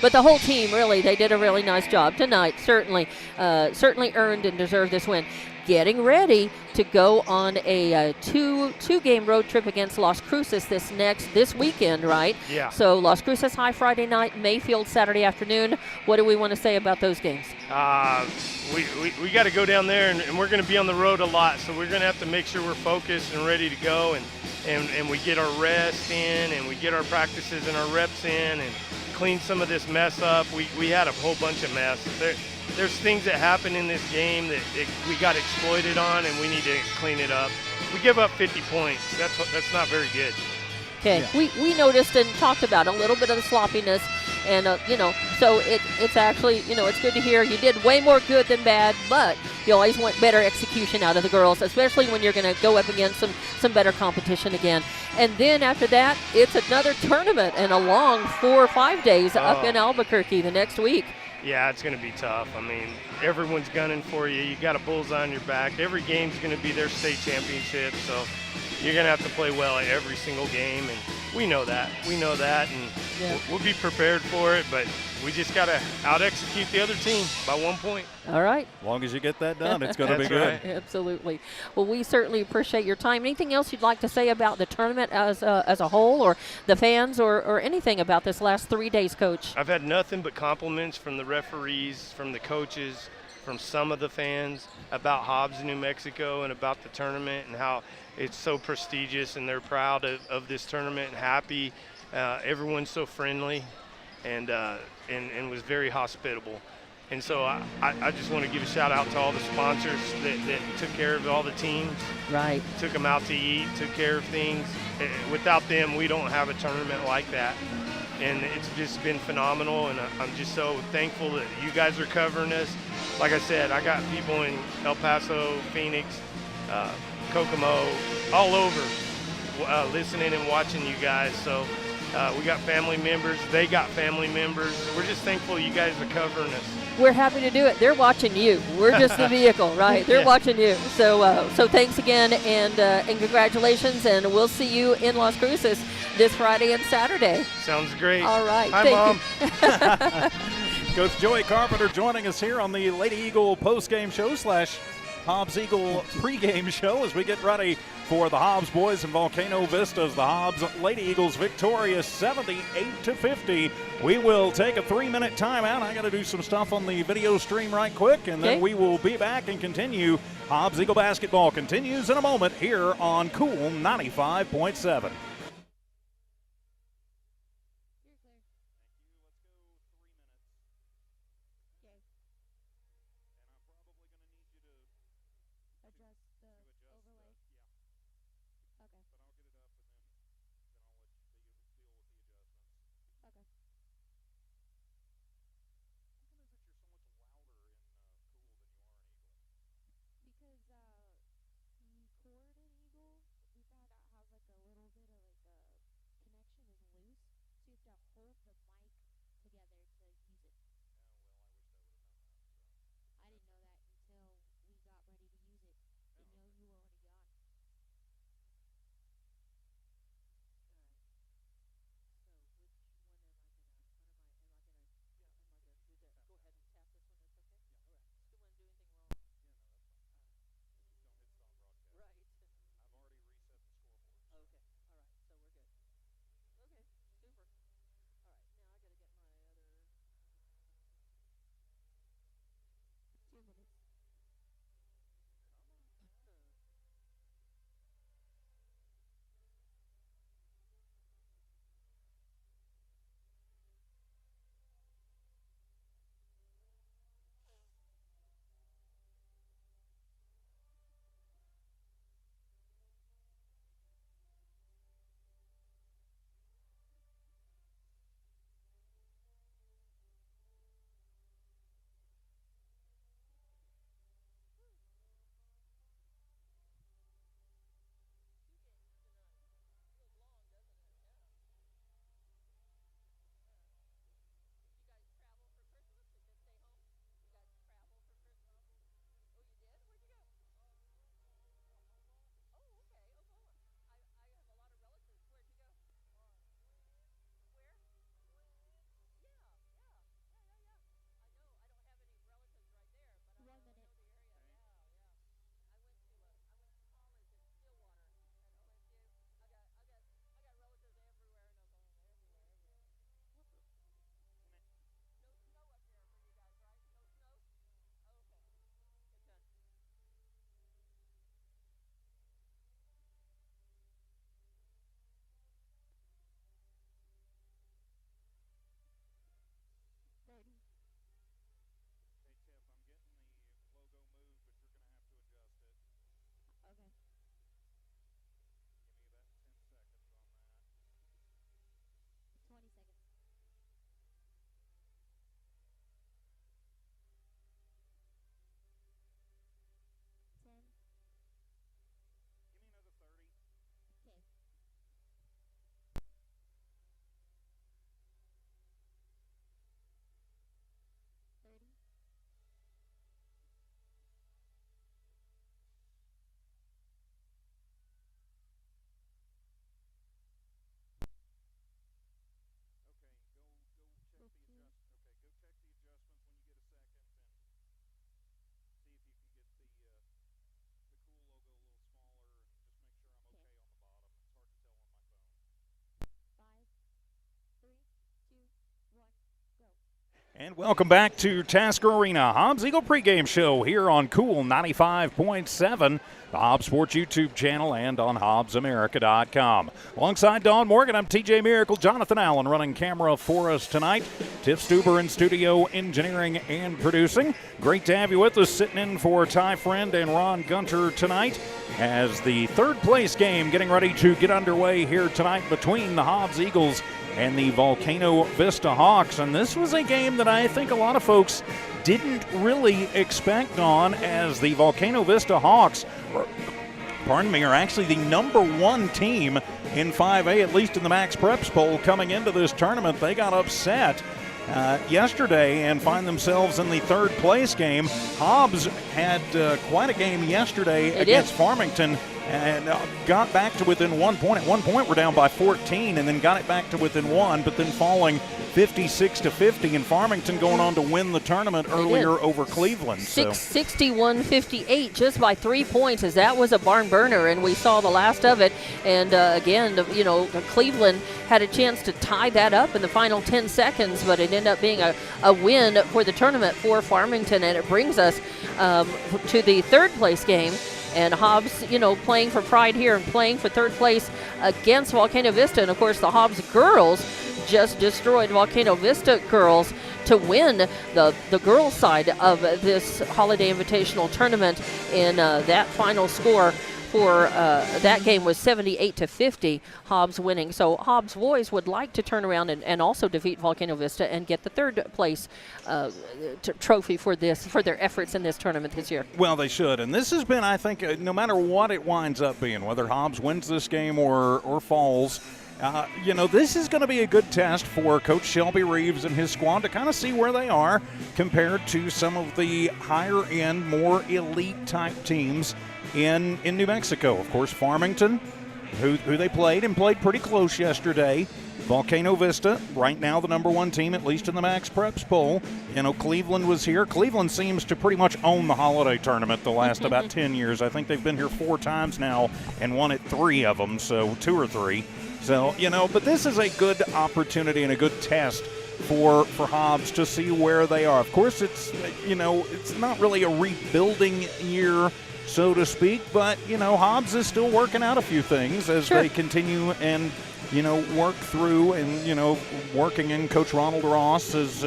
but the whole team really, they did a really nice job tonight. Certainly earned and deserved this win. Getting ready to go on a two-game road trip against Las Cruces this weekend, right? Yeah. So Las Cruces High Friday night, Mayfield Saturday afternoon. What do we want to say about those games? We got to go down there, and we're going to be on the road a lot, so we're going to have to make sure we're focused and ready to go, and we get our rest in, and we get our practices and our reps in, and clean some of this mess up. We had a whole bunch of mess. There's things that happen in this game that we got exploited on, and we need to clean it up. We give up 50 points. That's not very good. Okay, yeah. We noticed and talked about a little bit of the sloppiness, and so it's actually it's good to hear you did way more good than bad, but you always want better execution out of the girls, especially when you're going to go up against some better competition again. And then after that, it's another tournament and a long 4 or 5 days up in Albuquerque the next week. Yeah, it's going to be tough. I mean, everyone's gunning for you. You got a bullseye on your back. Every game's going to be their state championship, so you're going to have to play well at every single game, and we know that. And we'll be prepared for it, but we just got to out-execute the other team by 1 point. All right. As long as you get that done, it's going to be good. Right. Absolutely. Well, we certainly appreciate your time. Anything else you'd like to say about the tournament as a whole, or the fans, or anything about this last 3 days, Coach? I've had nothing but compliments from the referees, from the coaches, from some of the fans about Hobbs, New Mexico, and about the tournament and how it's so prestigious, and they're proud of this tournament and happy. Everyone's so friendly and was very hospitable. And so I just want to give a shout out to all the sponsors that took care of all the teams. Right. Took them out to eat, took care of things. Without them, we don't have a tournament like that. And it's just been phenomenal, and I'm just so thankful that you guys are covering us. Like I said, I got people in El Paso, Phoenix, Kokomo, all over listening and watching you guys. So we got family members. They got family members. We're just thankful you guys are covering us. We're happy to do it. They're watching you. We're just the vehicle, right? They're watching you. So thanks again, and congratulations, and we'll see you in Las Cruces this Friday and Saturday. Sounds great. All right. Hi, Thank Mom. Coach Joey Carpenter joining us here on the Lady Eagle postgame show / Hobbs Eagle pregame show as we get ready for the Hobbs boys and Volcano Vistas. The Hobbs Lady Eagles victorious 78-50. We will take a 3-minute timeout. I got to do some stuff on the video stream right quick, and then we will be back and continue. Hobbs Eagle basketball continues in a moment here on Cool 95.7. And welcome back to Tasker Arena, Hobbs Eagle pregame show here on Cool 95.7, the Hobbs Sports YouTube channel, and on HobbsAmerica.com. Alongside Dawn Morgan, I'm TJ Miracle, Jonathan Allen running camera for us tonight. Tiff Stuber in studio engineering and producing. Great to have you with us, sitting in for Ty Friend and Ron Gunter tonight as the third place game getting ready to get underway here tonight between the Hobbs Eagles and the Volcano Vista Hawks. And this was a game that I think a lot of folks didn't really expect on, as the Volcano Vista Hawks are actually the #1 team in 5A, at least in the Max Preps poll coming into this tournament. They got upset yesterday and find themselves in the third place game. Hobbs had quite a game yesterday against Farmington and got back to within 1 point. At one point, we're down by 14 and then got it back to within 1, but then falling 56-50, and Farmington going on to win the tournament earlier over Cleveland. 61-58, just by 3 points, as that was a barn burner, and we saw the last of it. And again, you know, Cleveland had a chance to tie that up in the final 10 seconds, but it ended up being a win for the tournament for Farmington, and it brings us to the third place game. And Hobbs, you know, playing for pride here and playing for third place against Volcano Vista. And, of course, the Hobbs girls just destroyed Volcano Vista girls to win the girls' side of this Holiday Invitational Tournament. In that final score for that game was 78-50, Hobbs winning. So Hobbs boys would like to turn around and also defeat Volcano Vista and get the third place trophy for their efforts in this tournament this year. Well, they should, and this has been, I think, no matter what it winds up being, whether Hobbs wins this game or falls, you know, this is going to be a good test for Coach Shelby Reeves and his squad to kind of see where they are compared to some of the higher-end, more elite-type teams in New Mexico. Of course, Farmington, who they played pretty close yesterday. Volcano Vista, right now the #1 team, at least in the Max Preps poll. You know, Cleveland was here. Cleveland seems to pretty much own the holiday tournament the last about 10 years. I think they've been here 4 times now and won at 3 of them, so 2 or 3. So, you know, but this is a good opportunity and a good test for Hobbs to see where they are. Of course, it's, you know, it's not really a rebuilding year, so to speak, but, you know, Hobbs is still working out a few things as they continue and, you know, work through and, you know, working in Coach Ronald Ross as,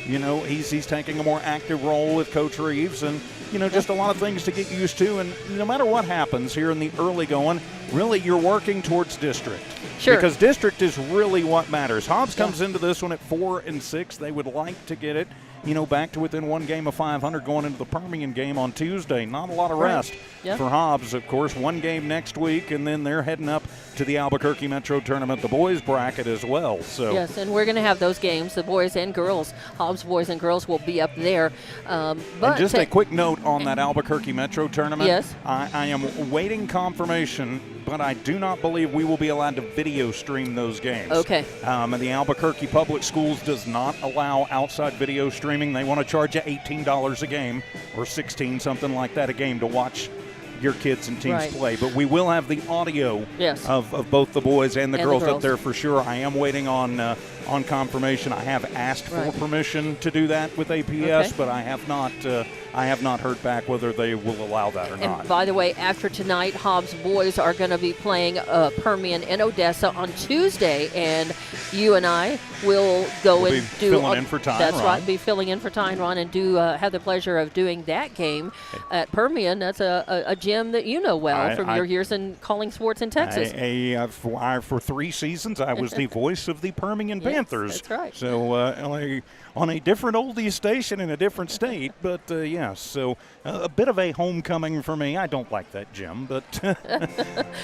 you know, he's taking a more active role with Coach Reeves, and, you know, just a lot of things to get used to. And no matter what happens here in the early going, really you're working towards district. Sure. Because district is really what matters. Hobbs comes into this one at 4-6. They would like to get it, you know, back to within 1 game of 500 going into the Permian game on Tuesday. Not a lot of rest for Hobbs, of course. 1 game next week, and then they're heading up to the Albuquerque Metro Tournament, the boys bracket as well. So yes, and we're going to have those games, the boys and girls. Hobbs boys and girls will be up there. But and just a quick note on that Albuquerque Metro Tournament. Yes. I am waiting confirmation, but I do not believe we will be allowed to video stream those games. Okay. And the Albuquerque Public Schools does not allow outside video streaming. They want to charge you $18 a game or $16, something like that, a game to watch your kids and teams play. But we will have the audio of both the boys and the girls up there for sure. I am waiting on confirmation. I have asked for permission to do that with APS, but I have not heard back whether they will allow that or not. And by the way, after tonight, Hobbs boys are going to be playing Permian in Odessa on Tuesday, and you and I will go and do filling in for Ty. That's right, be filling in for Ty and Ron, and do have the pleasure of doing that game at Permian. That's a gym that you know well from your years in calling sports in Texas. For 3 seasons, I was the voice of the Permian Panthers. That's right. So on a different oldies station in a different state, but so a bit of a homecoming for me. I don't like that gym, but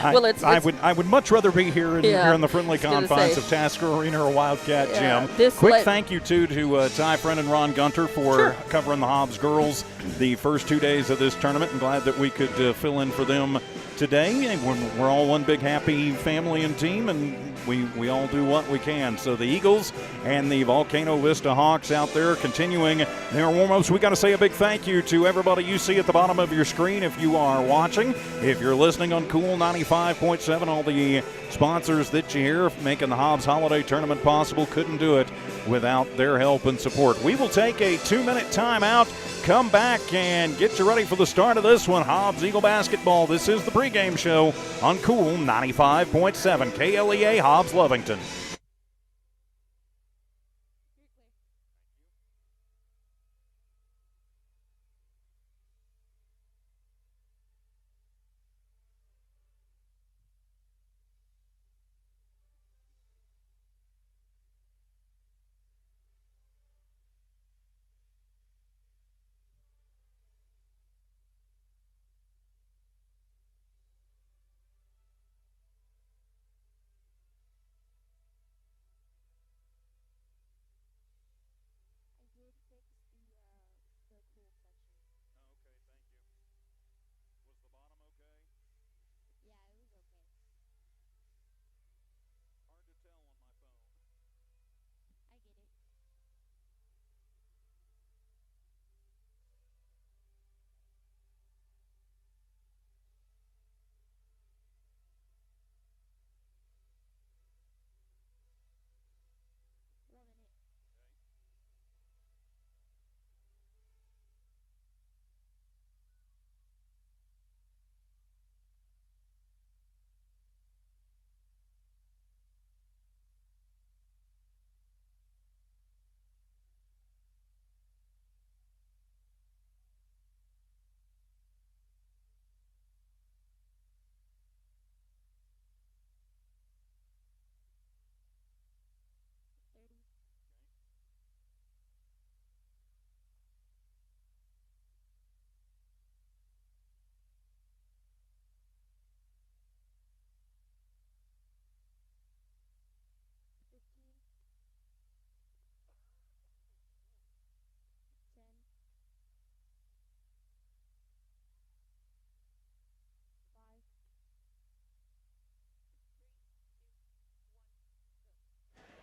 I would much rather be here in the friendly confines of Tasker Arena or Wildcat Gym. Quick thank you to Ty Friend and Ron Gunter for covering the Hobbs girls the first 2 days of this tournament. I'm glad that we could fill in for them today. And we're all one big happy family and team, and we all do what we can. So the Eagles and the Volcano Vista Hawks out there continuing their warm-ups. We got to say a big thank you to everybody you see at the bottom of your screen if you are watching. If you're listening on Cool 95.7, all the sponsors that you hear making the Hobbs Holiday Tournament possible. Couldn't do it without their help and support. We will take a 2-minute timeout, come back, and get you ready for the start of this one. Hobbs Eagle basketball. This is the pregame show on Cool 95.7 KLEA Hobbs Lovington.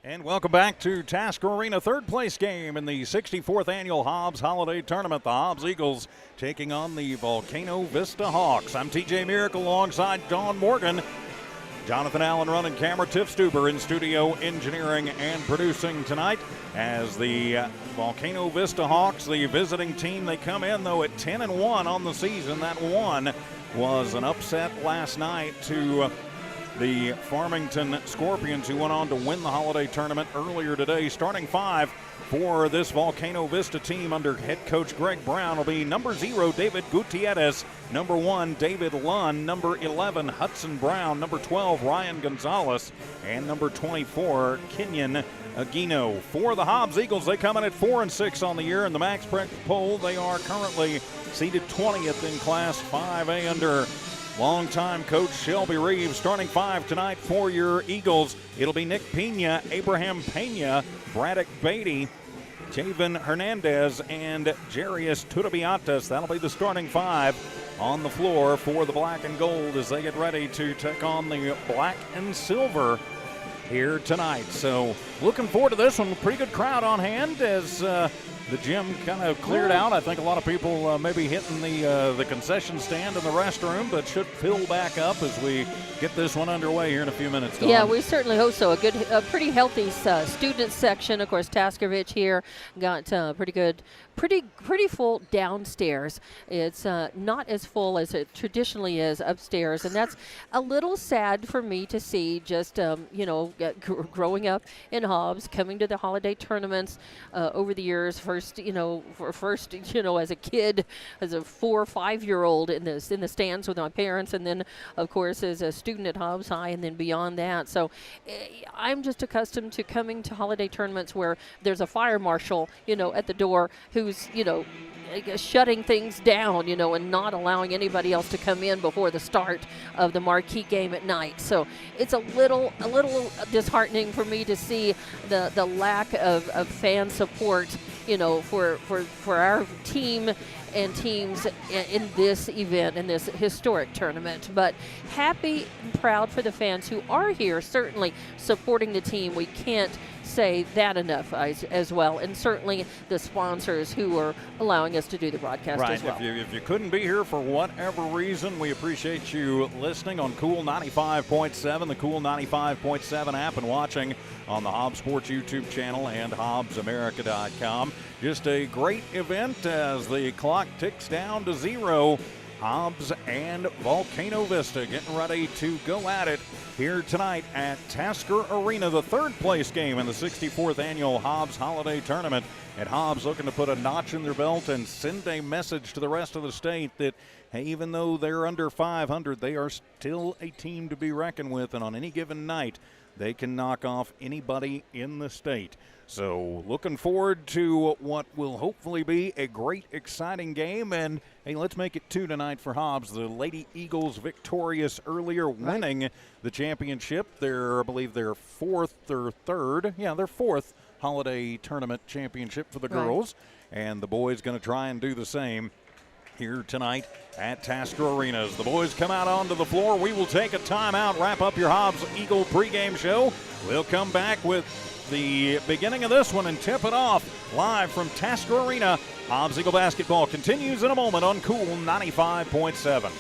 And welcome back to Tasker Arena, third place game in the 64th annual Hobbs Holiday Tournament. The Hobbs Eagles taking on the Volcano Vista Hawks. I'm TJ Miracle alongside Dawn Morgan. Jonathan Allen running camera, Tiff Stuber in studio engineering and producing tonight. As the Volcano Vista Hawks, the visiting team, they come in though at 10-1 on the season. That one was an upset last night to the Farmington Scorpions, who went on to win the holiday tournament earlier today. Starting five for this Volcano Vista team under head coach Greg Brown will be number 0, David Gutierrez, number 1, David Lunn, number 11, Hudson Brown, number 12, Ryan Gonzalez, and number 24, Kenyon Aguino. For the Hobbs Eagles, they come in at 4-6 on the year. In the Max Prex poll, they are currently seated 20th in Class 5A under longtime coach Shelby Reeves. Starting five tonight for your Eagles, it'll be Nick Pena, Abraham Pena, Braddock Beatty, Javen Hernandez, and Jarius Tutabiatas. That'll be the starting five on the floor for the black and gold as they get ready to take on the black and silver here tonight. So looking forward to this one. Pretty good crowd on hand as the gym kind of cleared out. I think a lot of people maybe hitting the concession stand in the restroom, but should fill back up as we get this one underway here in a few minutes. Dawn. Yeah, we certainly hope so. A pretty healthy student section. Of course, Taskovich here got pretty full downstairs. It's not as full as it traditionally is upstairs, and that's a little sad for me to see. Just growing up in Hobbs, coming to the holiday tournaments over the years. First as a kid, as a 4 or 5-year-old in the stands with my parents, and then of course as a student at Hobbs High, and then beyond that. So I'm just accustomed to coming to holiday tournaments where there's a fire marshal, at the door who's, shutting things down, and not allowing anybody else to come in before the start of the marquee game at night. So it's a little disheartening for me to see the lack of fan support, for our team and teams in this event, in this historic tournament. But happy and proud for the fans who are here, certainly supporting the team. We can't say that enough as well, and certainly the sponsors who are allowing us to do the broadcast as well. If you couldn't be here for whatever reason, we appreciate you listening on Cool 95.7, the Cool 95.7 app, and watching on the Hobbs Sports YouTube channel and HobbsAmerica.com. Just a great event as the clock ticks down to 0. Hobbs and Volcano Vista getting ready to go at it here tonight at Tasker Arena, the third place game in the 64th annual Hobbs Holiday Tournament. And Hobbs looking to put a notch in their belt and send a message to the rest of the state that, hey, even though they're under 500, they are still a team to be reckoned with, and on any given night, they can knock off anybody in the state. So looking forward to what will hopefully be a great, exciting game. And, hey, let's make it 2 tonight for Hobbs. The Lady Eagles victorious earlier, winning the championship. I believe their fourth or third. Yeah, their fourth holiday tournament championship for the girls. And the boys going to try and do the same here tonight at Tasker Arena. As the boys come out onto the floor, we will take a timeout, wrap up your Hobbs Eagle pregame show. We'll come back with the beginning of this one and tip it off live from Tasker Arena. Hobbs Eagle basketball continues in a moment on Cool 95.7.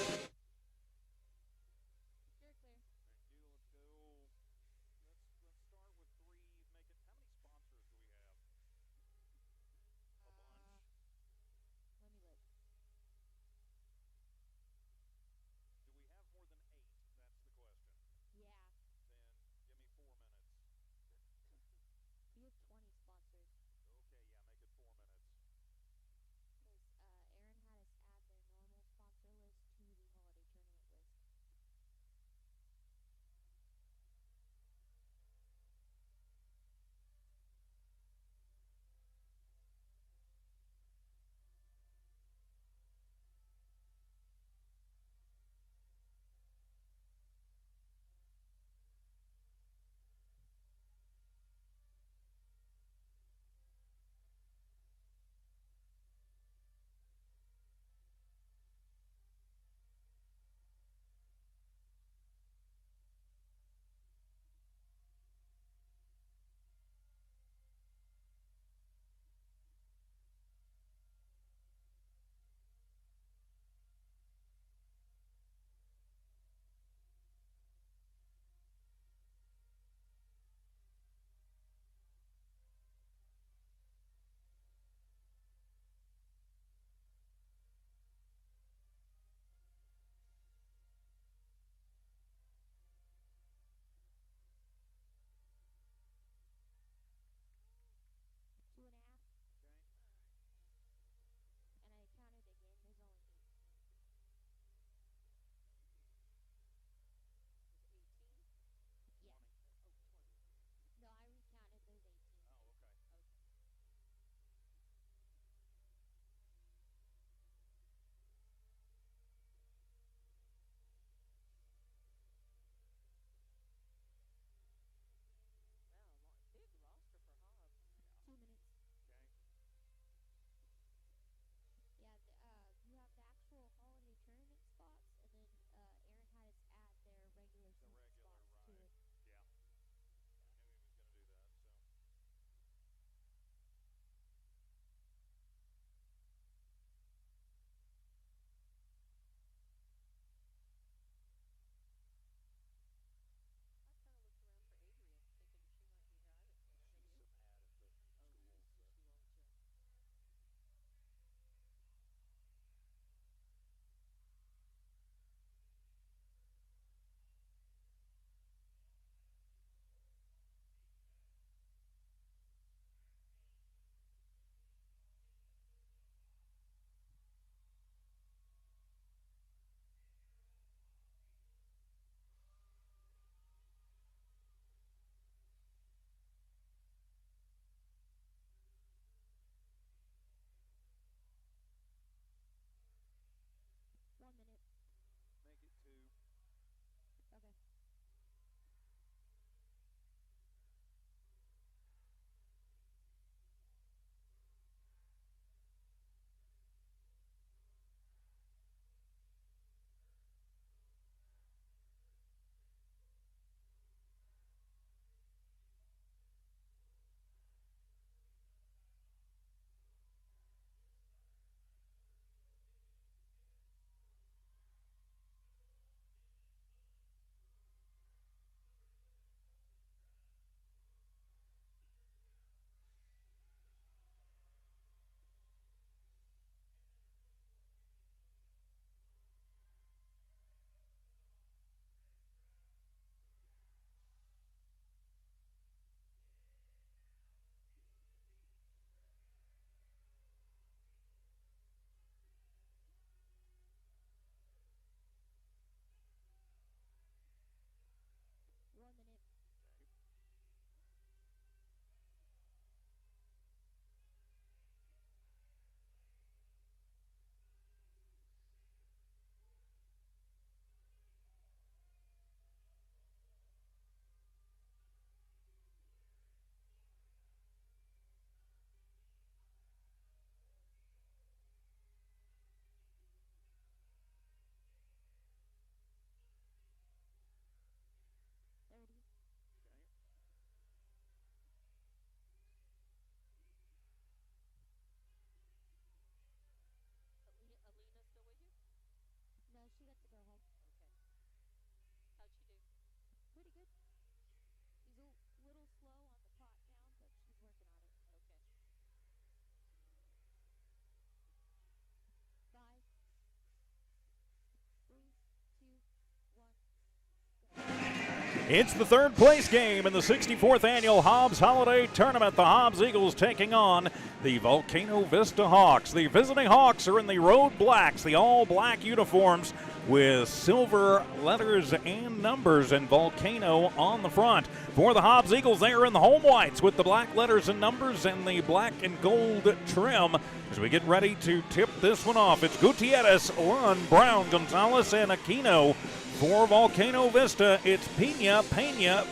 It's the third place game in the 64th annual Hobbs Holiday Tournament. The Hobbs Eagles taking on the Volcano Vista Hawks. The visiting Hawks are in the road blacks, the all black uniforms with silver letters and numbers, and Volcano on the front. For the Hobbs Eagles, they are in the home whites with the black letters and numbers and the black and gold trim. As we get ready to tip this one off, it's Gutierrez, Lund, Brown, Gonzalez, and Aquino. For Volcano Vista, it's Pena,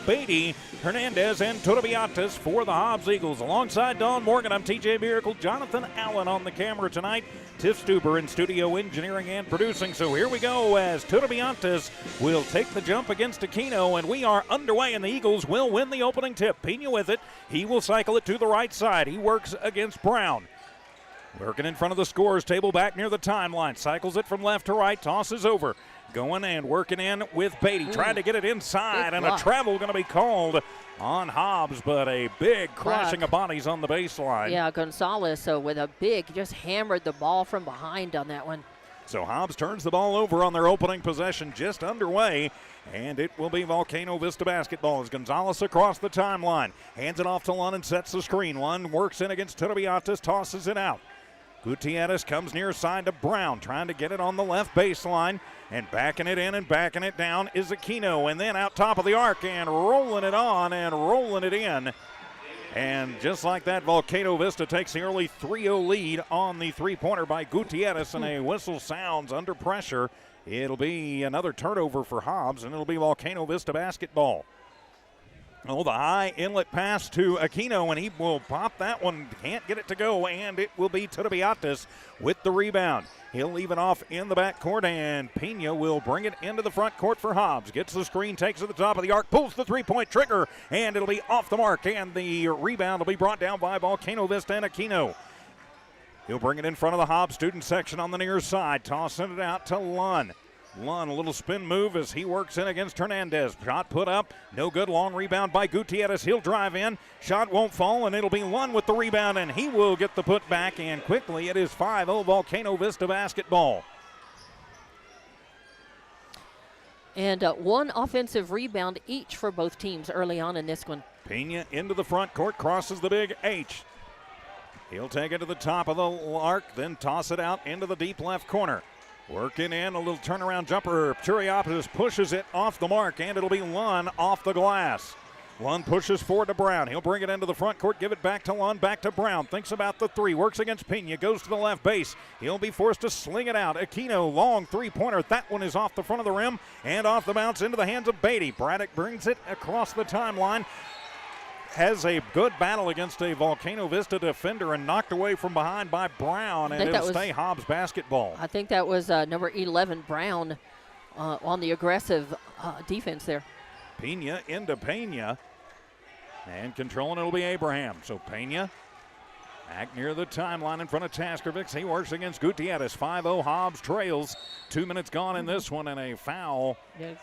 Beatty, Hernandez, and Turbiates for the Hobbs Eagles. Alongside Don Morgan, I'm TJ Miracle, Jonathan Allen on the camera tonight. Tiff Stuber in studio engineering and producing. So here we go as Turbiates will take the jump against Aquino, and we are underway, and the Eagles will win the opening tip. Pena with it. He will cycle it to the right side. He works against Brown. Working in front of the scores table back near the timeline. Cycles it from left to right, tosses over. Going and working in with Beatty, trying to get it inside, and a travel going to be called on Hobbs, but a big crushing of bodies on the baseline. Yeah, Gonzalez, so with a big, just hammered the ball from behind on that one. So Hobbs turns the ball over on their opening possession, just underway, and it will be Volcano Vista basketball as Gonzalez across the timeline. Hands it off to Lund and sets the screen. Lund works in against Turbiates, tosses it out. Gutierrez comes near side to Brown, trying to get it on the left baseline, and backing it in and backing it down is Aquino, and then out top of the arc and rolling it on and rolling it in. And just like that, Volcano Vista takes the early 3-0 lead on the three-pointer by Gutierrez, and a whistle sounds under pressure. It'll be another turnover for Hobbs, and it'll be Volcano Vista basketball. Oh, the high inlet pass to Aquino, and he will pop that one. Can't get it to go, and it will be Turbiates with the rebound. He'll leave it off in the backcourt, and Pena will bring it into the front court for Hobbs. Gets the screen, takes it to the top of the arc, pulls the three-point trigger, and it'll be off the mark, and the rebound will be brought down by Volcano Vista and Aquino. He'll bring it in front of the Hobbs student section on the near side, tossing it out to Lund. Lund, a little spin move as he works in against Hernandez. Shot put up, no good. Long rebound by Gutierrez. He'll drive in. Shot won't fall, and it'll be Lund with the rebound, and he will get the put back. And quickly, it is 5-0 Volcano Vista basketball. And one offensive rebound each for both teams early on in this one. Pena into the front court, crosses the big H. He'll take it to the top of the arc, then toss it out into the deep left corner. Working in a little turnaround jumper. Turbiates pushes it off the mark, and it'll be Lund off the glass. Lund pushes forward to Brown. He'll bring it into the front court, give it back to Lund, back to Brown. Thinks about the three, works against Pena, goes to the left base. He'll be forced to sling it out. Aquino, long three-pointer. That one is off the front of the rim and off the bounce into the hands of Beatty. Braddock brings it across the timeline. Has a good battle against a Volcano Vista defender and knocked away from behind by Brown, and it'll stay Hobbs basketball. I think that was number 11, Brown, on the aggressive defense there. Pena into Pena, and controlling it'll be Abraham. So Pena back near the timeline in front of Taskervix. He works against Gutierrez. 5-0 Hobbs trails. 2 minutes gone in this one, and a foul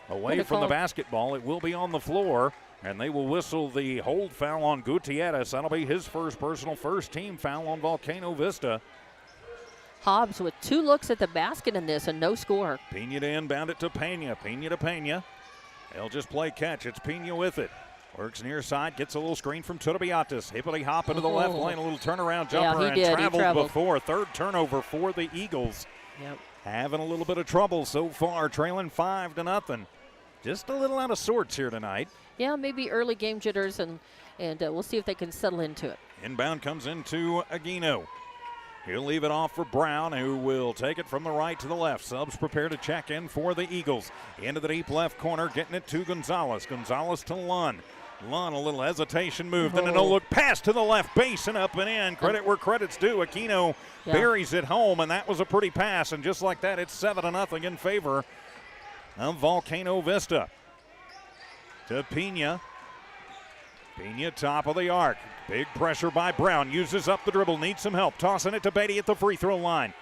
away from the basketball. It will be on the floor. And they will whistle the hold foul on Gutierrez. That'll be his first team foul on Volcano Vista. Hobbs with 2 looks at the basket in this and no score. Pena to inbound it to Pena. Pena to Pena. They'll just play catch. It's Pena with it. Works near side, gets a little screen from Turbiates. Hippity hop into the left lane, a little turnaround jumper, and traveled before. Third turnover for the Eagles. Yep. Having a little bit of trouble so far, trailing 5-0. Just a little out of sorts here tonight. Yeah, maybe early game jitters, and we'll see if they can settle into it. Inbound comes into Aquino. He'll leave it off for Brown, who will take it from the right to the left. Subs prepare to check in for the Eagles. Into the deep left corner, getting it to Gonzalez. Gonzalez to Lund. Lund, a little hesitation move, then a no-look pass to the left base and up and in. Credit where credit's due. Aquino buries it home, and that was a pretty pass. And just like that, it's 7-0 in favor of Volcano Vista. To Pena. Pena top of the arc. Big pressure by Brown. Uses up the dribble. Needs some help. Tossing it to Beatty at the free throw line.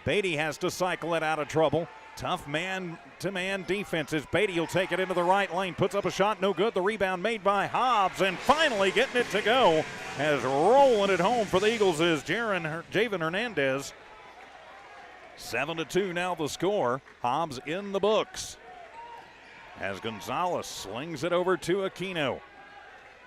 Beatty has to cycle it out of trouble. Tough man-to-man defense as Beatty will take it into the right lane. Puts up a shot. No good. The rebound made by Hobbs. And finally getting it to go as rolling it home for the Eagles is Javen Hernandez. 7-2 now the score. Hobbs in the books. as Gonzalez slings it over to Aquino.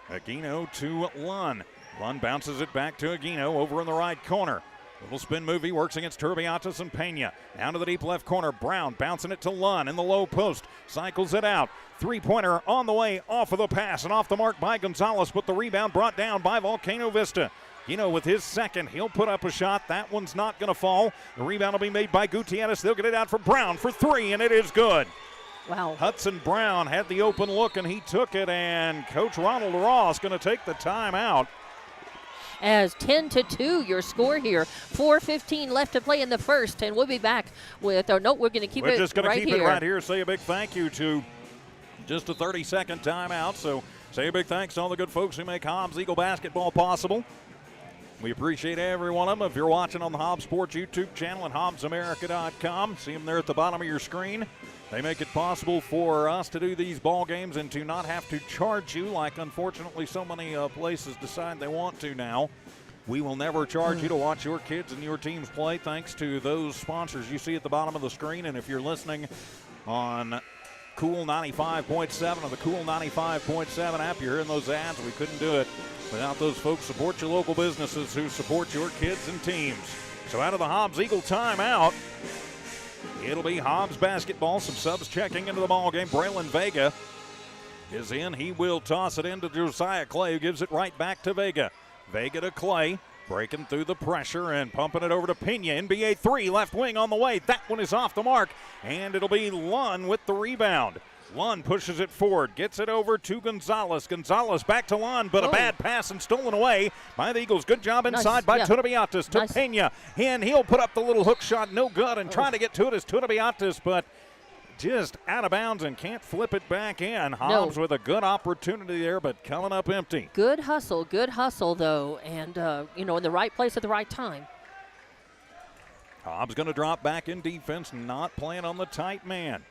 Aquino to Lunn. Lunn bounces it back to Aquino over in the right corner. Little spin move, he works against Turbiatis and Pena. Down to the deep left corner, Brown bouncing it to Lunn in the low post. Cycles it out. Three-pointer on the way, off of the pass and off the mark by Gonzalez, but the rebound brought down by Volcano Vista. With his second, he'll put up a shot. That one's not going to fall. The rebound will be made by Gutierrez. They'll get it out for Brown for three, and it is good. Wow. Hudson Brown had the open look, and he took it, and Coach Ronald Ross going to take the timeout. As 10-2 your score here. 4:15 left to play in the first, and we'll be back with, we're going to keep it right here. We're just going to keep it right here. Say a big thank you to just a 30-second timeout. So say a big thanks to all the good folks who make Hobbs Eagle basketball possible. We appreciate every one of them. If you're watching on the Hobbs Sports YouTube channel at HobbsAmerica.com, see them there at the bottom of your screen. They make it possible for us to do these ball games and to not have to charge you like, unfortunately, so many places decide they want to now. We will never charge you to watch your kids and your teams play, thanks to those sponsors you see at the bottom of the screen. And if you're listening on Cool 95.7 or the Cool 95.7 app, you're hearing those ads. We couldn't do it without those folks. Support your local businesses who support your kids and teams. So out of the Hobbs Eagle timeout, it'll be Hobbs basketball. Some subs checking into the ball game. Braylon Vega is in. He will toss it into Josiah Clay, who gives it right back to Vega. Vega to Clay, breaking through the pressure and pumping it over to Pena. NBA three, left wing on the way. That one is off the mark, and it'll be Lunn with the rebound. Lunn pushes it forward, gets it over to Gonzalez. Gonzalez back to Lunn, but a bad pass and stolen away by the Eagles. Good job inside by Turbiatis to Pena. And he'll put up the little hook shot, no good, and trying to get to it is Turbiatis, but just out of bounds and can't flip it back in. Hobbs with a good opportunity there, but coming up empty. Good hustle though, and in the right place at the right time. Hobbs going to drop back in defense, not playing on the tight man.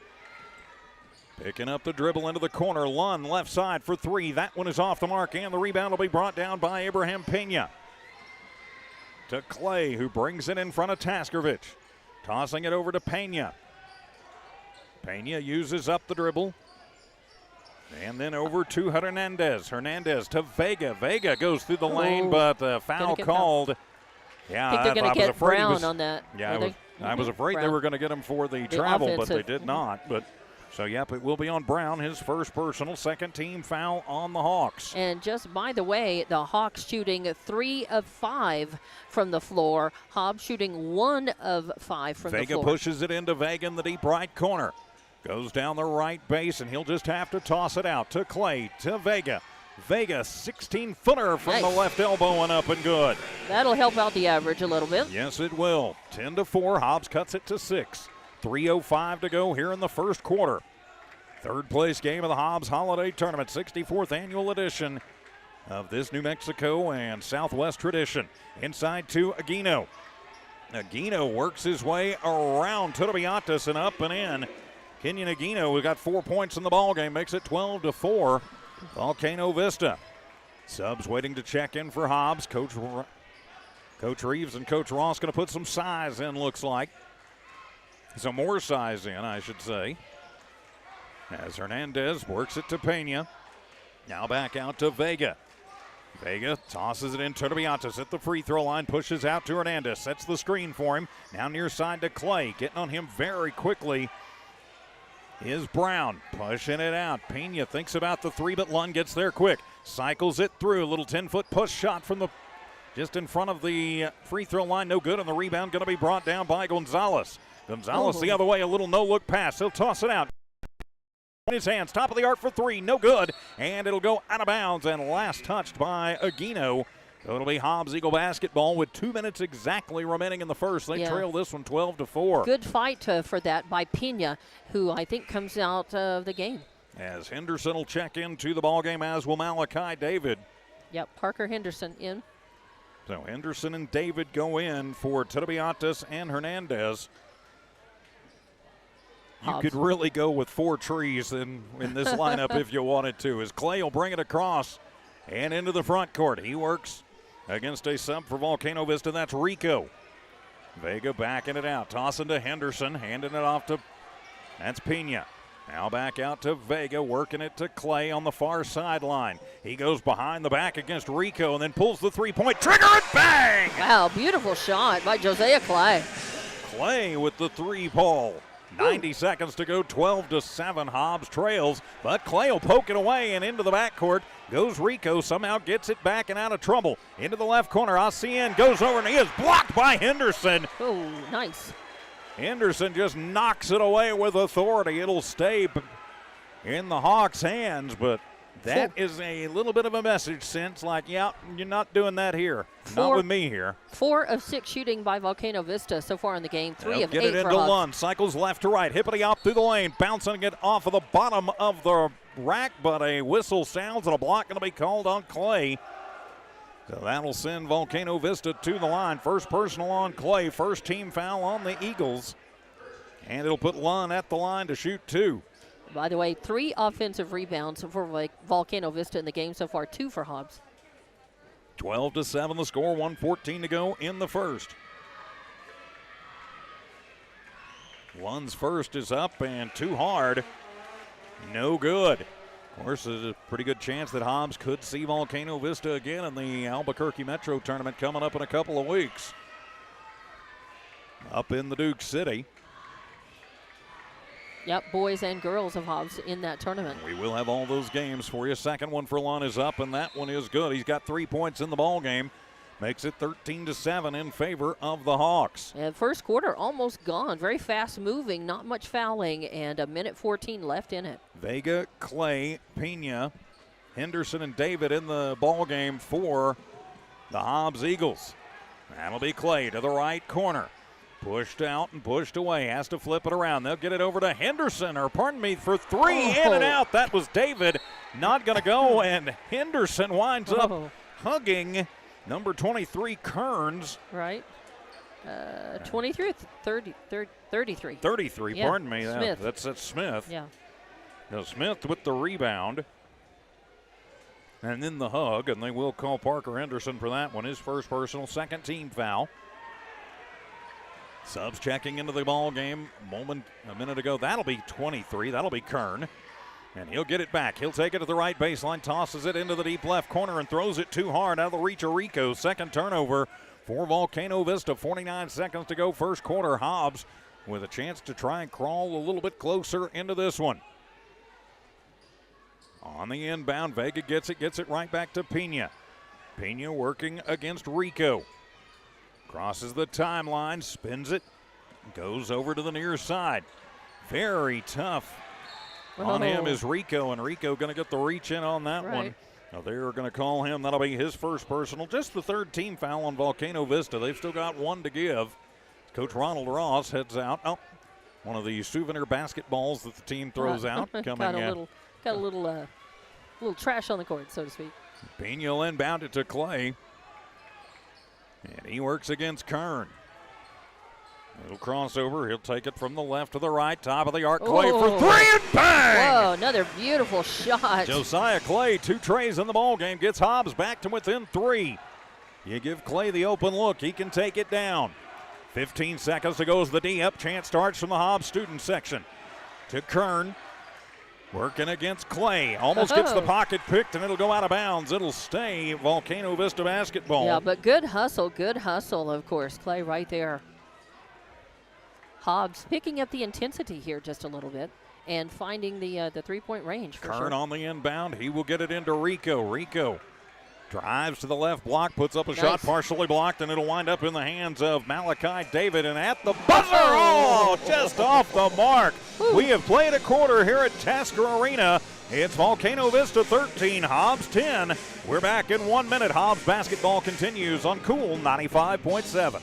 Picking up the dribble into the corner. Lunn left side for three. That one is off the mark, and the rebound will be brought down by Abraham Pena. To Clay, who brings it in front of Taskovich. Tossing it over to Pena. Pena uses up the dribble. And then over to Hernandez. Hernandez to Vega. Vega goes through the lane, but foul called. Yeah, I think they're going to get Brown on that. Yeah, I was afraid they were going to get him for the travel, but they did not. But so, yep, it will be on Brown, his first personal, second team foul on the Hawks. And just by the way, the Hawks shooting 3 of 5 from the floor. Hobbs shooting 1 of 5 from the floor. Vega pushes it into Vega in the deep right corner. Goes down the right base, and he'll just have to toss it out to Clay, to Vega. Vega, 16-footer from the left elbow and up and good. That'll help out the average a little bit. Yes, it will. 10-4, Hobbs cuts it to 6. 3:05 to go here in the first quarter. Third place game of the Hobbs Holiday Tournament, 64th annual edition of this New Mexico and Southwest tradition. Inside to Aquino. Aquino works his way around Turbiatis and up and in. Kenyon Aquino, who got 4 points in the ballgame, makes it 12-4. Volcano Vista. Subs waiting to check in for Hobbs. Coach Reeves and Coach Ross going to put some size in, looks like. Some more size in, I should say. As Hernandez works it to Pena. Now back out to Vega. Vega tosses it in. Turbiatis at the free throw line, pushes out to Hernandez. Sets the screen for him. Now near side to Clay. Getting on him very quickly is Brown. Pushing it out. Pena thinks about the three, but Lunn gets there quick. Cycles it through. A little 10-foot push shot from the just in front of the free throw line. No good, and the rebound going to be brought down by Gonzalez. Gonzalez the other way, a little no-look pass. He'll toss it out. In his hands, top of the arc for three, no good. And it'll go out of bounds and last touched by Aquino. So it'll be Hobbs Eagle basketball with 2 minutes exactly remaining in the first. They trail this one 12-4. Good fight for that by Pena, who I think comes out of the game. As Henderson will check into the ballgame, as will Malachi David. Yep, Parker Henderson in. So Henderson and David go in for Turbiatis and Hernandez. You could really go with 4 trees in this lineup if you wanted to, as Clay will bring it across and into the front court. He works against a sub for Volcano Vista. That's Rico. Vega backing it out, tossing to Henderson, handing it off to, that's Pena. Now back out to Vega, working it to Clay on the far sideline. He goes behind the back against Rico and then pulls the three-point trigger and bang! Wow, beautiful shot by Josiah Clay. Clay with the three-ball. 90 seconds to go, 12-7. Hobbs trails, but Clay will poke it away and into the backcourt. Goes Rico, somehow gets it back and out of trouble. Into the left corner, ACN goes over and he is blocked by Henderson. Oh, nice. Henderson just knocks it away with authority. It'll stay in the Hawks' hands, but that is a little bit of a message since, like, yeah, you're not doing that here. Not with me here. 4 of 6 shooting by Volcano Vista so far in the game. 3 of 8 get it into Hobbs. Lund. Cycles left to right. Hippity hop through the lane. Bouncing it off of the bottom of the rack, but a whistle sounds and a block going to be called on Clay. So that'll send Volcano Vista to the line. First personal on Clay. First team foul on the Eagles. And it'll put Lund at the line to shoot 2. By the way, 3 offensive rebounds for Volcano Vista in the game so far, 2 for Hobbs. 12-7 the score, 1:14 to go in the first. Lund's first is up and too hard. No good. Of course, there's a pretty good chance that Hobbs could see Volcano Vista again in the Albuquerque Metro tournament coming up in a couple of weeks. Up in the Duke City. Yep, boys and girls of Hobbs in that tournament. We will have all those games for you. Second one for Lund is up, and that one is good. He's got 3 points in the ball game. Makes it 13-7 in favor of the Hawks. And first quarter almost gone. Very fast moving, not much fouling, and 1:14 left in it. Vega, Clay, Pena, Henderson, and David in the ball game for the Hobbs Eagles. That'll be Clay to the right corner. Pushed out and pushed away. Has to flip it around. They'll get it over to Henderson, or pardon me, for 3. In and out. That was David. Not going to go, and Henderson winds up hugging number 23, Kearns. Right. 23 or 33? 33, yeah. pardon me. Smith. That's Smith. Yeah. Now Smith with the rebound. And then the hug, and they will call Parker Henderson for that one. His first personal, second team foul. Subs checking into the ball game a minute ago. That'll be 23. That'll be Kern. And he'll get it back. He'll take it to the right baseline, tosses it into the deep left corner and throws it too hard out of the reach of Rico. Second turnover for Volcano Vista. 49 seconds to go first quarter. Hobbs with a chance to try and crawl a little bit closer into this one. On the inbound, Vega gets it right back to Pena. Pena working against Rico. Crosses the timeline, spins it, goes over to the near side. Very tough on him is Rico, and Rico going to get the reach in on that one. Now they're going to call him. That'll be his first personal. Just the third team foul on Volcano Vista. They've still got one to give. Coach Ronald Ross heads out. Oh, one of the souvenir basketballs that the team throws out. Got a little trash on the court, so to speak. Pena will inbound it to Clay. And he works against Kern. Little crossover. He'll take it from the left to the right. Top of the arc. Clay for 3 and bang! Whoa, another beautiful shot. Josiah Clay, 2 trays in the ball game. Gets Hobbs back to within 3. You give Clay the open look. He can take it down. 15 seconds to go as the D up. Chance starts from the Hobbs student section. To Kern. Working against Clay. Almost gets the pocket picked, and it'll go out of bounds. It'll stay Volcano Vista basketball. Yeah, but good hustle, of course. Clay right there. Hobbs picking up the intensity here just a little bit and finding the three-point range for Kern sure. on the inbound. He will get it into Rico. Rico drives to the left block, puts up a shot partially blocked, and it'll wind up in the hands of Malachi David. And at the buzzer, just off the mark. We have played a quarter here at Tasker Arena. It's Volcano Vista 13, Hobbs 10. We're back in 1 minute. Hobbs basketball continues on Cool 95.7.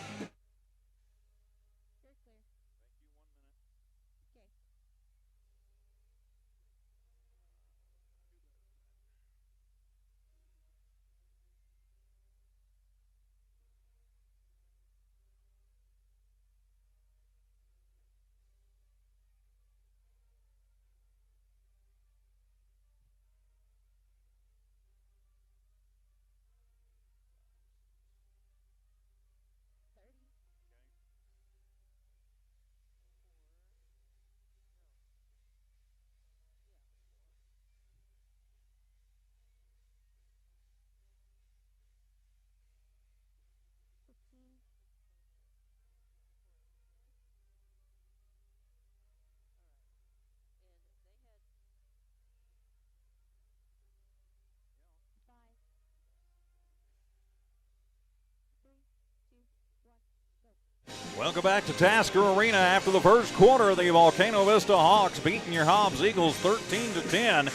Welcome back to Tasker Arena after the first quarter. The Volcano Vista Hawks beating your Hobbs Eagles 13-10.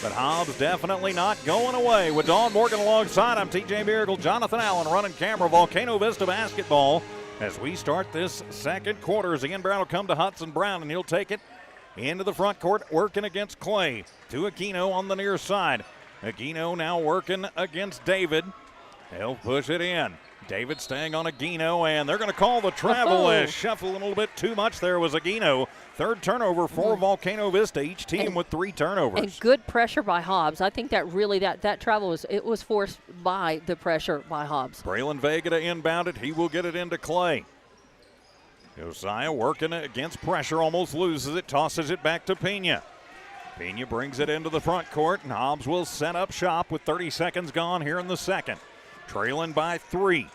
But Hobbs definitely not going away. With Dawn Morgan alongside, I'm TJ Miracle, Jonathan Allen running camera. Volcano Vista basketball as we start this second quarter. As the inbound will come to Hudson Brown, and he'll take it into the front court, working against Clay. To Aquino on the near side. Aquino now working against David. He'll push it in. David staying on Aquino, and they're going to call the travel. Shuffle a little bit too much there was Aquino. Third turnover for Volcano Vista, each team with 3 turnovers. And good pressure by Hobbs. I think that really, that travel was forced by the pressure by Hobbs. Braylon Vega to inbound it. He will get it into Clay. Josiah working against pressure, almost loses it, tosses it back to Pena. Pena brings it into the front court, and Hobbs will set up shop with 30 seconds gone here in the second. Trailing by 3.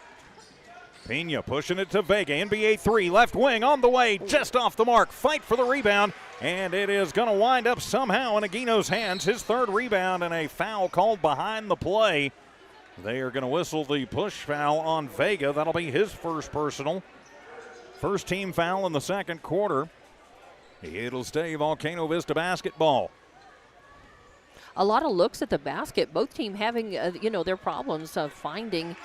Pena pushing it to Vega. NBA 3, left wing on the way, just off the mark. Fight for the rebound, and it is going to wind up somehow in Aguino's hands. His third rebound and a foul called behind the play. They are going to whistle the push foul on Vega. That'll be his first personal. First team foul in the second quarter. It'll stay Volcano Vista basketball. A lot of looks at the basket. Both teams having, their problems of finding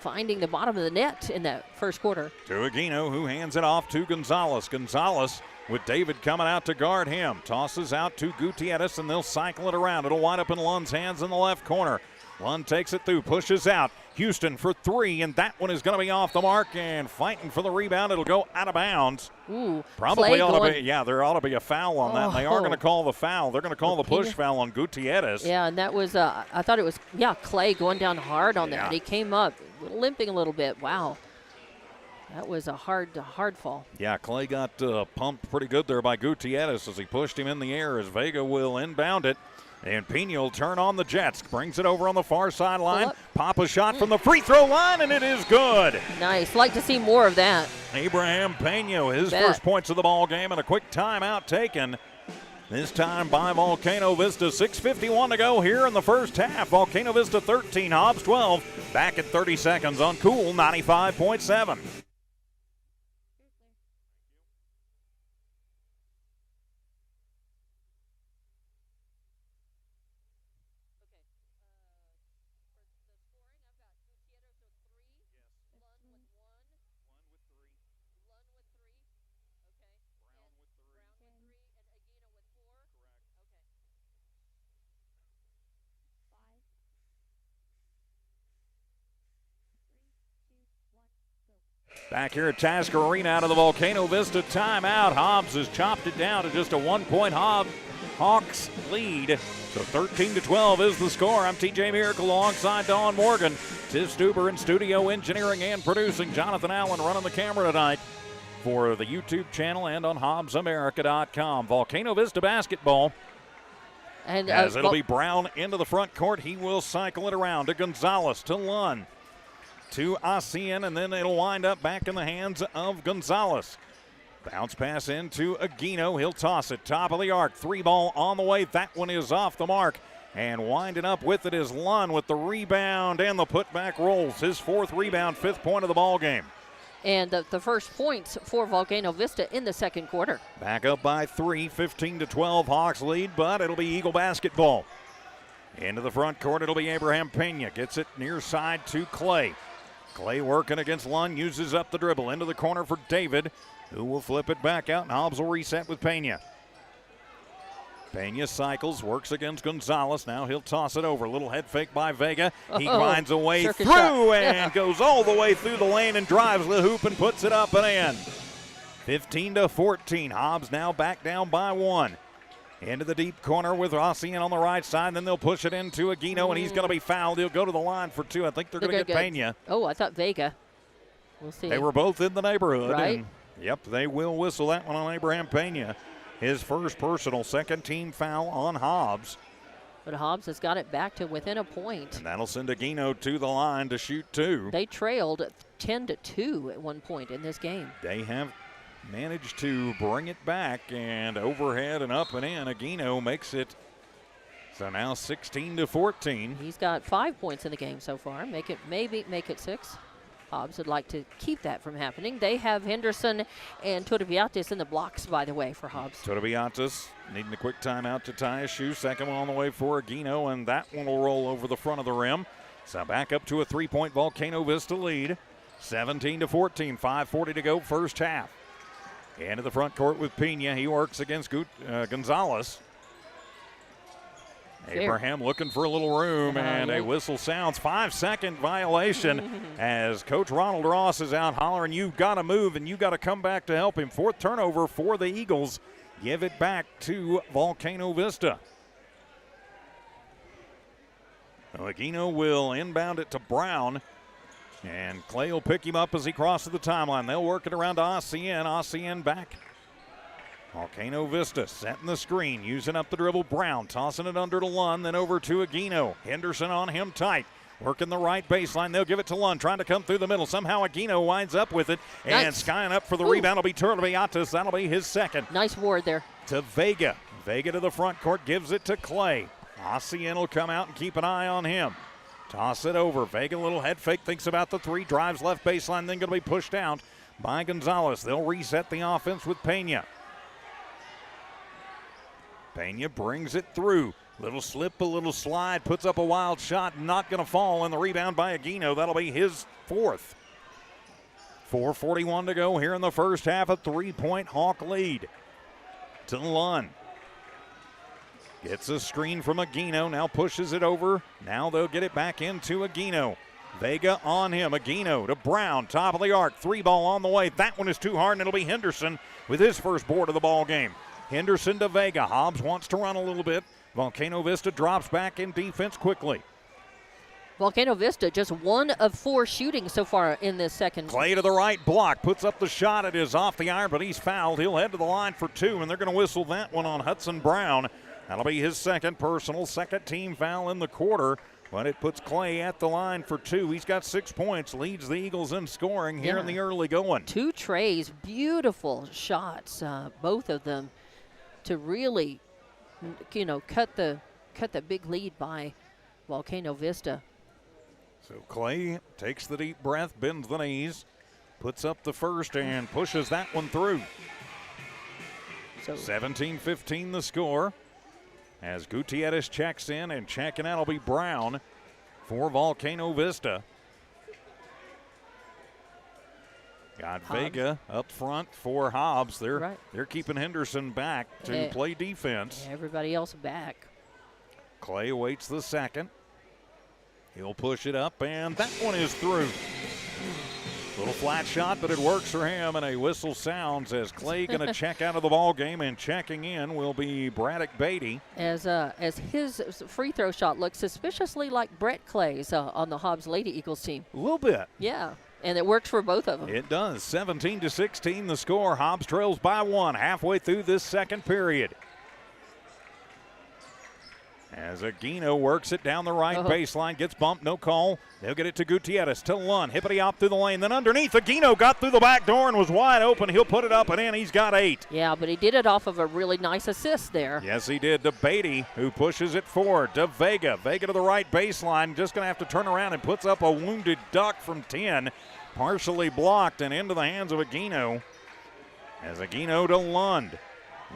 the bottom of the net in that first quarter. To Aquino, who hands it off to Gonzalez. Gonzalez with David coming out to guard him. Tosses out to Gutierrez, and they'll cycle it around. It'll wind up in Lund's hands in the left corner. Lund takes it through, pushes out. Houston for 3, and that one is going to be off the mark, and fighting for the rebound. It'll go out of bounds. Ooh, probably ought to be, there ought to be a foul on that. And they are going to call the foul. They're going to call the push foul on Gutierrez. Yeah, and that was, I thought it was, Clay going down hard on that. He came up limping a little bit. Wow. That was a hard fall. Yeah, Clay got pumped pretty good there by Gutierrez as he pushed him in the air as Vega will inbound it. And Pena will turn on the Jets. Brings it over on the far sideline. Pop a shot from the free throw line, and it is good. Nice. Like to see more of that. Abraham Pena, his first points of the ball game, and a quick timeout taken. This time by Volcano Vista. 6:51 to go here in the first half. Volcano Vista 13, Hobbs 12. Back at 30 seconds on Cool 95.7. Back here at Tasker Arena out of the Volcano Vista timeout. Hobbs has chopped it down to just a 1-point Hawks lead. So 13-12 is the score. I'm TJ Miracle alongside Dawn Morgan. Tiff Stuber in studio engineering and producing. Jonathan Allen running the camera tonight for the YouTube channel and on HobbsAmerica.com. Volcano Vista basketball. And as it'll be Brown into the front court, he will cycle it around to Gonzalez, to Lund, to Asian, and then it'll wind up back in the hands of Gonzalez. Bounce pass into Aquino. He'll toss it. Top of the arc. 3 ball on the way. That one is off the mark. And winding up with it is Lund with the rebound and the putback rolls. His 4th rebound, 5th point of the ball game. And the first points for Volcano Vista in the second quarter. Back up by 3, 15-12 Hawks lead, but it'll be Eagle basketball. Into the front court, it'll be Abraham Pena. Gets it near side to Clay. Clay working against Lund, uses up the dribble. Into the corner for David, who will flip it back out, and Hobbs will reset with Pena. Pena cycles, works against Gonzalez. Now he'll toss it over. Little head fake by Vega. He finds a way through and goes all the way through the lane and drives the hoop and puts it up and in. 15-14. Hobbs now back down by 1. Into the deep corner with Rossian on the right side. Then they'll push it into Aquino, and he's going to be fouled. He'll go to the line for 2. I think they're going to get Pena. Oh, I thought Vega. We'll see. They were both in the neighborhood. Right. And, yep, they will whistle that one on Abraham Pena. His first personal, second team foul on Hobbs. But Hobbs has got it back to within a point. And that'll send Aquino to the line to shoot 2. They trailed 10-2 at one point in this game. They have managed to bring it back, and overhead and up and in. Aquino makes it so now 16-14. He's got 5 points in the game so far. Make it 6. Hobbs would like to keep that from happening. They have Henderson and Torreviates in the blocks, by the way, for Hobbs. Torreviates needing a quick timeout to tie his shoe. Second one on the way for Aguino, and that one will roll over the front of the rim. So back up to a 3-point Volcano Vista lead. 17-14, 5:40 to go, first half. Into the front court with Pena. He works against Gonzalez. Abraham looking for a little room, and a whistle sounds. 5-second violation as Coach Ronald Ross is out hollering, you've got to move and you've got to come back to help him. Fourth turnover for the Eagles. Give it back to Volcano Vista. Aguino will inbound it to Brown, and Clay will pick him up as he crosses the timeline. They'll work it around to Ossian. Ossian back. Volcano Vista setting the screen, using up the dribble. Brown tossing it under to Lund, then over to Aguino. Henderson on him tight. Working the right baseline. They'll give it to Lund, trying to come through the middle. Somehow Aguino winds up with it. And skying up for the rebound will be Torreviates. That'll be his second. Nice ward there. To Vega. Vega to the front court, gives it to Clay. Ossian will come out and keep an eye on him. Toss it over. Vega, little head fake, thinks about the three. Drives left baseline, then going to be pushed out by Gonzalez. They'll reset the offense with Pena. Pena brings it through. Little slip, a little slide, puts up a wild shot, not going to fall, and the rebound by Aguino. That'll be his fourth. 4:41 to go here in the first half, a 3-point Hawk lead. To Lund. Gets a screen from Aguino, now pushes it over. Now they'll get it back into Aguino. Vega on him, Aguino to Brown, top of the arc, 3-ball on the way. That one is too hard, and it'll be Henderson with his first board of the ball game. Henderson to Vega. Hobbs wants to run a little bit. Volcano Vista drops back in defense quickly. Volcano Vista just 1 of 4 shooting so far in this second. Clay to the right block, puts up the shot. It is off the iron, but he's fouled. He'll head to the line for 2, and they're going to whistle that one on Hudson Brown. That'll be his second personal, second team foul in the quarter, but it puts Clay at the line for 2. He's got 6 points, leads the Eagles in scoring here in the early going. 2 trays, beautiful shots, both of them, to really, cut the big lead by Volcano Vista. So Clay takes the deep breath, bends the knees, puts up the first, and pushes that one through. So 17-15 the score. As Gutierrez checks in, and checking out will be Brown for Volcano Vista. Got Hobbs. Vega up front for Hobbs. They're keeping Henderson back to play defense. Everybody else back. Clay awaits the second. He'll push it up, and that one is through. Little flat shot, but it works for him, and a whistle sounds as Clay going to check out of the ball game, and checking in will be Braddock Beatty. As his free throw shot looks suspiciously like Brett Clay's on the Hobbs Lady Eagles team. A little bit. Yeah, and it works for both of them. It does. 17-16 the score. Hobbs trails by 1 halfway through this second period. As Aguino works it down the right baseline, gets bumped, no call. They'll get it to Gutierrez, to Lund, hippity-hop through the lane, then underneath. Aguino got through the back door and was wide open. He'll put it up and in. He's got 8. Yeah, but he did it off of a really nice assist there. Yes, he did. To Beatty, who pushes it forward. To Vega. Vega to the right baseline. Just going to have to turn around and puts up a wounded duck from 10. Partially blocked and into the hands of Aguino. As Aguino to Lund.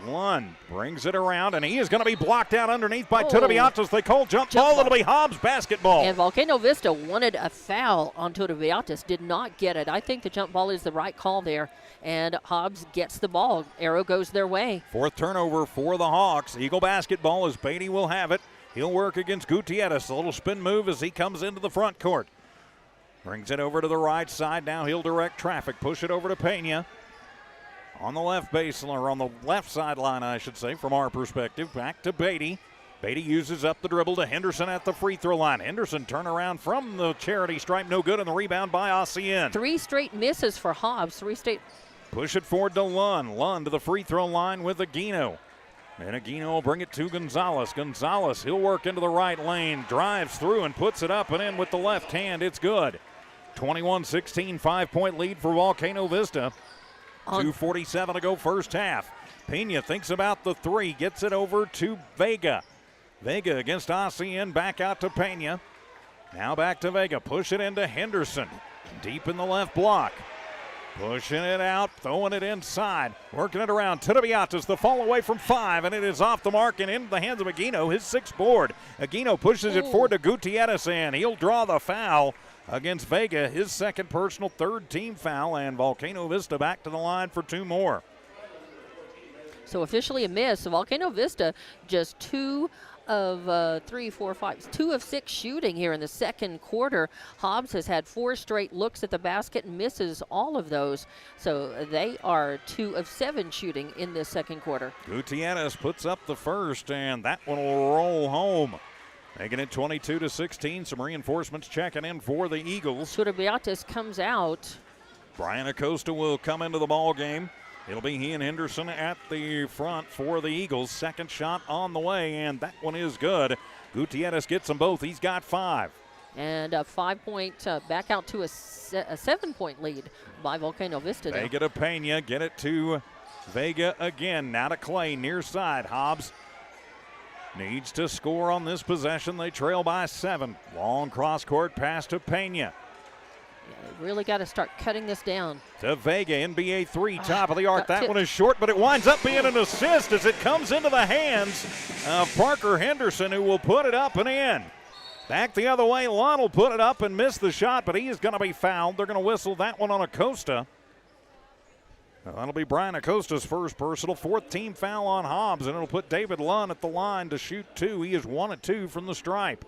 Lund brings it around, and he is going to be blocked out underneath by Torreviates. They call jump ball. It'll be Hobbs basketball. And Volcano Vista wanted a foul on Torreviates, did not get it. I think the jump ball is the right call there, and Hobbs gets the ball. Arrow goes their way. 4th turnover for the Hawks. Eagle basketball as Beatty will have it. He'll work against Gutierrez. A little spin move as he comes into the front court. Brings it over to the right side. Now he'll direct traffic. Push it over to Pena. On the left baseline, or on the left sideline, I should say, from our perspective. Back to Beatty. Beatty uses up the dribble to Henderson at the free throw line. Henderson turn around from the charity stripe, no good, and the rebound by Ossian. 3 straight misses for Hobbs. 3 straight. Push it forward to Lund. Lund to the free throw line with Aguino. And Aguino will bring it to Gonzalez. Gonzalez, he'll work into the right lane, drives through and puts it up and in with the left hand. It's good. 21-16, 5-point lead for Volcano Vista. 2:47 to go first half. Pena thinks about the 3, gets it over to Vega. Vega against Ossian, back out to Pena. Now back to Vega, push it into Henderson. Deep in the left block. Pushing it out, throwing it inside, working it around. Tittaviatas, the fall away from 5, and it is off the mark and into the hands of Aguino, his 6th board. Aguino pushes it forward to Gutierrez, and he'll draw the foul against Vega, his 2nd personal, 3rd team foul, and Volcano Vista back to the line for 2 more. So officially a miss. Volcano Vista just 2 of 2 of 6 shooting here in the 2nd quarter. Hobbs has had 4 straight looks at the basket and misses all of those. So they are 2 of 7 shooting in this 2nd quarter. Gutierrez puts up the first, and that one will roll home. Making it 22-16. Some reinforcements checking in for the Eagles. Tittaviatas comes out. Brian Acosta will come into the ball game. It'll be he and Henderson at the front for the Eagles. 2nd shot on the way, and that one is good. Gutierrez gets them both. He's got 5. And a 5-point back out to a 7-point lead by Volcano Vista now. Vega to Pena, get it to Vega again. Now to Clay, near side. Hobbs needs to score on this possession. They trail by 7. Long cross-court pass to Pena. Yeah, really got to start cutting this down. To Vega, NBA 3, top of the arc. That one is short, but it winds up being an assist as it comes into the hands of Parker Henderson, who will put it up and in. Back the other way, Lund will put it up and miss the shot, but he is going to be fouled. They're going to whistle that one on Acosta. That'll be Brian Acosta's 1st personal, 4th team foul on Hobbs, and it'll put David Lund at the line to shoot 2. He is 1 of 2 from the stripe.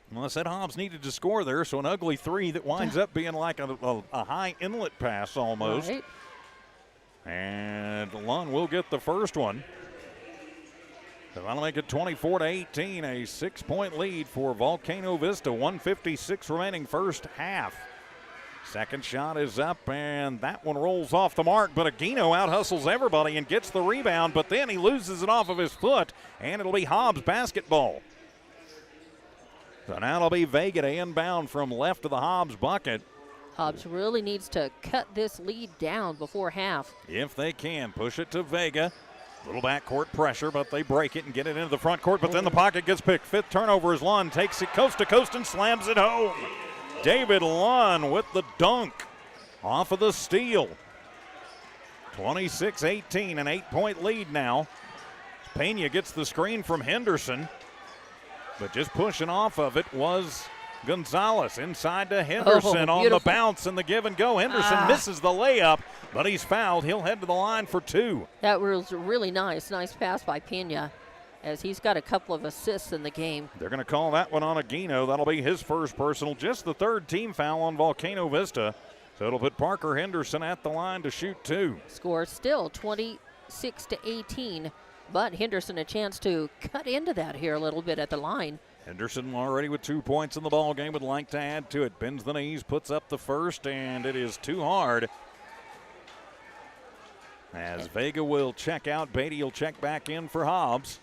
Well, I said Hobbs needed to score there, so an ugly 3 that winds up being like a high inlet pass almost. Right. And Lund will get the first one. So that'll make it 24-18, a 6-point lead for Volcano Vista. 1:56 remaining first half. 2nd shot is up, and that one rolls off the mark, but Aguino out-hustles everybody and gets the rebound, but then he loses it off of his foot, and it'll be Hobbs basketball. So now it'll be Vega to inbound from left of the Hobbs bucket. Hobbs really needs to cut this lead down before half. If they can, push it to Vega. Little backcourt pressure, but they break it and get it into the front court, but then the pocket gets picked. 5th turnover as Lund takes it coast to coast and slams it home. David Lund with the dunk off of the steal. 26-18, an 8-point lead now. Pena gets the screen from Henderson. But just pushing off of it was Gonzalez inside to Henderson on the bounce and the give and go. Henderson misses the layup, but he's fouled. He'll head to the line for 2. That was really nice. Nice pass by Pena, as he's got a couple of assists in the game. They're going to call that one on Aguino. That'll be his 1st personal, just the 3rd team foul on Volcano Vista. So it'll put Parker Henderson at the line to shoot 2. Score still 26-18. But Henderson a chance to cut into that here a little bit at the line. Henderson already with 2 points in the ball game, would like to add to it. Bends the knees, puts up the first, and it is too hard. As Vega will check out, Beatty will check back in for Hobbs.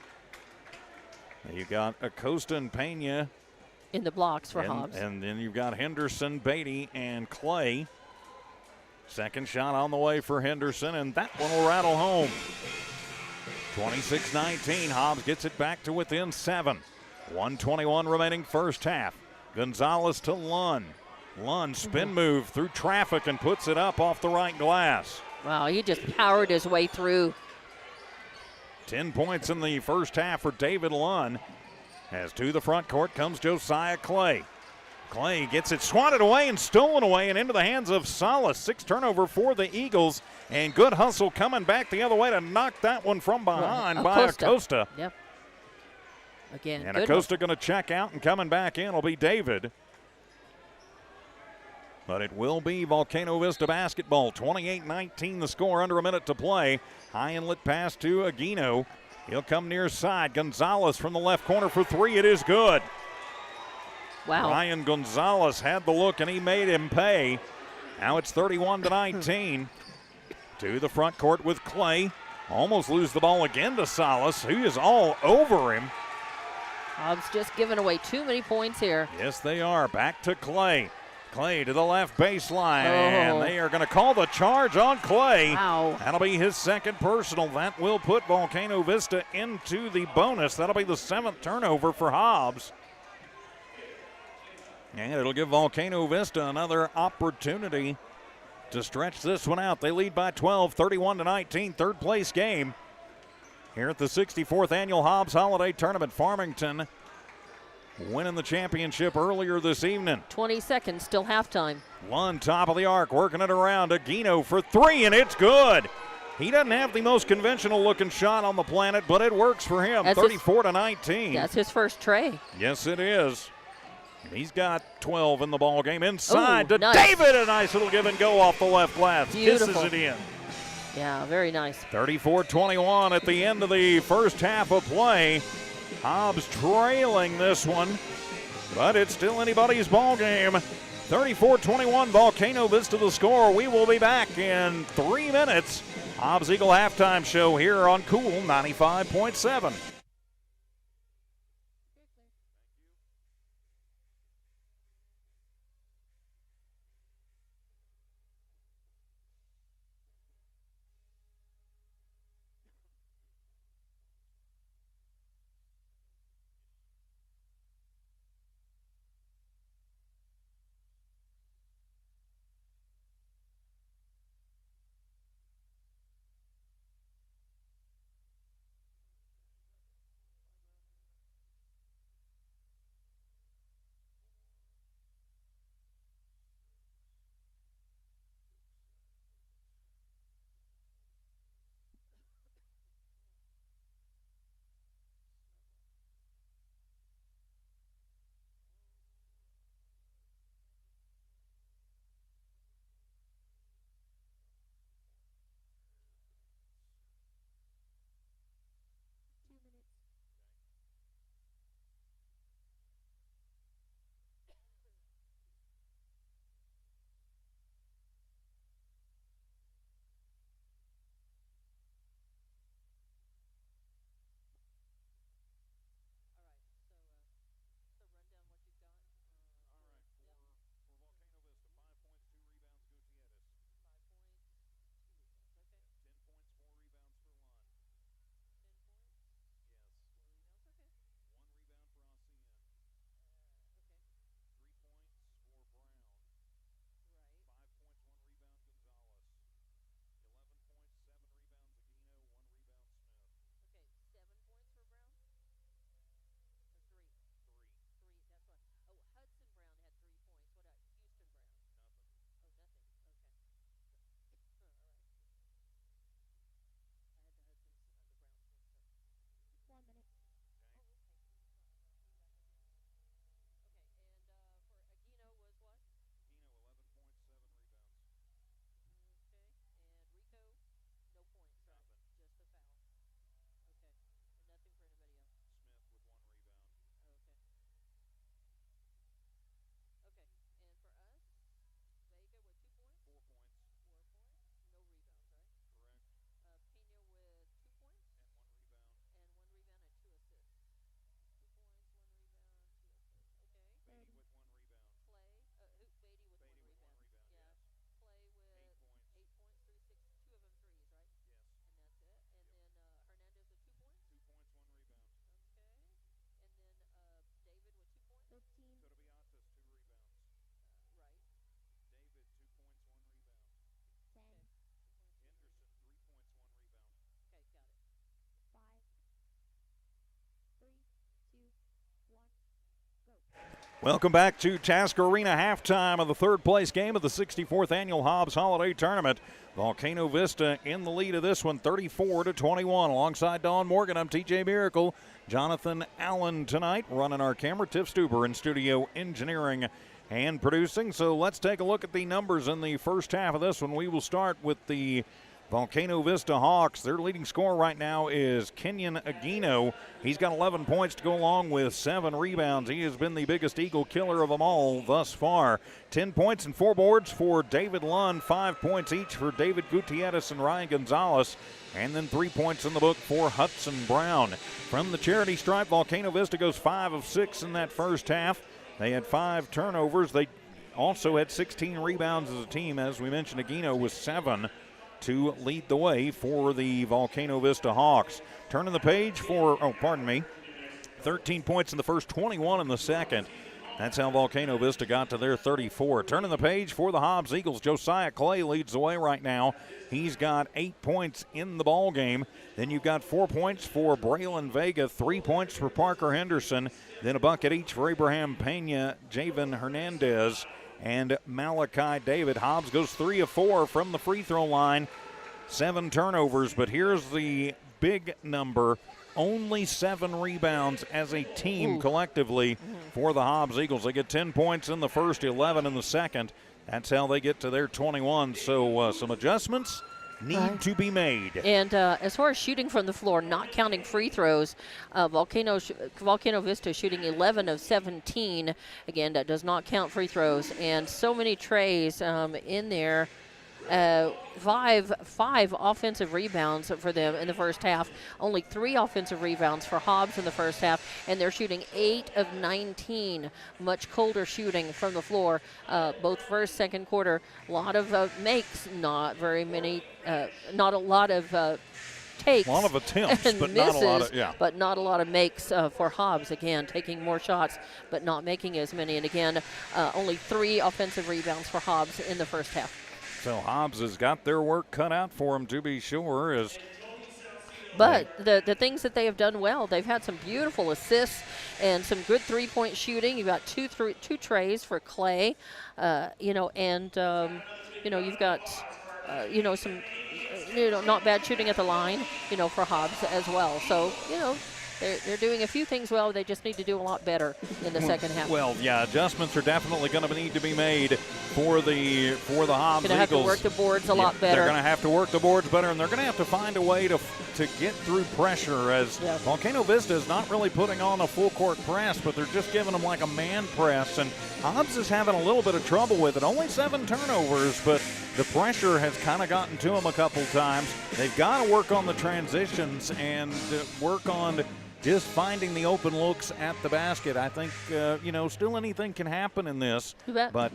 You've got Acosta and Pena in the blocks for Hobbs. And then you've got Henderson, Beatty, and Clay. 2nd shot on the way for Henderson, and that one will rattle home. 26-19, Hobbs gets it back to within 7. 1:21 remaining first half. Gonzalez to Lund. Lund spin move through traffic and puts it up off the right glass. Wow, he just powered his way through. 10 points in the first half for David Lund. As to the front court comes Josiah Clay. Clay gets it swatted away and stolen away and into the hands of Salas. 6 turnover for the Eagles, and good hustle coming back the other way to knock that one from behind by Acosta. Yep. Again, and Acosta going to check out, and coming back in will be David. But it will be Volcano Vista basketball. 28-19 the score, under a minute to play. High inlet pass to Aguino. He'll come near side. Gonzalez from the left corner for 3. It is good. Wow. Ryan Gonzalez had the look, and he made him pay. Now it's 31-19. To the front court with Clay. Almost lose the ball again to Salas, who is all over him. Hobbs just giving away too many points here. Yes, they are. Back to Clay. Clay to the left baseline, and they are going to call the charge on Clay. Wow. That'll be his 2nd personal. That will put Volcano Vista into the bonus. That'll be the 7th turnover for Hobbs. And it'll give Volcano Vista another opportunity to stretch this one out. They lead by 12, 31-19, third place game here at the 64th Annual Hobbs Holiday Tournament. Farmington winning the championship earlier this evening. 20 seconds, still halftime. Lund, top of the arc, working it around. Aguino for three, and it's good. He doesn't have the most conventional-looking shot on the planet, but it works for him, 34-19. That's his first tray. Yes, it is. He's got 12 in the ball game. Inside to nice. David, a nice little give and go off the left glass. Beautiful. Kisses it in. Yeah, very nice. 34-21 at the end of the first half of play. Hobbs trailing this one, but it's still anybody's ball game. 34-21, Volcano Vista the score. We will be back in 3 minutes. Hobbs Eagle halftime show here on Cool 95.7. Welcome back to Tasker Arena, halftime of the third place game of the 64th Annual Hobbs Holiday Tournament. Volcano Vista in the lead of this one, 34-21. Alongside Dawn Morgan, I'm TJ Miracle. Jonathan Allen tonight running our camera. Tiff Stuber in studio engineering and producing. So let's take a look at the numbers in the first half of this one. We will start with the Volcano Vista Hawks. Their leading scorer right now is Kenyon Aguino. He's got 11 points to go along with 7 rebounds. He has been the biggest Eagle killer of them all thus far. 10 points and 4 boards for David Lund, 5 points each for David Gutierrez and Ryan Gonzalez, and then 3 points in the book for Hudson Brown. From the charity stripe, Volcano Vista goes 5 of 6 in that first half. They had 5 turnovers. They also had 16 rebounds as a team. As we mentioned, Aguino was 7 to lead the way for the Volcano Vista Hawks. Turning the page for, 13 points in the first, 21 in the second. That's how Volcano Vista got to their 34. Turning the page for the Hobbs Eagles, Josiah Clay leads the way right now. He's got 8 points in the ball game. Then you've got 4 points for Braylon Vega, 3 points for Parker Henderson, then a bucket each for Abraham Pena, Javen Hernandez, and Malachi David. Hobbs goes 3 of 4 from the free throw line, 7 turnovers, but here's the big number. Only 7 rebounds as a team collectively for the Hobbs Eagles. They get 10 points in the first, 11 in the second. That's how they get to their 21. So some adjustments need to be made. And as far as shooting from the floor, not counting free throws, Volcano Vista shooting 11 of 17. Again, that does not count free throws. And so many trays in there. Five offensive rebounds for them in the first half. Only 3 offensive rebounds for Hobbs in the first half, and they're shooting 8 of 19. Much colder shooting from the floor, both first, second quarter. A lot of makes, not very many, not a lot of takes. A lot of attempts, and but misses, not a lot of, yeah. But not a lot of makes for Hobbs. Again, taking more shots, but not making as many. And again, only 3 offensive rebounds for Hobbs in the first half. So Hobbs has got their work cut out for them, to be sure. But the things that they have done well, they've had some beautiful assists and some good three-point shooting. You've got two trays for Clay, and you've got some not bad shooting at the line, for Hobbs as well. So they're doing a few things well. They just need to do a lot better in the second half. Well, yeah, adjustments are definitely going to need to be made for the Hobbs Eagles. Going to have to work the boards a lot better. They're going to have to work the boards better, and they're going to have to find a way to get through pressure, as Volcano Vista is not really putting on a full court press, but they're just giving them like a man press, and Hobbs is having a little bit of trouble with it. Only 7 turnovers, but the pressure has kind of gotten to them a couple times. They've got to work on the transitions and work on just finding the open looks at the basket. I think, still anything can happen in this. You bet. But,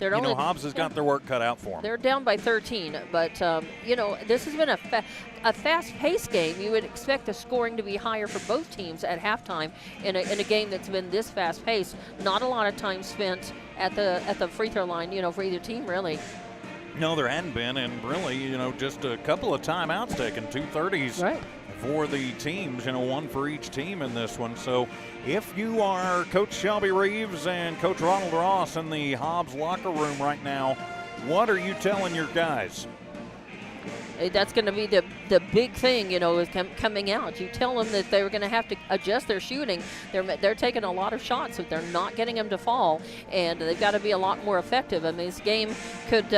Hobbs has got their work cut out for them. They're down by 13, but, this has been a fast-paced game. You would expect the scoring to be higher for both teams at halftime in a game that's been this fast-paced. Not a lot of time spent at the free throw line, for either team, really. No, there hadn't been, and really, just a couple of timeouts taken, 2 30s. Right. For the teams, 1 for each team in this one. So if you are Coach Shelby Reeves and Coach Ronald Ross in the Hobbs locker room right now, what are you telling your guys? That's going to be the big thing, coming out. You tell them that they're going to have to adjust their shooting. They're taking a lot of shots, so they're not getting them to fall, and they've got to be a lot more effective. I mean, this game could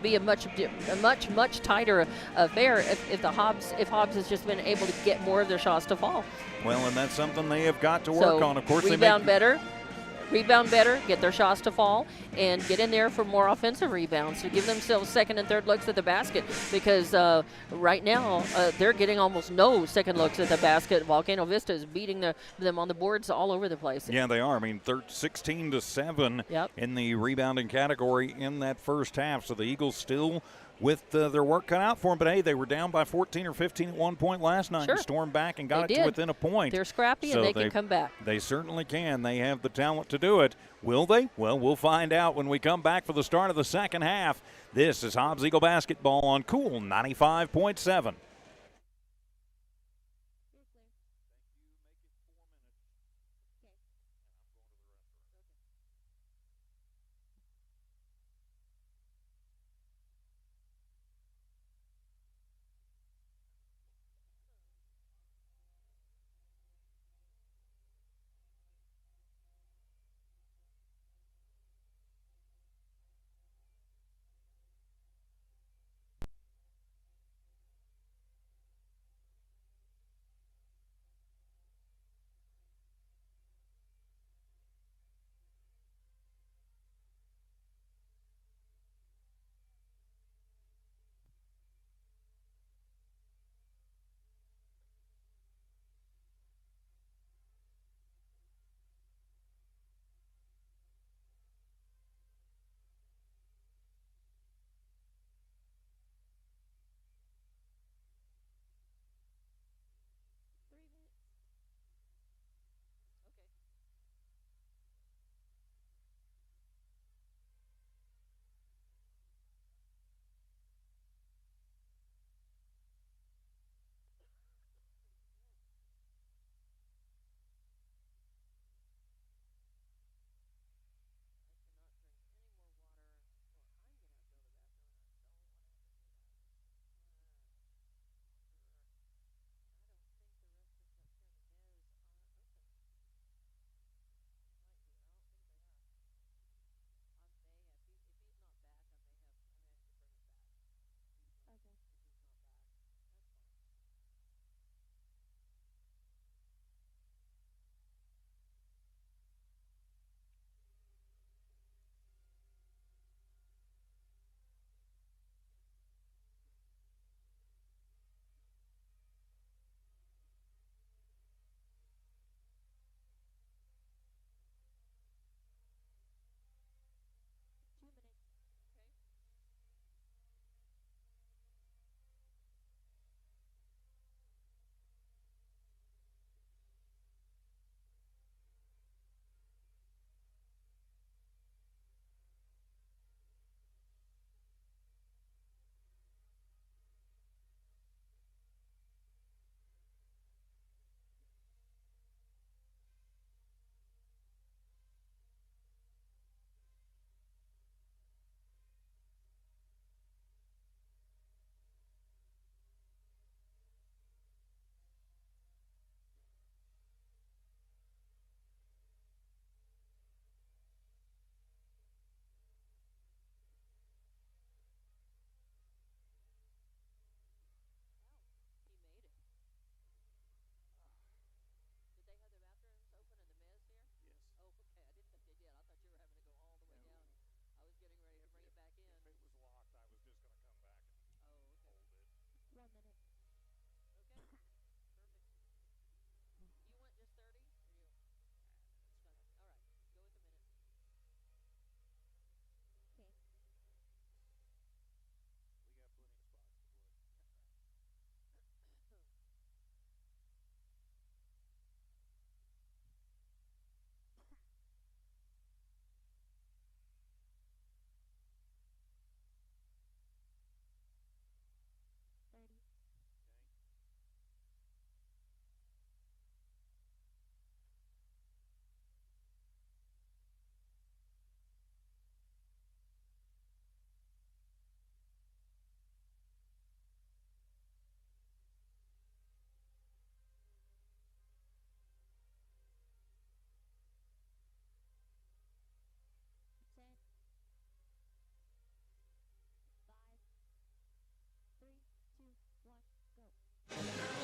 be a much tighter affair if Hobbs has just been able to get more of their shots to fall. Well, and that's something they have got to work on. Of course, rebound better, get their shots to fall, and get in there for more offensive rebounds to give themselves second and third looks at the basket, because right now they're getting almost no second looks at the basket. Volcano Vista is beating them on the boards all over the place. Yeah, they are. I mean, 16-7 in the rebounding category in that first half. So the Eagles still with their work cut out for them. But, hey, they were down by 14 or 15 at one point last night and stormed back and got it to within a point. They're scrappy, and they can come back. They certainly can. They have the talent to do it. Will they? Well, we'll find out when we come back for the start of the second half. This is Hobbs Eagle basketball on Cool 95.7.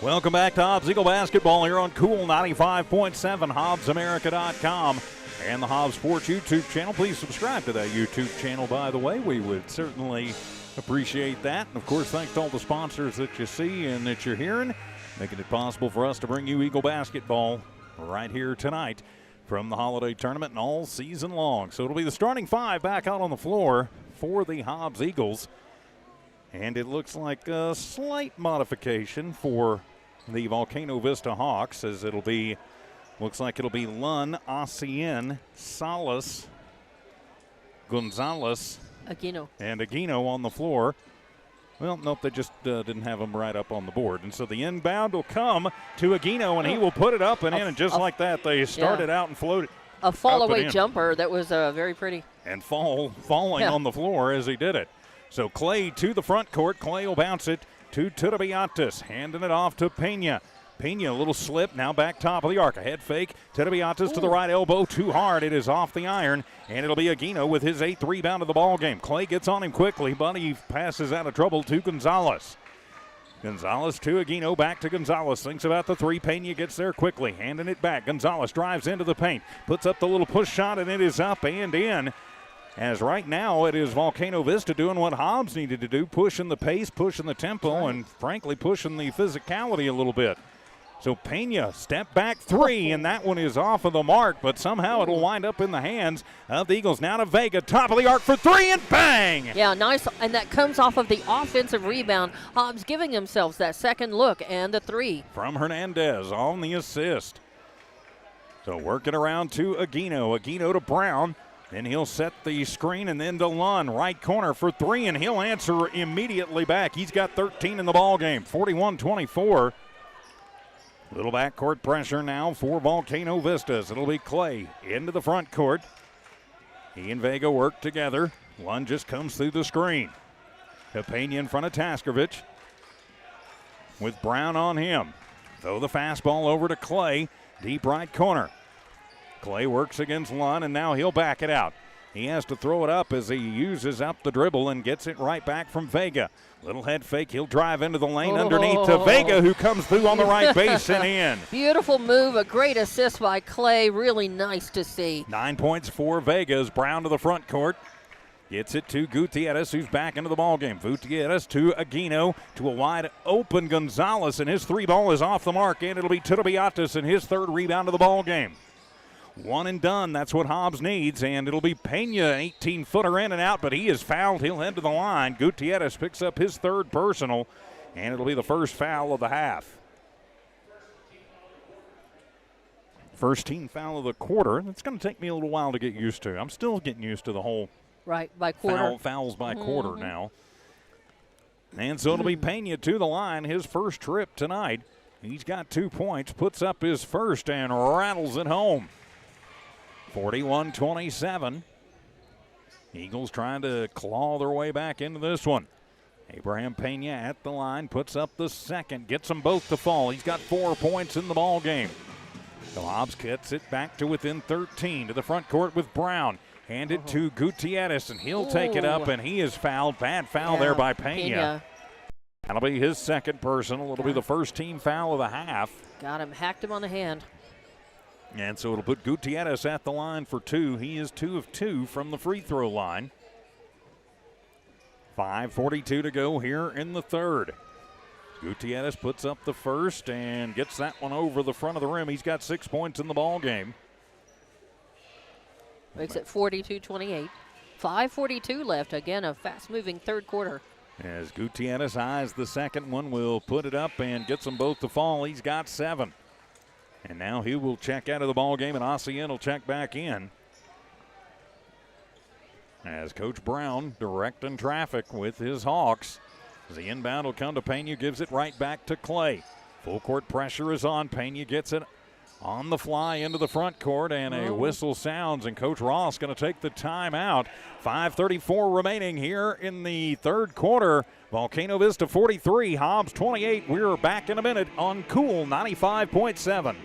Welcome back to Hobbs Eagle Basketball here on Cool 95.7, HobbsAmerica.com, and the Hobbs Sports YouTube channel. Please subscribe to that YouTube channel, by the way. We would certainly appreciate that. And, of course, thanks to all the sponsors that you see and that you're hearing, making it possible for us to bring you Eagle Basketball right here tonight from the holiday tournament and all season long. So it'll be the starting five back out on the floor for the Hobbs Eagles. And it looks like a slight modification for the Volcano Vista Hawks, as looks like it'll be Lund, Ossian, Salas, Gonzalez, Aquino, and Aquino on the floor. Well, nope, they just didn't have them right up on the board. And so the inbound will come to Aquino, and he will put it up and in. And just like that, they started out and floated. A fall-away jumper that was very pretty. And falling on the floor as he did it. So Clay to the front court. Clay will bounce it to Terabiatis, handing it off to Pena. Pena, a little slip, now back top of the arc. A head fake. Terabiatis to the right elbow, too hard. It is off the iron, and it'll be Aquino with his 8th rebound of the ball game. Clay gets on him quickly, but he passes out of trouble to Gonzalez. Gonzalez to Aquino, back to Gonzalez. Thinks about the three. Pena gets there quickly, handing it back. Gonzalez drives into the paint, puts up the little push shot, and it is up and in. As right now it is Volcano Vista doing what Hobbs needed to do, pushing the pace, pushing the tempo, and frankly pushing the physicality a little bit. So Pena, step back three, and that one is off of the mark, but somehow it'll wind up in the hands of the Eagles. Now to Vega, top of the arc for three, and bang! Yeah, nice, and that comes off of the offensive rebound. Hobbs giving themselves that second look and the three. From Hernandez on the assist. So working around to Aquino. Aquino to Brown. Then he'll set the screen and then to Lund, right corner for three, and he'll answer immediately back. He's got 13 in the ball game, 41-24. Little backcourt pressure now for Volcano Vistas. It'll be Clay into the front court. He and Vega work together. Lund just comes through the screen. Pena in front of Taskovich with Brown on him. Throw the fastball over to Clay, deep right corner. Clay works against Lund, and now he'll back it out. He has to throw it up as he uses up the dribble and gets it right back from Vega. Little head fake. He'll drive into the lane underneath to Vega, who comes through on the right base and in. Beautiful move. A great assist by Clay. Really nice to see. 9 points for Vegas. Brown to the front court. Gets it to Gutierrez, who's back into the ballgame. Gutierrez to Aquino, to a wide open Gonzalez, and his three ball is off the mark, and it'll be Terabiatis and his third rebound of the ballgame. One and done. That's what Hobbs needs, and it'll be Pena, 18-footer in and out, but he is fouled. He'll head to the line. Gutierrez picks up his third personal, and it'll be the first foul of the half. First team foul of the quarter. It's going to take me a little while to get used to. I'm still getting used to the whole by quarter. Fouls by quarter now. And so it'll be Pena to the line, his first trip tonight. He's got 2 points, puts up his first, and rattles it home. 41-27. Eagles trying to claw their way back into this one. Abraham Pena at the line, puts up the second, gets them both to fall. He's got 4 points in the ball game. So Hobbs gets it back to within 13 to the front court with Brown. Hand it to Gutierrez, and he'll take it up, and he is fouled. Bad foul there by Pena. That'll be his second personal. It'll be the first team foul of the half. Got him, hacked him on the hand. And so it'll put Gutierrez at the line for two. He is 2 of 2 from the free throw line. 5:42 to go here in the third. Gutierrez puts up the first and gets that one over the front of the rim. He's got 6 points in the ball game. Makes it 42-28. 5:42 left. Again, a fast-moving third quarter. As Gutierrez eyes the second one, will put it up and gets them both to fall. He's got 7. And now he will check out of the ball game, and Ossian will check back in. As Coach Brown directing traffic with his Hawks. The inbound will come to Pena, gives it right back to Clay. Full court pressure is on. Pena gets it on the fly into the front court, and a whistle sounds, and Coach Ross going to take the timeout. 5:34 remaining here in the third quarter. Volcano Vista 43, Hobbs 28. We're back in a minute on Cool 95.7.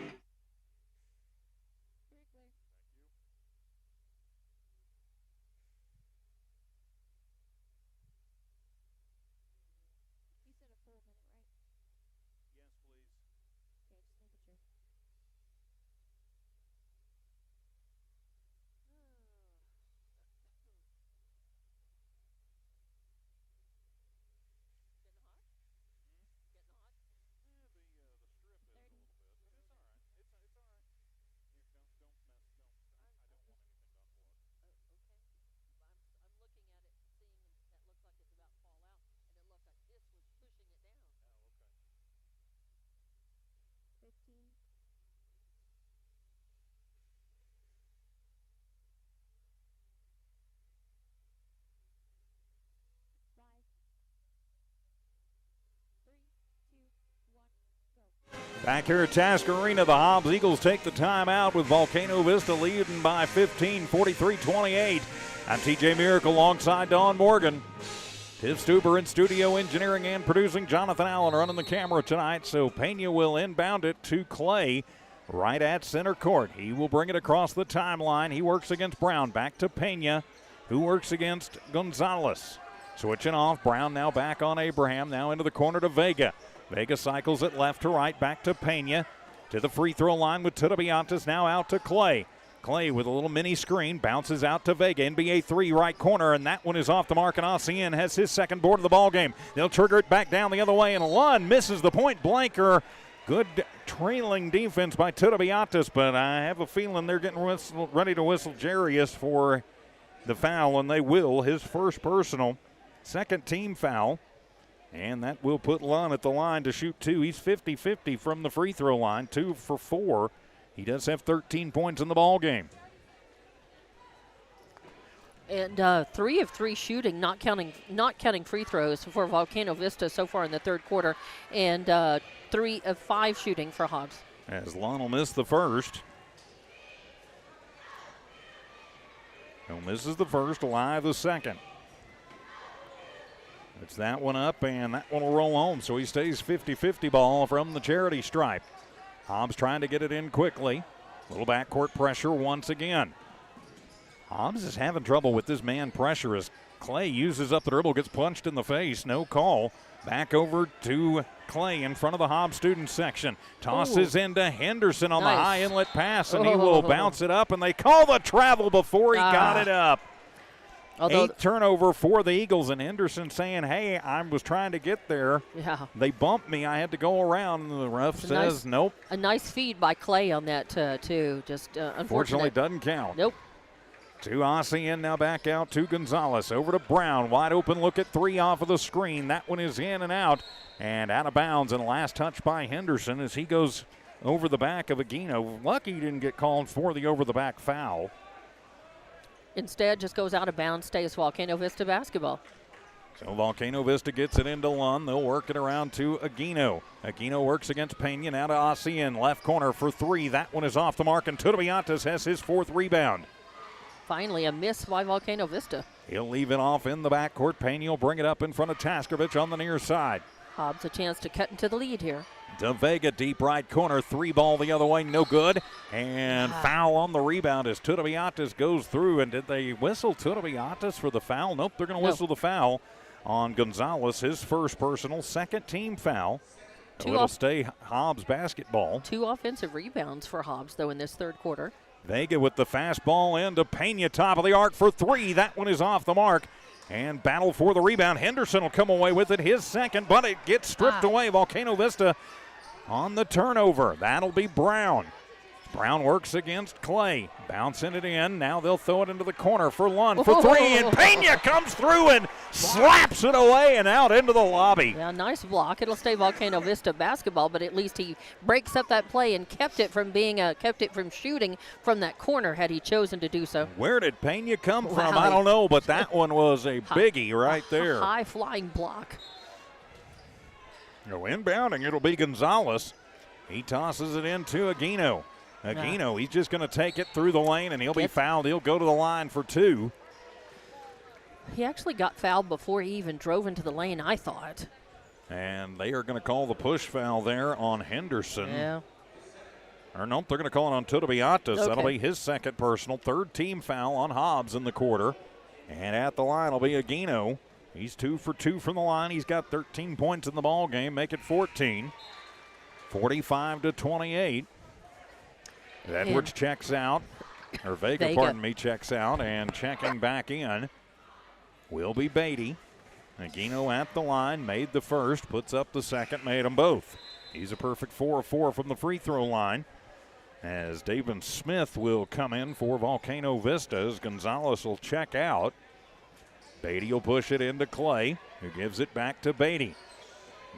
Back here at Tasker Arena, the Hobbs Eagles take the timeout with Volcano Vista leading by 15, 43-28. I'm TJ Miracle alongside Dawn Morgan. Tiff Stuber in studio engineering and producing. Jonathan Allen running the camera tonight. So Pena will inbound it to Clay right at center court. He will bring it across the timeline. He works against Brown. Back to Pena, who works against Gonzalez. Switching off, Brown now back on Abraham. Now into the corner to Vega. Vega cycles it left to right, back to Pena. To the free throw line with Tudabiantes, now out to Clay. Clay with a little mini screen, bounces out to Vega. NBA 3 right corner, and that one is off the mark, and ASEAN has his second board of the ball game. They'll trigger it back down the other way, and Lund misses the point blanker. Good trailing defense by Tudabiantes, but I have a feeling they're getting ready to whistle Jarius for the foul, and they will. His first personal, second team foul. And that will put Lund at the line to shoot two. He's 50-50 from the free throw line, 2 for 4. He does have 13 points in the ball game. And 3 of 3 shooting, not counting free throws for Volcano Vista so far in the third quarter, and 3 of 5 shooting for Hobbs. As Lund will miss the first. He'll misses the first, alive the second. It's that one up, and that one will roll home, so he stays 50-50 ball from the charity stripe. Hobbs trying to get it in quickly. Little backcourt pressure once again. Hobbs is having trouble with this man pressure as Clay uses up the dribble, gets punched in the face, no call. Back over to Clay in front of the Hobbs student section. Tosses into Henderson on the high inlet pass, and he will bounce it up, and they call the travel before he got it up. Although 8 turnover for the Eagles, and Henderson saying, hey, I was trying to get there. Yeah. They bumped me. I had to go around, and the ref says nope. A nice feed by Clay on that, too. Just unfortunately doesn't count. Nope. To ASEAN, now back out to Gonzalez. Over to Brown. Wide open look at 3 off of the screen. That one is in and out of bounds. And last touch by Henderson as he goes over the back of Aguino. Lucky he didn't get called for the over-the-back foul. Instead, just goes out of bounds, stays Volcano Vista basketball. So Volcano Vista gets it into Lund. They'll work it around to Aguino. Aguino works against Pena. Now to ASEAN. Left corner for 3. That one is off the mark, and Tudabiantes has his 4th rebound. Finally, a miss by Volcano Vista. He'll leave it off in the backcourt. Pena will bring it up in front of Taskovich on the near side. Hobbs a chance to cut into the lead here. To Vega, deep right corner, 3 ball the other way, no good. And foul on the rebound as Tudabiantes goes through. And did they whistle Tudabiantes for the foul? Nope, they're going to whistle the foul on Gonzalez, his first personal, second team foul. It'll stay Hobbs basketball. 2 offensive rebounds for Hobbs, though, in this third quarter. Vega with the fast ball into Pena, top of the arc for 3. That one is off the mark. And battle for the rebound. Henderson will come away with it, his second, but it gets stripped away. Volcano Vista on the turnover. That'll be Brown. Brown works against Clay. Bouncing it in. Now they'll throw it into the corner for Lund for 3. And Pena comes through and slaps it away and out into the lobby. Yeah, nice block. It'll stay Volcano Vista basketball, but at least he breaks up that play and kept it from shooting from that corner had he chosen to do so. Where did Pena come from? I don't know, but that one was a biggie right there. High flying block. Inbounding, it'll be Gonzalez. He tosses it into Aguino. Aguino, he's just going to take it through the lane, and he'll be fouled. He'll go to the line for 2. He actually got fouled before he even drove into the lane, I thought. And they are going to call the push foul there on Henderson. Yeah. Or nope, they're going to call it on Tudabiantes. Okay. That'll be his second personal. 3rd team foul on Hobbs in the quarter. And at the line will be Aguino. He's 2 for 2 from the line. He's got 13 points in the ball game, make it 14. 45-28. Edwards checks out, or Vega, pardon me, checks out, and checking back in will be Beatty. Aguino at the line, made the first, puts up the second, made them both. He's a perfect 4 of 4 from the free throw line. As David Smith will come in for Volcano Vista, as Gonzalez will check out. Beatty will push it into Clay, who gives it back to Beatty.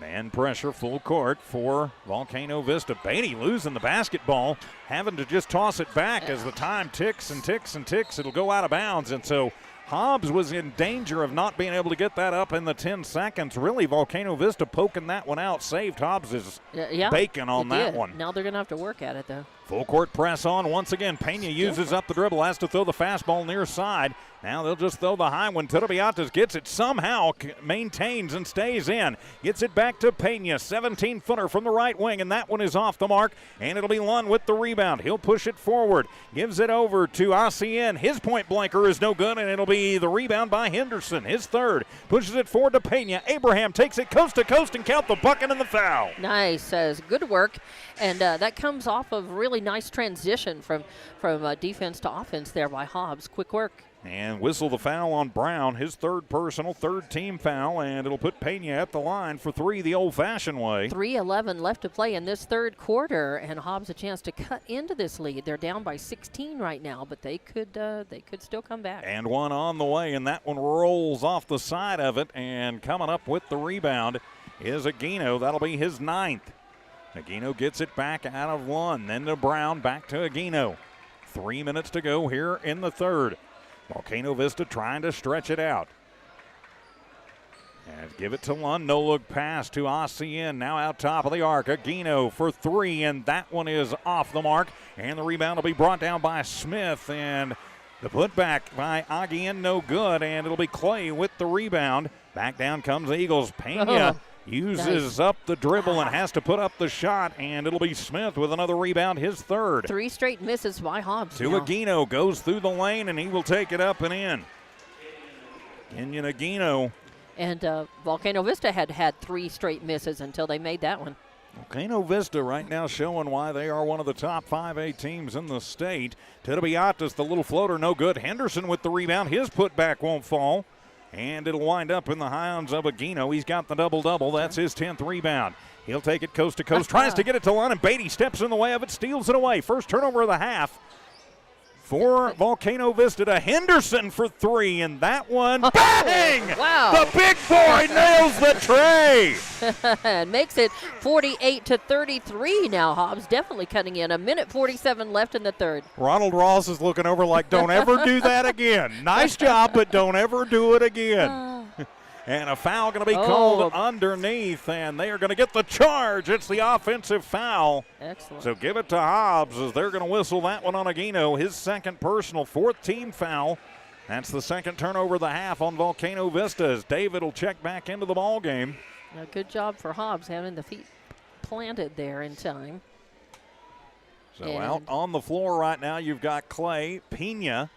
Man pressure, full court for Volcano Vista. Beatty losing the basketball, having to just toss it back as the time ticks and ticks and ticks. It'll go out of bounds, and so Hobbs was in danger of not being able to get that up in the 10 seconds. Really, Volcano Vista poking that one out saved Hobbs' bacon on that one. Now they're going to have to work at it, though. Full court press on once again. Pena uses up the dribble, has to throw the fastball near side. Now they'll just throw the high one. Tirabiatas gets it somehow, maintains and stays in. Gets it back to Pena, 17-footer from the right wing, and that one is off the mark, and it'll be Lund with the rebound. He'll push it forward, gives it over to ACN. His point blanker is no good, and it'll be the rebound by Henderson, his third. Pushes it forward to Pena. Abraham takes it coast to coast and count the bucket and the foul. Nice, says good work, and that comes off of really nice transition from defense to offense there by Hobbs. Quick work. And whistle the foul on Brown, his third personal, third team foul, and it'll put Pena at the line for three the old-fashioned way. 3:11 left to play in this third quarter, and Hobbs a chance to cut into this lead. They're down by 16 right now, but they could still come back. And one on the way, and that one rolls off the side of it, and coming up with the rebound is Aguino. That'll be his ninth. Aguino gets it back out of Lund, then to Brown, back to Aguino. 3 minutes to go here in the third. Volcano Vista trying to stretch it out. And give it to Lund. No look pass to ACN. Now out top of the arc. Aguino for three, and that one is off the mark. And the rebound will be brought down by Smith. And the putback by Aguian no good. And it'll be Clay with the rebound. Back down comes the Eagles. Pena uses up the dribble and has to put up the shot, and it'll be Smith with another rebound, his third. 3 straight misses by Hobbs. To Aguino, goes through the lane, and he will take it up and in. Kenyon Aguino. And Volcano Vista had 3 straight misses until they made that one. Volcano Vista right now showing why they are one of the top 5A teams in the state. Tirabiatas, the little floater, no good. Henderson with the rebound. His putback won't fall. And it'll wind up in the hands of Aguino. He's got the double-double. That's his 10th rebound. He'll take it coast to coast. Tries to get it to Lund, and Beatty steps in the way of it, steals it away. First turnover of the half for Volcano Vista to Henderson for three, and that one, bang! Wow. The big boy nails the tray. And makes it 48-33 now. Hobbs definitely cutting in. 1:47 left in the third. Ronald Ross is looking over like, don't ever do that again. Nice job, but don't ever do it again. And a foul going to be called underneath, and they are going to get the charge. It's the offensive foul. Excellent. So give it to Hobbs as they're going to whistle that one on Aguino. His second personal, 4th team foul. That's the second turnover of the half on Volcano Vista as David will check back into the ball game. Now, good job for Hobbs having the feet planted there in time. So out on the floor right now, you've got Clay, Pena,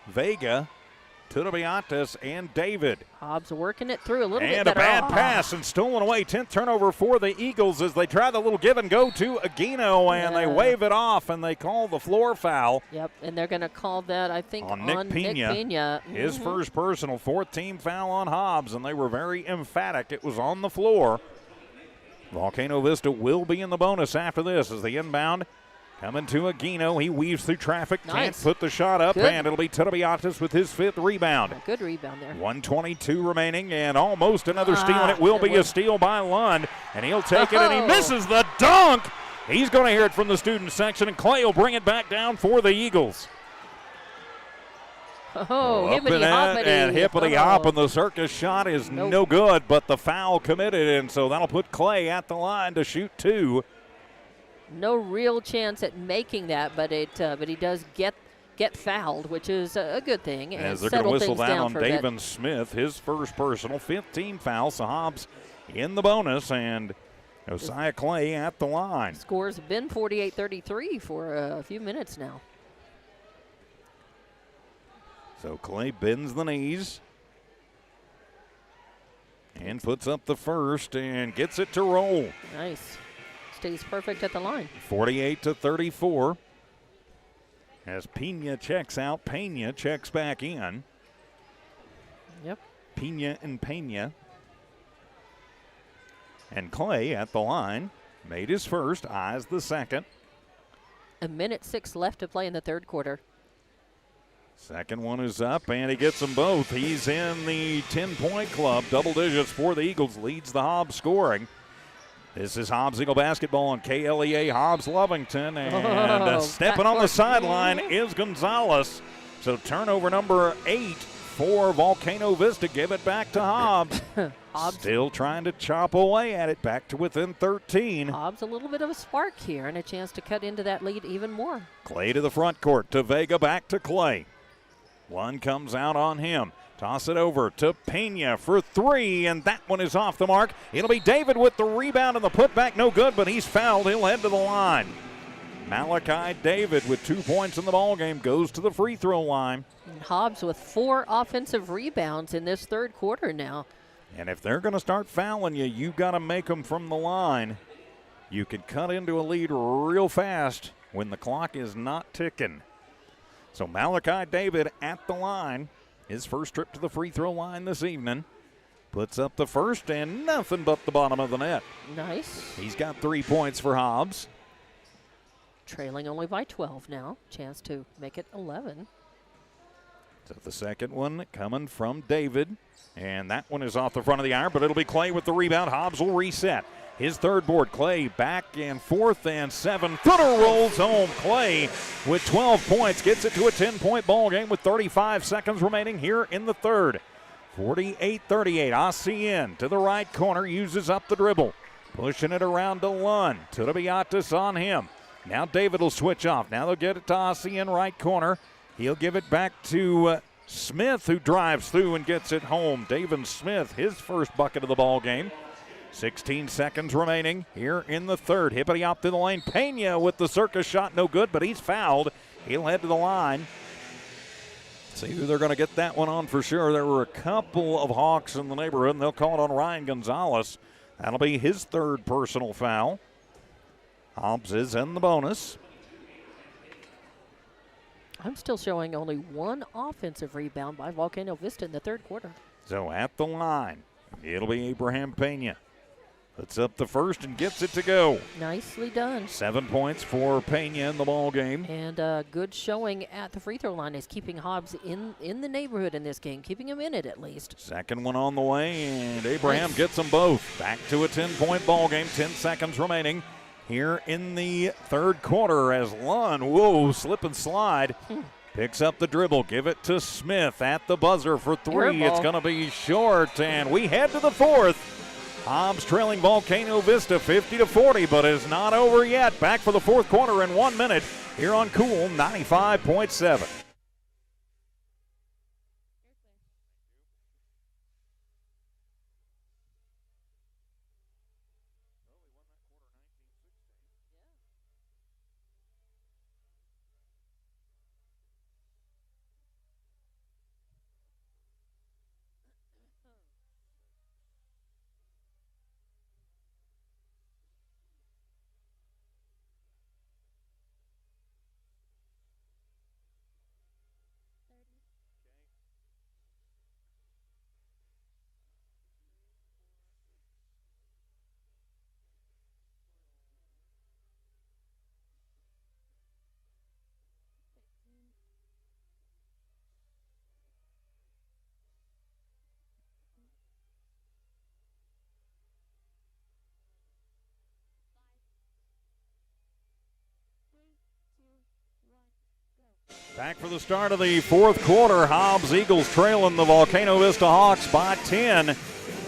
Vega, Tirabiatas, and David. Hobbs working it through a little bit better. And a bad pass and stolen away. 10th turnover for the Eagles as they try the little give and go to Aguino, and they wave it off, and they call the floor foul. Yep, and they're going to call that, I think, on Nick Pena. Mm-hmm. His first personal, 4th team foul on Hobbs, and they were very emphatic. It was on the floor. Volcano Vista will be in the bonus after this as the inbound coming to Aguino. He weaves through traffic, can't put the shot up, and it'll be Tirabiatas with his 5th rebound. Good rebound there. 1:22 remaining, and almost another steal, and it will be a steal by Lund, and he'll take it, and he misses the dunk. He's going to hear it from the student section, and Clay will bring it back down for the Eagles. Hippity-hoppity. And hippity-hop, and the circus shot is no good, but the foul committed, and so that'll put Clay at the line to shoot 2. No real chance at making that, but he does get fouled, which is a good thing. As they're going to whistle that on Davin Smith, his first personal, 5th team foul. So Hobbs in the bonus, and Josiah Clay at the line. Scores have been 48-33 for a few minutes now. So Clay bends the knees and puts up the first and gets it to roll. Nice. Stays perfect at the line. 48-34. As Pena checks out, Pena checks back in. Yep. Pena and Pena. And Clay at the line made his first, eyes the second. 1:06 left to play in the third quarter. Second one is up, and he gets them both. He's in the 10-point club. Double digits for the Eagles, leads the Hobbs scoring. This is Hobbs Eagle basketball on KLEA Hobbs Lovington, and stepping on the sideline is Gonzalez. So turnover number 8 for Volcano Vista. Give it back to Hobbs. Hobbs. Still trying to chop away at it, back to within 13. Hobbs a little bit of a spark here and a chance to cut into that lead even more. Clay to the front court, to Vega, back to Clay. One comes out on him. Toss it over to Pena for 3, and that one is off the mark. It'll be David with the rebound, and the putback no good, but he's fouled. He'll head to the line. Malachi David with 2 points in the ballgame goes to the free throw line. And Hobbs with 4 offensive rebounds in this third quarter now. And if they're going to start fouling you, you've got to make them from the line. You can cut into a lead real fast when the clock is not ticking. So Malachi David at the line. His first trip to the free throw line this evening. Puts up the first and nothing but the bottom of the net. Nice. He's got 3 points for Hobbs. Trailing only by 12 now. Chance to make it 11. So the second one coming from David. And that one is off the front of the iron, but it'll be Clay with the rebound. Hobbs will reset. His third board, Clay back and forth, and 7-footer rolls home. Clay with 12 points gets it to a 10-point ball game with 35 seconds remaining here in the third. 48-38, ACN to the right corner, uses up the dribble. Pushing it around to Lund. Tudobiatis on him. Now David will switch off. Now they'll get it to ACN right corner. He'll give it back to Smith, who drives through and gets it home. David Smith, his first bucket of the ball game. 16 seconds remaining here in the third. Hippity up to the lane. Pena with the circus shot, no good, but he's fouled. He'll head to the line. See who they're going to get that one on for sure. There were a couple of Hawks in the neighborhood, and they'll call it on Ryan Gonzalez. That'll be his third personal foul. Hobbs is in the bonus. I'm still showing only 1 offensive rebound by Volcano Vista in the third quarter. So at the line, it'll be Abraham Pena. Puts up the first and gets it to go. Nicely done. 7 points for Pena in the ball game. And a good showing at the free throw line is keeping Hobbs in the neighborhood in this game, keeping him in it at least. Second one on the way, and Abraham gets them both. Back to a 10-point ball game, 10 seconds remaining here in the third quarter as Lund, whoa, slip and slide. Picks up the dribble, give it to Smith at the buzzer for 3. It's going to be short, and we head to the fourth. Hobbs trailing Volcano Vista 50-40, but is not over yet. Back for the fourth quarter in 1 minute here on Cool 95.7. Back for the start of the fourth quarter. Hobbs Eagles trailing the Volcano Vista Hawks by 10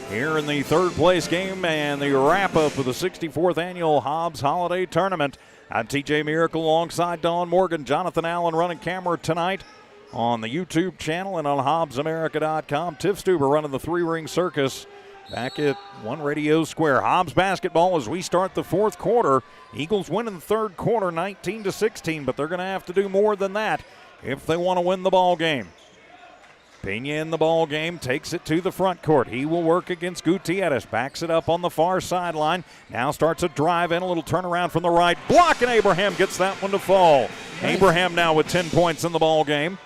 here in the third place game and the wrap-up of the 64th annual Hobbs Holiday Tournament. I'm TJ Miracle alongside Don Morgan, Jonathan Allen running camera tonight on the YouTube channel and on HobbsAmerica.com. Tiff Stuber running the three-ring circus back at One Radio Square. Hobbs basketball as we start the fourth quarter. Eagles win in the third quarter 19-16, but they're going to have to do more than that if they want to win the ball game. Pena in the ball game, takes it to the front court. He will work against Gutierrez, backs it up on the far sideline. Now starts a drive in, a little turnaround from the right. Block, and Abraham gets that one to fall. Nice. Abraham now with 10 points in the ball game.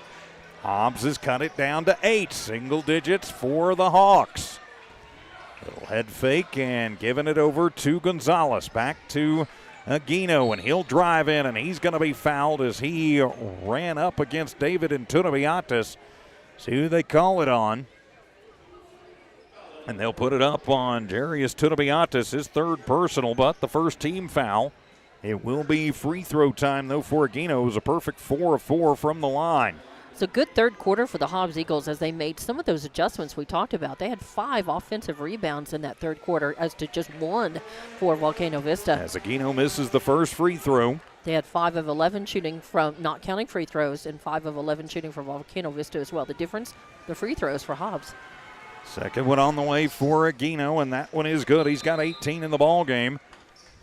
Hobbs has cut it down to 8, single digits for the Hawks. Little head fake and giving it over to Gonzalez. Back to Aguino, and he'll drive in, and he's going to be fouled as he ran up against David and Tudobiatis. See who they call it on. And they'll put it up on Jarius Tudobiatis, his third personal, but the first team foul. It will be free throw time, though, for Aguino. It was a perfect 4 of 4 from the line. It's a good third quarter for the Hobbs Eagles as they made some of those adjustments we talked about. They had 5 offensive rebounds in that third quarter as to just 1 for Volcano Vista. As Aquino misses the first free throw. They had 5 of 11 shooting from, not counting free throws, and 5 of 11 shooting for Volcano Vista as well. The difference, the free throws for Hobbs. Second one on the way for Aquino, and that one is good. He's got 18 in the ball game.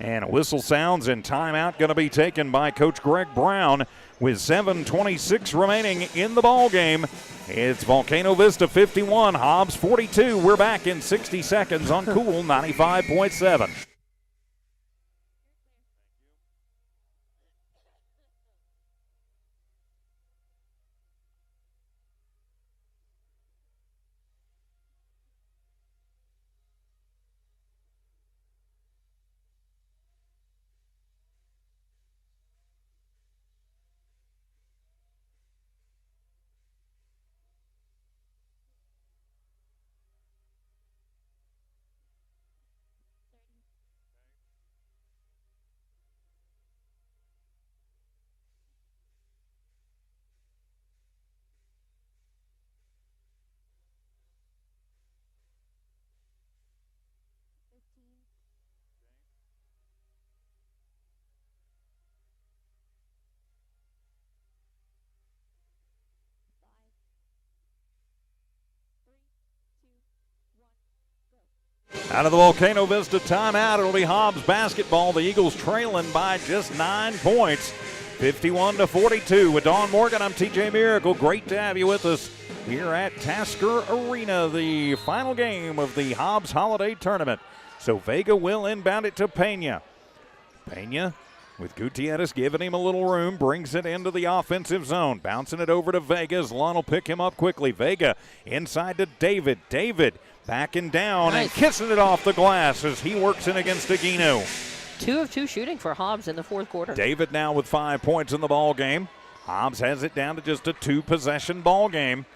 And a whistle sounds, and timeout going to be taken by Coach Greg Brown with 7:26 remaining in the ball game. It's Volcano Vista 51, Hobbs 42. We're back in 60 seconds on Cool 95.7. Out of the Volcano Vista timeout, it'll be Hobbs basketball. The Eagles trailing by just 9 points, 51-42. With Dawn Morgan, I'm TJ Miracle. Great to have you with us here at Tasker Arena, the final game of the Hobbs Holiday Tournament. So Vega will inbound it to Pena. Pena with Gutierrez giving him a little room, brings it into the offensive zone, bouncing it over to Vega as Lon will pick him up quickly. Vega inside to David. David backing down and kissing it off the glass as he works in against Aquino. 2 of 2 shooting for Hobbs in the fourth quarter. David now with 5 points in the ball game. Hobbs has it down to just a 2-possession ball game.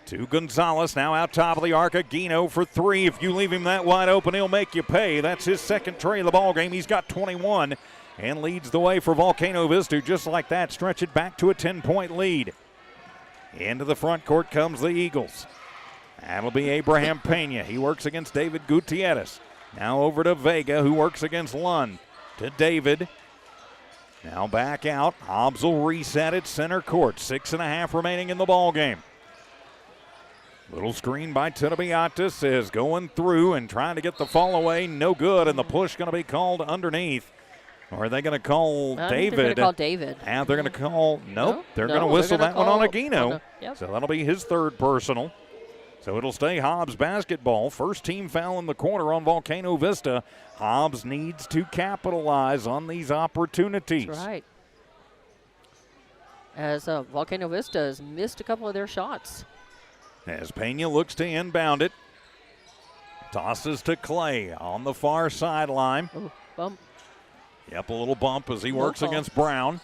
To Gonzalez, now out top of the arc. Aquino for 3. If you leave him that wide open, he'll make you pay. That's his second tray of the ball game. He's got 21 and leads the way for Volcano Vista. Just like that, stretch it back to a 10-point lead. Into the front court comes the Eagles. That'll be Abraham Pena. He works against David Gutierrez. Now over to Vega, who works against Lund. To David. Now back out. Hobbs will reset at center court. 6.5 remaining in the ball game. Little screen by Tinabiatis is going through and trying to get the fall away. No good, and the push going to be called underneath. Or are they going to call David? They're going to call David. And they're going to call, they're going to whistle that one on Aquino. Yep. So that'll be his third personal. So it'll stay Hobbs basketball. First team foul in the corner on Volcano Vista. Hobbs needs to capitalize on these opportunities. That's right. As Volcano Vista has missed a couple of their shots. As Pena looks to inbound it. Tosses to Clay on the far sideline. Ooh, bump. Yep, a little bump as he works against Brown.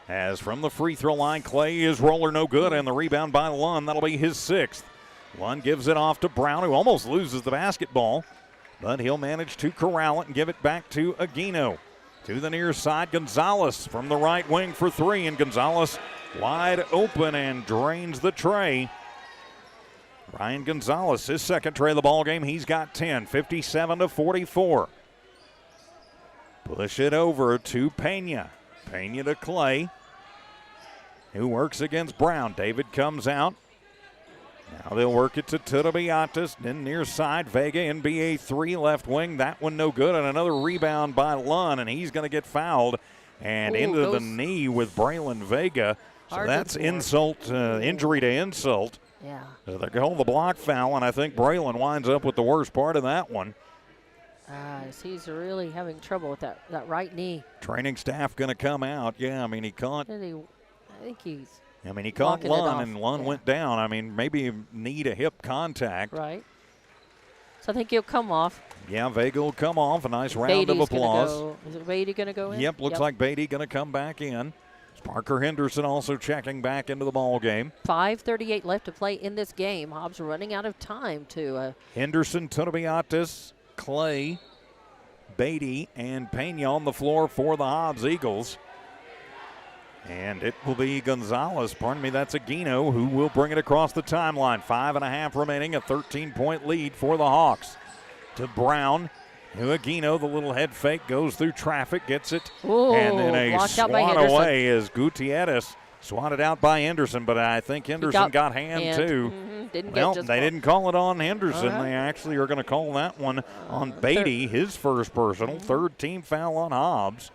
As from the free throw line, Clay is roller no good, and the rebound by Lund. That'll be his 6th. Lund gives it off to Brown, who almost loses the basketball, but he'll manage to corral it and give it back to Aquino. To the near side, Gonzalez from the right wing for 3, and Gonzalez wide open and drains the tray. Ryan Gonzalez, his second tray of the ball game. He's got 10, 57-44. Push it over to Pena. Pena to Clay, who works against Brown. David comes out. Now they'll work it to Tinabiatis. Then near side, Vega, NBA 3 left wing. That one no good, and another rebound by Lund, and he's going to get fouled and into the knee with Braylon Vega. So that's injury to insult. Yeah. So they're calling the block foul, and I think Braylon winds up with the worst part of that one. He's really having trouble with that right knee. Training staff going to come out. Yeah, I mean, he caught. I think he's. I mean, he caught Lund, and Lund went down. I mean, maybe knee to hip contact. Right. So I think he'll come off. Yeah, Vega will come off. A nice round Beatty's of applause. Is it Beatty going to go in? Yep, looks like Beatty going to come back in. Parker Henderson also checking back into the ball game. 5:38 left to play in this game. Hobbs running out of time to. Henderson, Tinabiatis, Clay, Beatty, and Pena on the floor for the Hobbs Eagles. And it will be Gonzalez, that's Aguino, who will bring it across the timeline. 5.5 remaining, a 13-point lead for the Hawks. To Brown, who Aguino, the little head fake, goes through traffic, gets it. Ooh, and then a swat away as Gutierrez swatted out by Henderson, but I think Henderson got hand too. They didn't call it on Henderson. Right. They actually are going to call that one on Beatty, his first personal. Third team foul on Hobbs.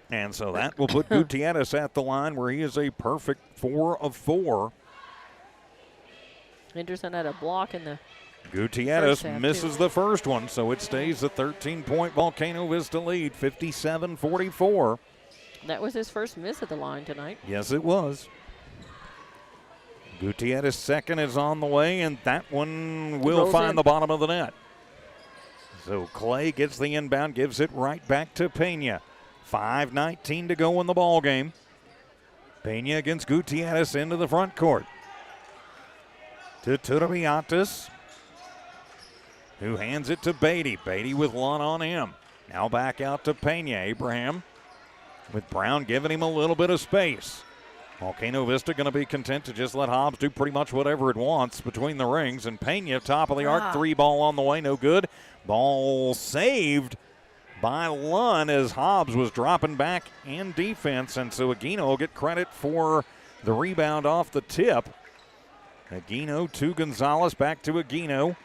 And so that will put Gutierrez at the line where he is a perfect 4 of 4. Henderson had a block in the Gutierrez misses the first one, so it stays a 13-point Volcano Vista lead, 57-44. That was his first miss at the line tonight. Yes, it was. Gutierrez second is on the way, and that one will find the bottom of the net. So Clay gets the inbound, gives it right back to Pena. 5:19 to go in the ball game. Pena against Gutierrez into the front court. To Turbiatis, who hands it to Beatty. Beatty with one on him. Now back out to Pena. Abraham with Brown giving him a little bit of space. Volcano Vista going to be content to just let Hobbs do pretty much whatever it wants between the rings. And Pena, top of the arc, 3 ball on the way, no good. Ball saved by Lunn as Hobbs was dropping back in defense. And so Aguino will get credit for the rebound off the tip. Aguino to Gonzalez, back to Aguino.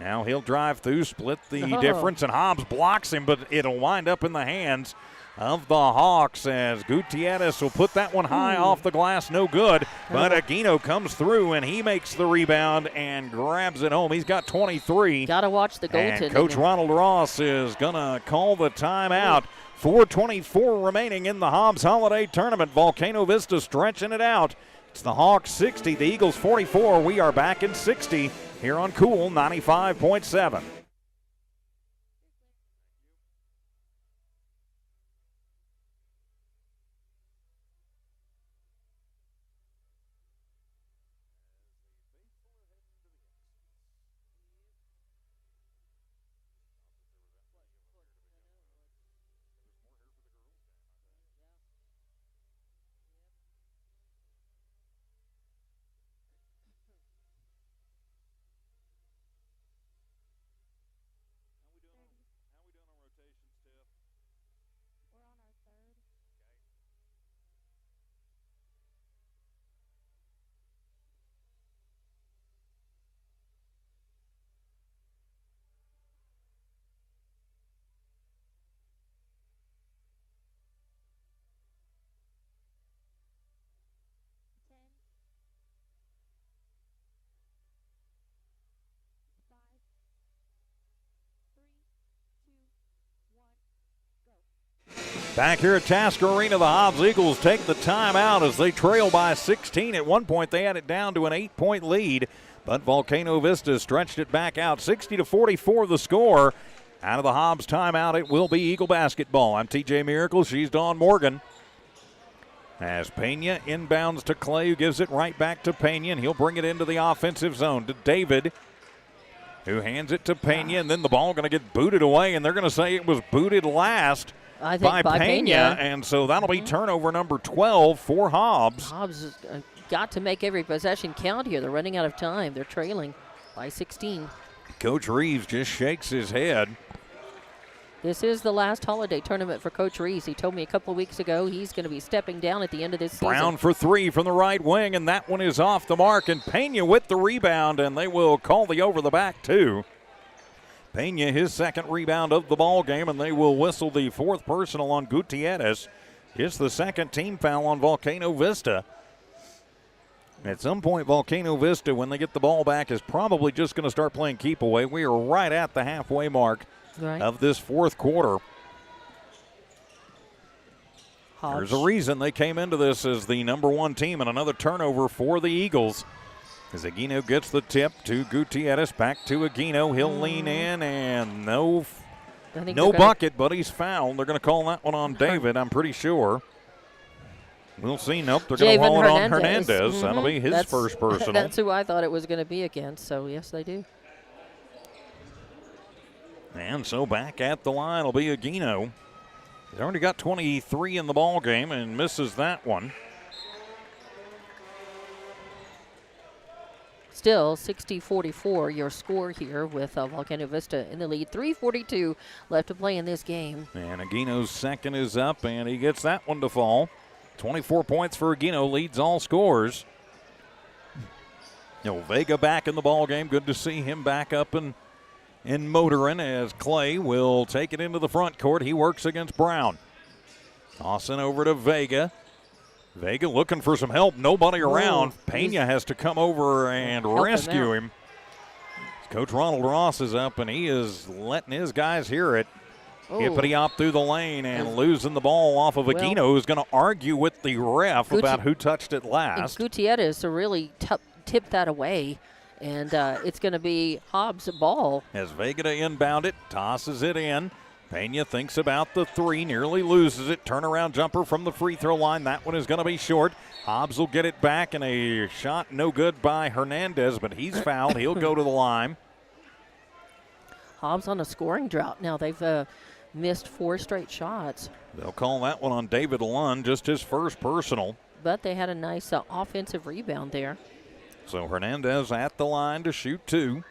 Now he'll drive through, split the difference, and Hobbs blocks him, but it'll wind up in the hands of the Hawks as Gutierrez will put that one high off the glass, no good. But Aguino comes through, and he makes the rebound and grabs it home. He's got 23. Got to watch the goaltending. And Coach Ronald Ross is going to call the timeout. 4:24 remaining in the Hobbs Holiday Tournament. Volcano Vista stretching it out. It's the Hawks 60, the Eagles 44. We are back in 60 here on Cool 95.7. Back here at Tasker Arena, the Hobbs Eagles take the timeout as they trail by 16. At one point, they had it down to an 8-point lead, but Volcano Vista stretched it back out. 60-44 the score. Out of the Hobbs timeout, it will be Eagle basketball. I'm TJ Miracle. She's Dawn Morgan. As Pena inbounds to Clay, who gives it right back to Pena, and he'll bring it into the offensive zone to David, who hands it to Pena, and then the ball going to get booted away, and they're going to say it was booted last. I think by Pena, and so that'll be turnover number 12 for Hobbs. Hobbs has got to make every possession count here. They're running out of time. They're trailing by 16. Coach Reeves just shakes his head. This is the last holiday tournament for Coach Reeves. He told me a couple of weeks ago he's going to be stepping down at the end of this season. Brown for 3 from the right wing, and that one is off the mark. And Pena with the rebound, and they will call the over the back too. Pena, his second rebound of the ball game, and they will whistle the fourth personal on Gutierrez. It's the second team foul on Volcano Vista. At some point, Volcano Vista, when they get the ball back, is probably just going to start playing keep away. We are right at the halfway mark of this fourth quarter. Hobbs. There's a reason they came into this as the number 1 team, and another turnover for the Eagles. As Aguino gets the tip to Gutierrez, back to Aguino. He'll lean in, and no bucket, but he's fouled. They're going to call that one on David, I'm pretty sure. We'll see. Nope, they're going to call it on Hernandez. That'll be his first personal. That's who I thought it was going to be against, so yes, they do. And so back at the line will be Aguino. He's already got 23 in the ball game and misses that one. Still 60-44 your score here with Volcano Vista in the lead. 3:42 left to play in this game. And Aguino's second is up, and he gets that one to fall. 24 points for Aguino, leads all scores. Vega back in the ball game. Good to see him back up and motoring as Clay will take it into the front court. He works against Brown. Tossing over to Vega. Vega looking for some help. Nobody around. Pena has to come over and rescue him. Coach Ronald Ross is up, and he is letting his guys hear it. Hippity-hop through the lane and losing the ball off of Aguino, who's going to argue with the ref about who touched it last. Gutierrez really tipped that away, and it's going to be Hobbs' ball. As Vega to inbound it, tosses it in. Pena thinks about the three, nearly loses it. Turnaround jumper from the free throw line. That one is going to be short. Hobbs will get it back, and a shot no good by Hernandez, but he's fouled. He'll go to the line. Hobbs on a scoring drought now. They've missed 4 straight shots. They'll call that one on David Lund, just his first personal. But they had a nice offensive rebound there. So Hernandez at the line to shoot 2.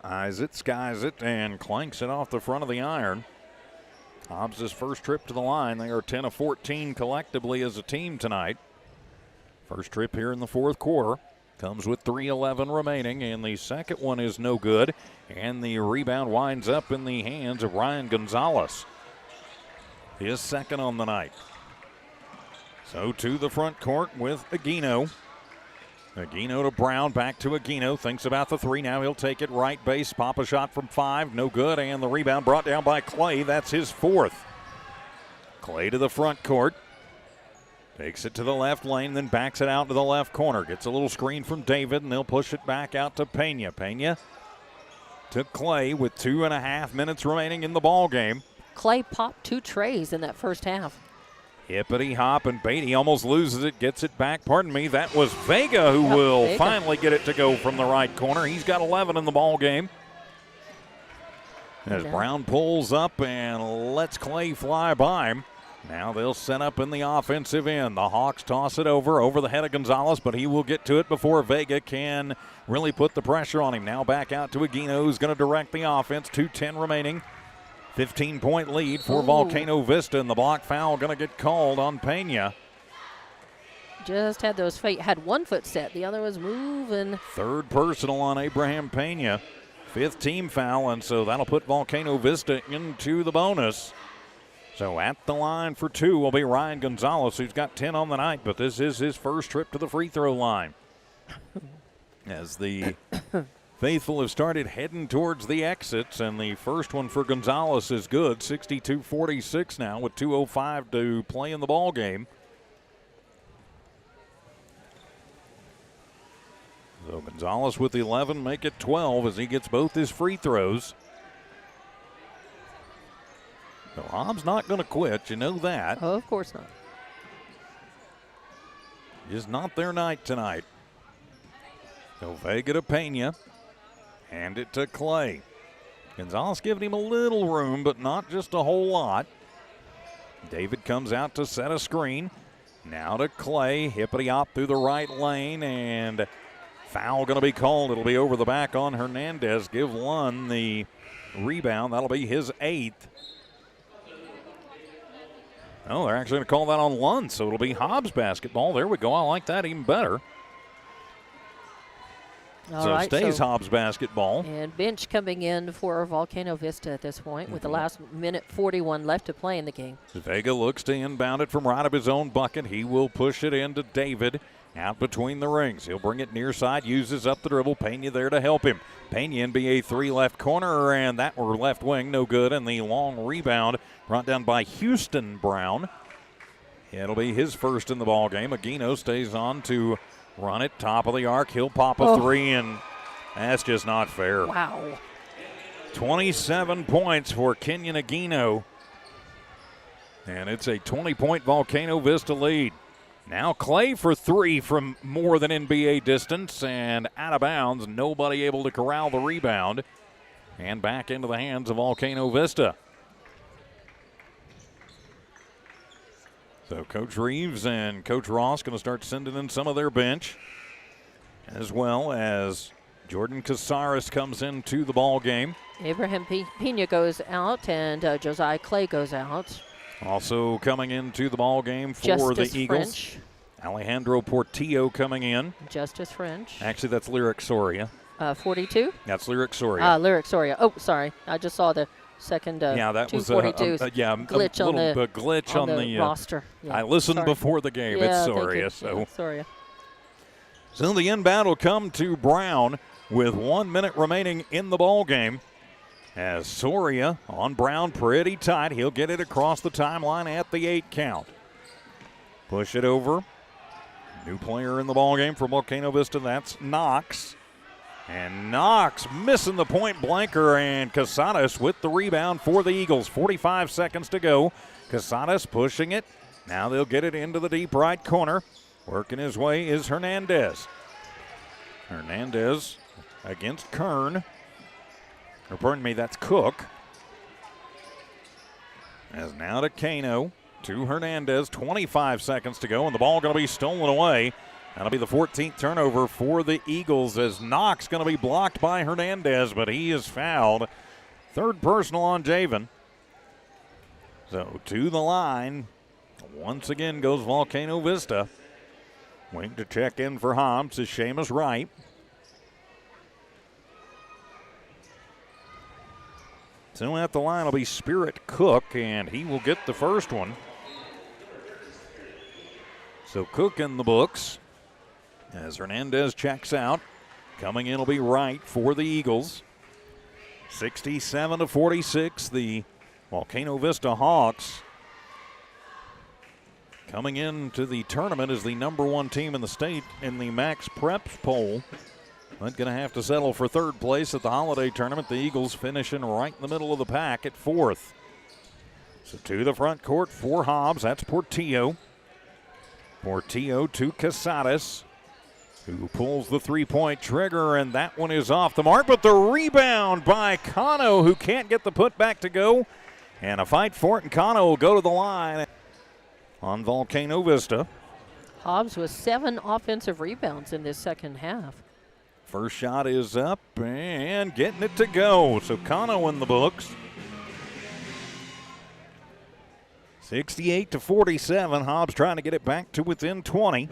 Eyes it, skies it, and clanks it off the front of the iron. Hobbs' first trip to the line. They are 10 of 14 collectively as a team tonight. First trip here in the fourth quarter. Comes with 3:11 remaining, and the second one is no good. And the rebound winds up in the hands of Ryan Gonzalez. His second on the night. So to the front court with Aguino. Aguino to Brown, back to Aguino. Thinks about the three. Now he'll take it right base. Pop a shot from 5. No good. And the rebound brought down by Clay. That's his 4th. Clay to the front court. Takes it to the left lane, then backs it out to the left corner. Gets a little screen from David, and they'll push it back out to Pena. Pena to Clay with 2.5 minutes remaining in the ball game. Clay popped 2 trays in that first half. Hippity hop, and Beatty almost loses it, gets it back. Pardon me, that was Vega who will finally get it to go from the right corner. He's got 11 in the ball game. As Brown pulls up and lets Clay fly by him. Now they'll set up in the offensive end. The Hawks toss it over the head of Gonzalez, but he will get to it before Vega can really put the pressure on him. Now back out to Aguino, who's going to direct the offense. 2:10 remaining. 15-point lead for Volcano Vista, and the block foul going to get called on Pena. Just had those feet, had 1 foot set, the other was moving. 3rd personal on Abraham Pena. 5th team foul, and so that'll put Volcano Vista into the bonus. So at the line for 2 will be Ryan Gonzalez, who's got 10 on the night, but this is his first trip to the free throw line. As the faithful have started heading towards the exits, and the first one for Gonzalez is good. 62-46 now with 2:05 to play in the ball game. So Gonzalez with 11, make it 12 as he gets both his free throws. So Hobbs not going to quit, you know that. Oh, of course not. Just not their night tonight. So Vega to Pena. Hand it to Clay. Gonzalez giving him a little room, but not just a whole lot. David comes out to set a screen. Now to Clay. Hippity-hop through the right lane, and foul going to be called. It'll be over the back on Hernandez. Give Lund the rebound. That'll be his 8th. Oh, they're actually going to call that on Lund, so it'll be Hobbs basketball. There we go. I like that even better. So stays Hobbs basketball. And bench coming in for Volcano Vista at this point with the last minute 41 left to play in the game. Vega looks to inbound it from right of his own bucket. He will push it into David out between the rings. He'll bring it near side, uses up the dribble. Pena there to help him. Pena NBA 3 left corner, and that were left wing, no good. And the long rebound brought down by Houston Brown. It'll be his first in the ball game. Aguino stays on to run it, top of the arc. He'll pop a 3, and that's just not fair. Wow. 27 points for Kenyon Aguino. And it's a 20-point Volcano Vista lead. Now Clay for 3 from more than NBA distance and out of bounds. Nobody able to corral the rebound. And back into the hands of Volcano Vista. So Coach Reeves and Coach Ross going to start sending in some of their bench, as well as Jordan Casares comes into the ball game. Abraham Pena goes out, and Josiah Clay goes out. Also coming into the ball game for Justice the Eagles. French. Alejandro Portillo coming in. Justice French. Actually, that's Lyric Soria. 42? That's Lyric Soria. Lyric Soria. Oh, sorry. I just saw the second yeah, that was 242 glitch a on the glitch on the roster. Yeah, I listened sorry. before the game. Yeah, it's thank Soria. you. So. Yeah, Soria. So the inbound will come to Brown with 1 minute remaining in the ball game. As Soria on Brown pretty tight. He'll get it across the timeline at the 8 count. Push it over. New player in the ball game for Volcano Vista. That's Knox. And Knox missing the point blanker, and Casares with the rebound for the Eagles. 45 seconds to go. Casares pushing it. Now they'll get it into the deep right corner. Working his way is Hernandez. Hernandez against Kern. Or pardon me, that's Cook. As now to Kano, to Hernandez, 25 seconds to go, and the ball going to be stolen away. That'll be the 14th turnover for the Eagles, as Knox going to be blocked by Hernandez, but he is fouled. Third personal on Javen. So to the line, once again goes Volcano Vista. Waiting to check in for Hobbs is Seamus Wright. So at the line will be Spirit Cook, and he will get the first one. So Cook in the books as Hernandez checks out. Coming in will be Wright for the Eagles. 67-46, the Volcano Vista Hawks coming into the tournament as the number 1 team in the state in the Max Preps poll. But going to have to settle for third place at the holiday tournament. The Eagles finishing right in the middle of the pack at 4th. So to the front court for Hobbs. That's Portillo. Portillo to Casares, who pulls the three-point trigger, and that one is off the mark. But the rebound by Cano, who can't get the putback to go. And a fight for it, and Cano will go to the line on Volcano Vista. Hobbs with 7 offensive rebounds in this second half. First shot is up and getting it to go. So Cano in the books. 68-47. Hobbs trying to get it back to within 20.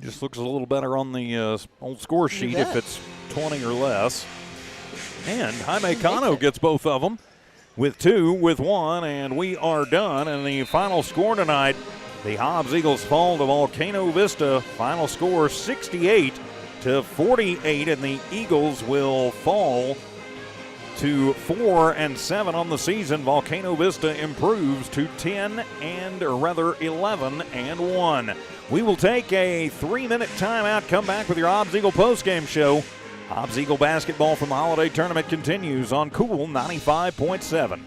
Just looks a little better on the old score sheet if it's 20 or less. And Jaime Cano gets both of them with 2, with 1, and we are done. And the final score tonight, the Hobbs Eagles fall to Volcano Vista. Final score 68-48, and the Eagles will fall to 4-7 on the season. Volcano Vista improves to 11-1. We will take a 3-minute timeout, come back with your Hobbs Eagle postgame show. Hobbs Eagle basketball from the holiday tournament continues on Cool 95.7.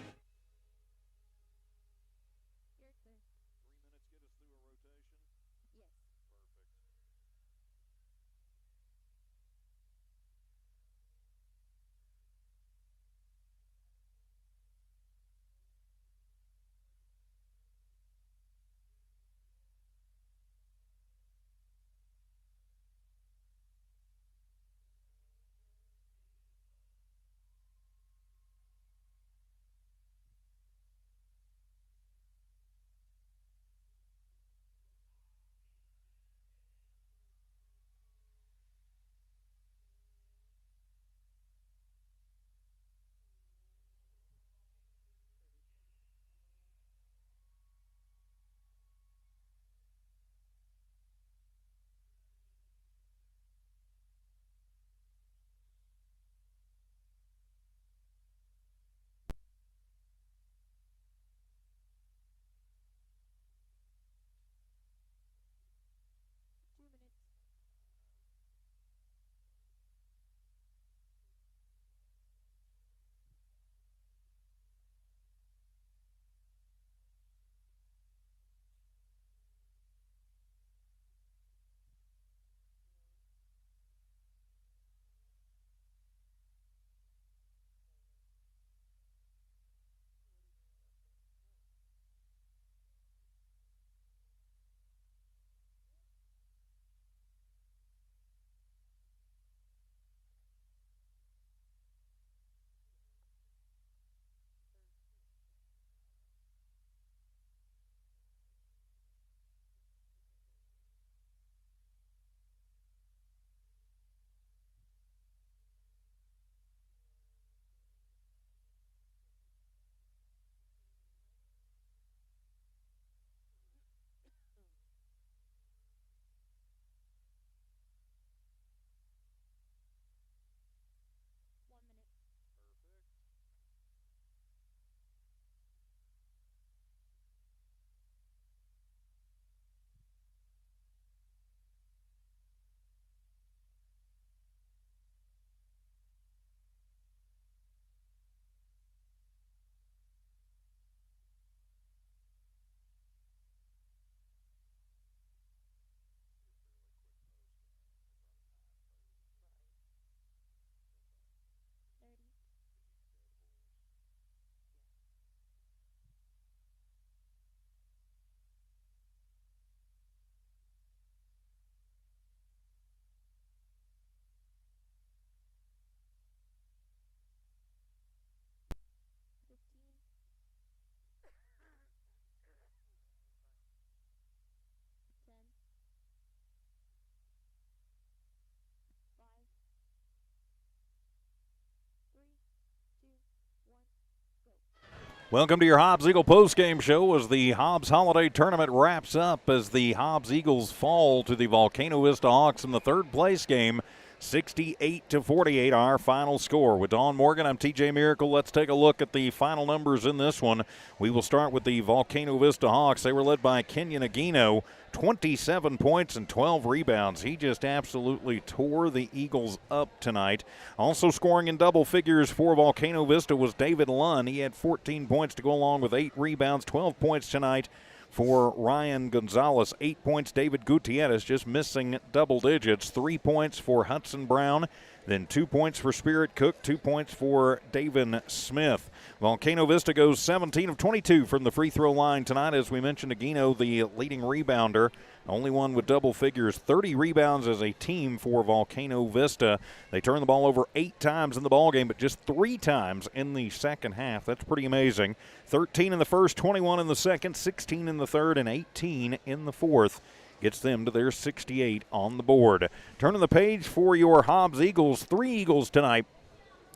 Welcome to your Hobbs Eagle postgame show as the Hobbs Holiday Tournament wraps up as the Hobbs Eagles fall to the Volcano Vista Hawks in the third place game. 68-48, our final score. With Dawn Morgan, I'm TJ Miracle. Let's take a look at the final numbers in this one. We will start with the Volcano Vista Hawks. They were led by Kenyon Aguino, 27 points and 12 rebounds. He just absolutely tore the Eagles up tonight. Also scoring in double figures for Volcano Vista was David Lunn. He had 14 points to go along with 8 rebounds, 12 points tonight for Ryan Gonzalez. 8 points, David Gutierrez, just missing double digits. 3 points for Hudson Brown. Then 2 points for Spirit Cook, 2 points for Davin Smith. Volcano Vista goes 17 of 22 from the free throw line tonight. As we mentioned, Aguino, the leading rebounder, only one with double figures. 30 rebounds as a team for Volcano Vista. They turned the ball over 8 times in the ballgame, but just 3 times in the second half. That's pretty amazing. 13 in the first, 21 in the second, 16 in the third, and 18 in the fourth. Gets them to their 68 on the board. Turning the page for your Hobbs Eagles. 3 Eagles tonight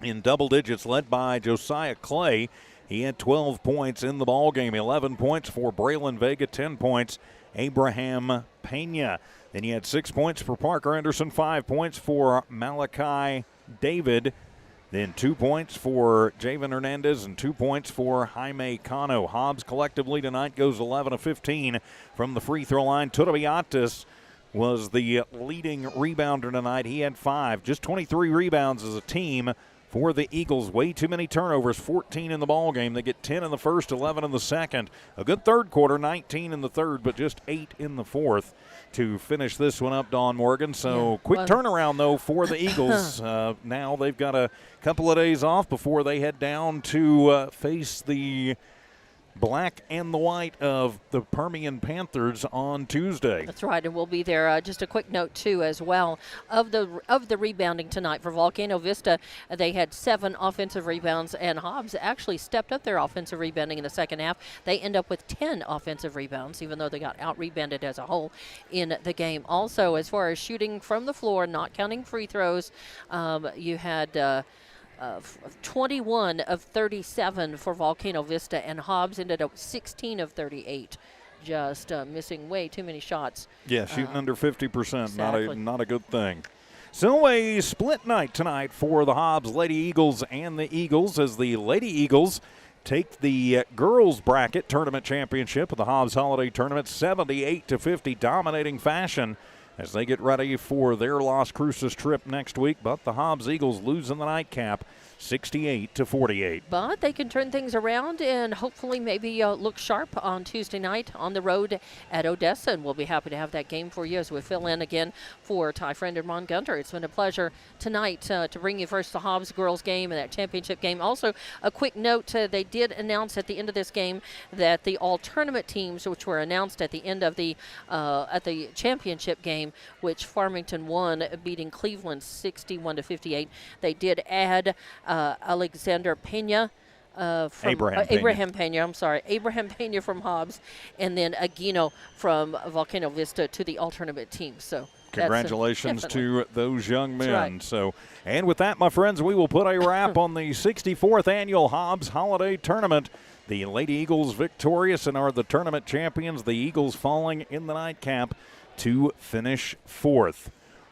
in double digits, led by Josiah Clay. He had 12 points in the ballgame. 11 points for Braylon Vega, 10 points Abraham Pena. Then he had 6 points for Parker Anderson, 5 points for Malachi David. Then 2 points for Javen Hernandez and 2 points for Jaime Cano. Hobbs collectively tonight goes 11 of 15 from the free throw line. Tudabiatis was the leading rebounder tonight. He had 5, just 23 rebounds as a team for the Eagles. Way too many turnovers, 14 in the ball game. They get 10 in the first, 11 in the second. A good third quarter, 19 in the third, but just 8 in the fourth to finish this one up, Dawn Morgan. So quick turnaround, though, for the Eagles. Now they've got a couple of days off before they head down to face the black and the white of the Permian Panthers on Tuesday. That's right, and we'll be there. Just a quick note, too, as well. Of the rebounding tonight for Volcano Vista, they had 7 offensive rebounds, and Hobbs actually stepped up their offensive rebounding in the second half. They end up with 10 offensive rebounds, even though they got out-rebounded as a whole in the game. Also, as far as shooting from the floor, not counting free throws, you had 21 of 37 for Volcano Vista, and Hobbs ended up 16 of 38, just missing way too many shots. Yeah, shooting under 50%, exactly. not a good thing. So a split night tonight for the Hobbs Lady Eagles and the Eagles, as the Lady Eagles take the girls bracket tournament championship of the Hobbs Holiday Tournament 78-50, dominating fashion as they get ready for their Las Cruces trip next week. But the Hobbs Eagles lose in the nightcap 68-48. But they can turn things around and hopefully maybe look sharp on Tuesday night on the road at Odessa. And we'll be happy to have that game for you as we fill in again for Ty Friend and Ron Gunter. It's been a pleasure tonight to bring you first the Hobbs girls game and that championship game. Also, a quick note, they did announce at the end of this game that the all-tournament teams, which were announced at the end of the at the championship game, which Farmington won, beating Cleveland 61-58. They did add Alexander Pena, Abraham Pena, I'm sorry, Abraham Pena from Hobbs, and then Aguino from Volcano Vista to the all-tournament team. So congratulations to those young men. Right. So, and with that, my friends, we will put a wrap on the 64th annual Hobbs Holiday Tournament. The Lady Eagles victorious and are the tournament champions. The Eagles falling in the nightcap to finish 4th.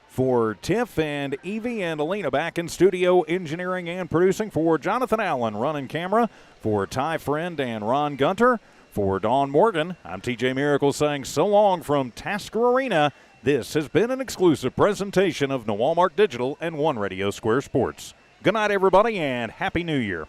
For Tiff and Evie and Alina back in studio, engineering and producing. For Jonathan Allen, running camera. For Ty Friend and Ron Gunter. For Dawn Morgan, I'm TJ Miracle saying so long from Tasker Arena. This has been an exclusive presentation of Walmart Digital and One Radio Square Sports. Good night, everybody, and Happy New Year.